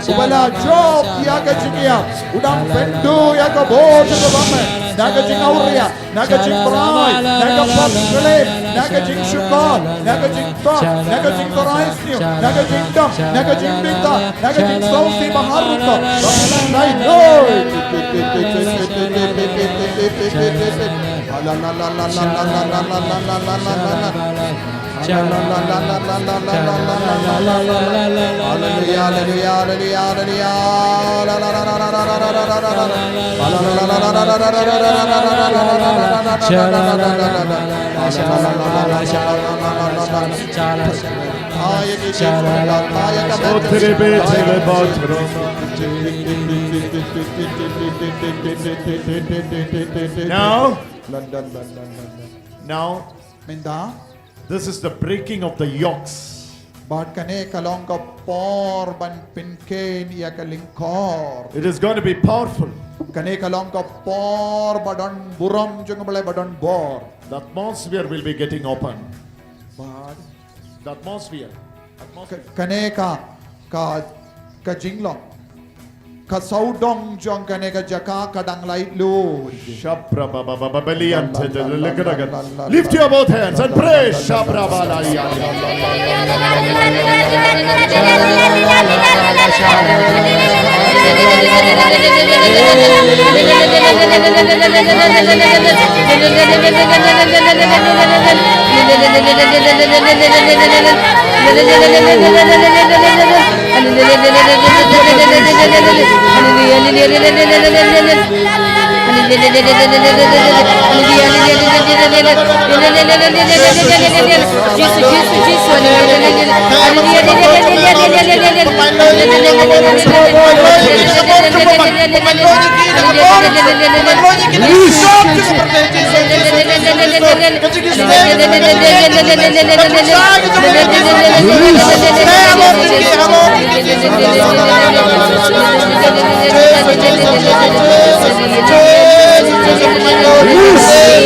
bala job ya kajiya, udang pendu ya kabor sa bame, nagajing auria, nagajing bray, nagapap slave, nagajing shukal, nagajing top, nagajing toraisniu, nagajing dam, nagajing binta, nagajing sausi baharuka, bahalang Lord. Now, this is the breaking of the yokes. It is going to be powerful. The atmosphere will be getting open. The atmosphere. Kasaudong jong kaneka jaka kadang light lu. Lift your both hands and pray. Release.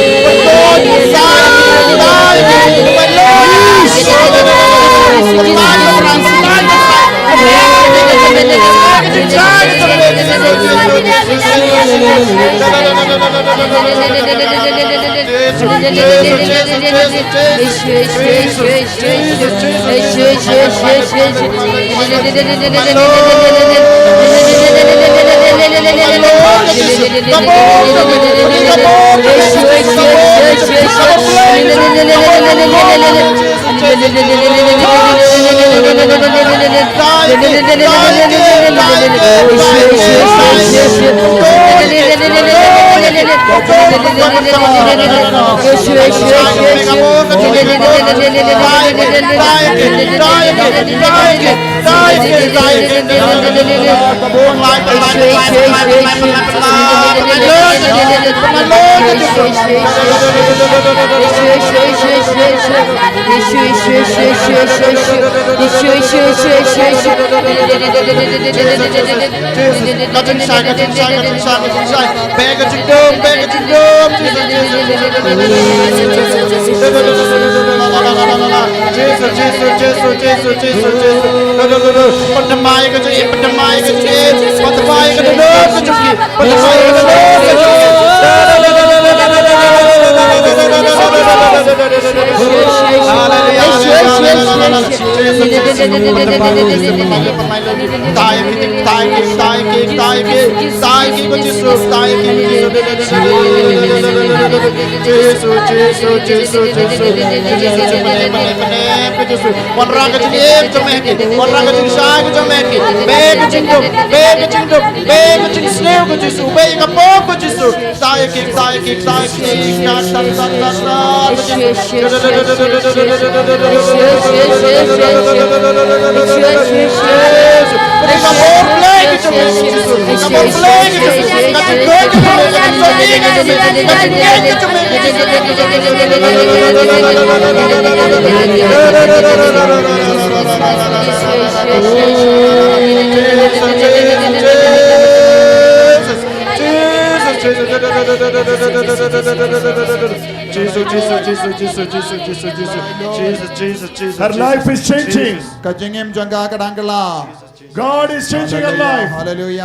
Her life is changing. Kajingim jangga kadangkala. God is changing her life. Hallelujah.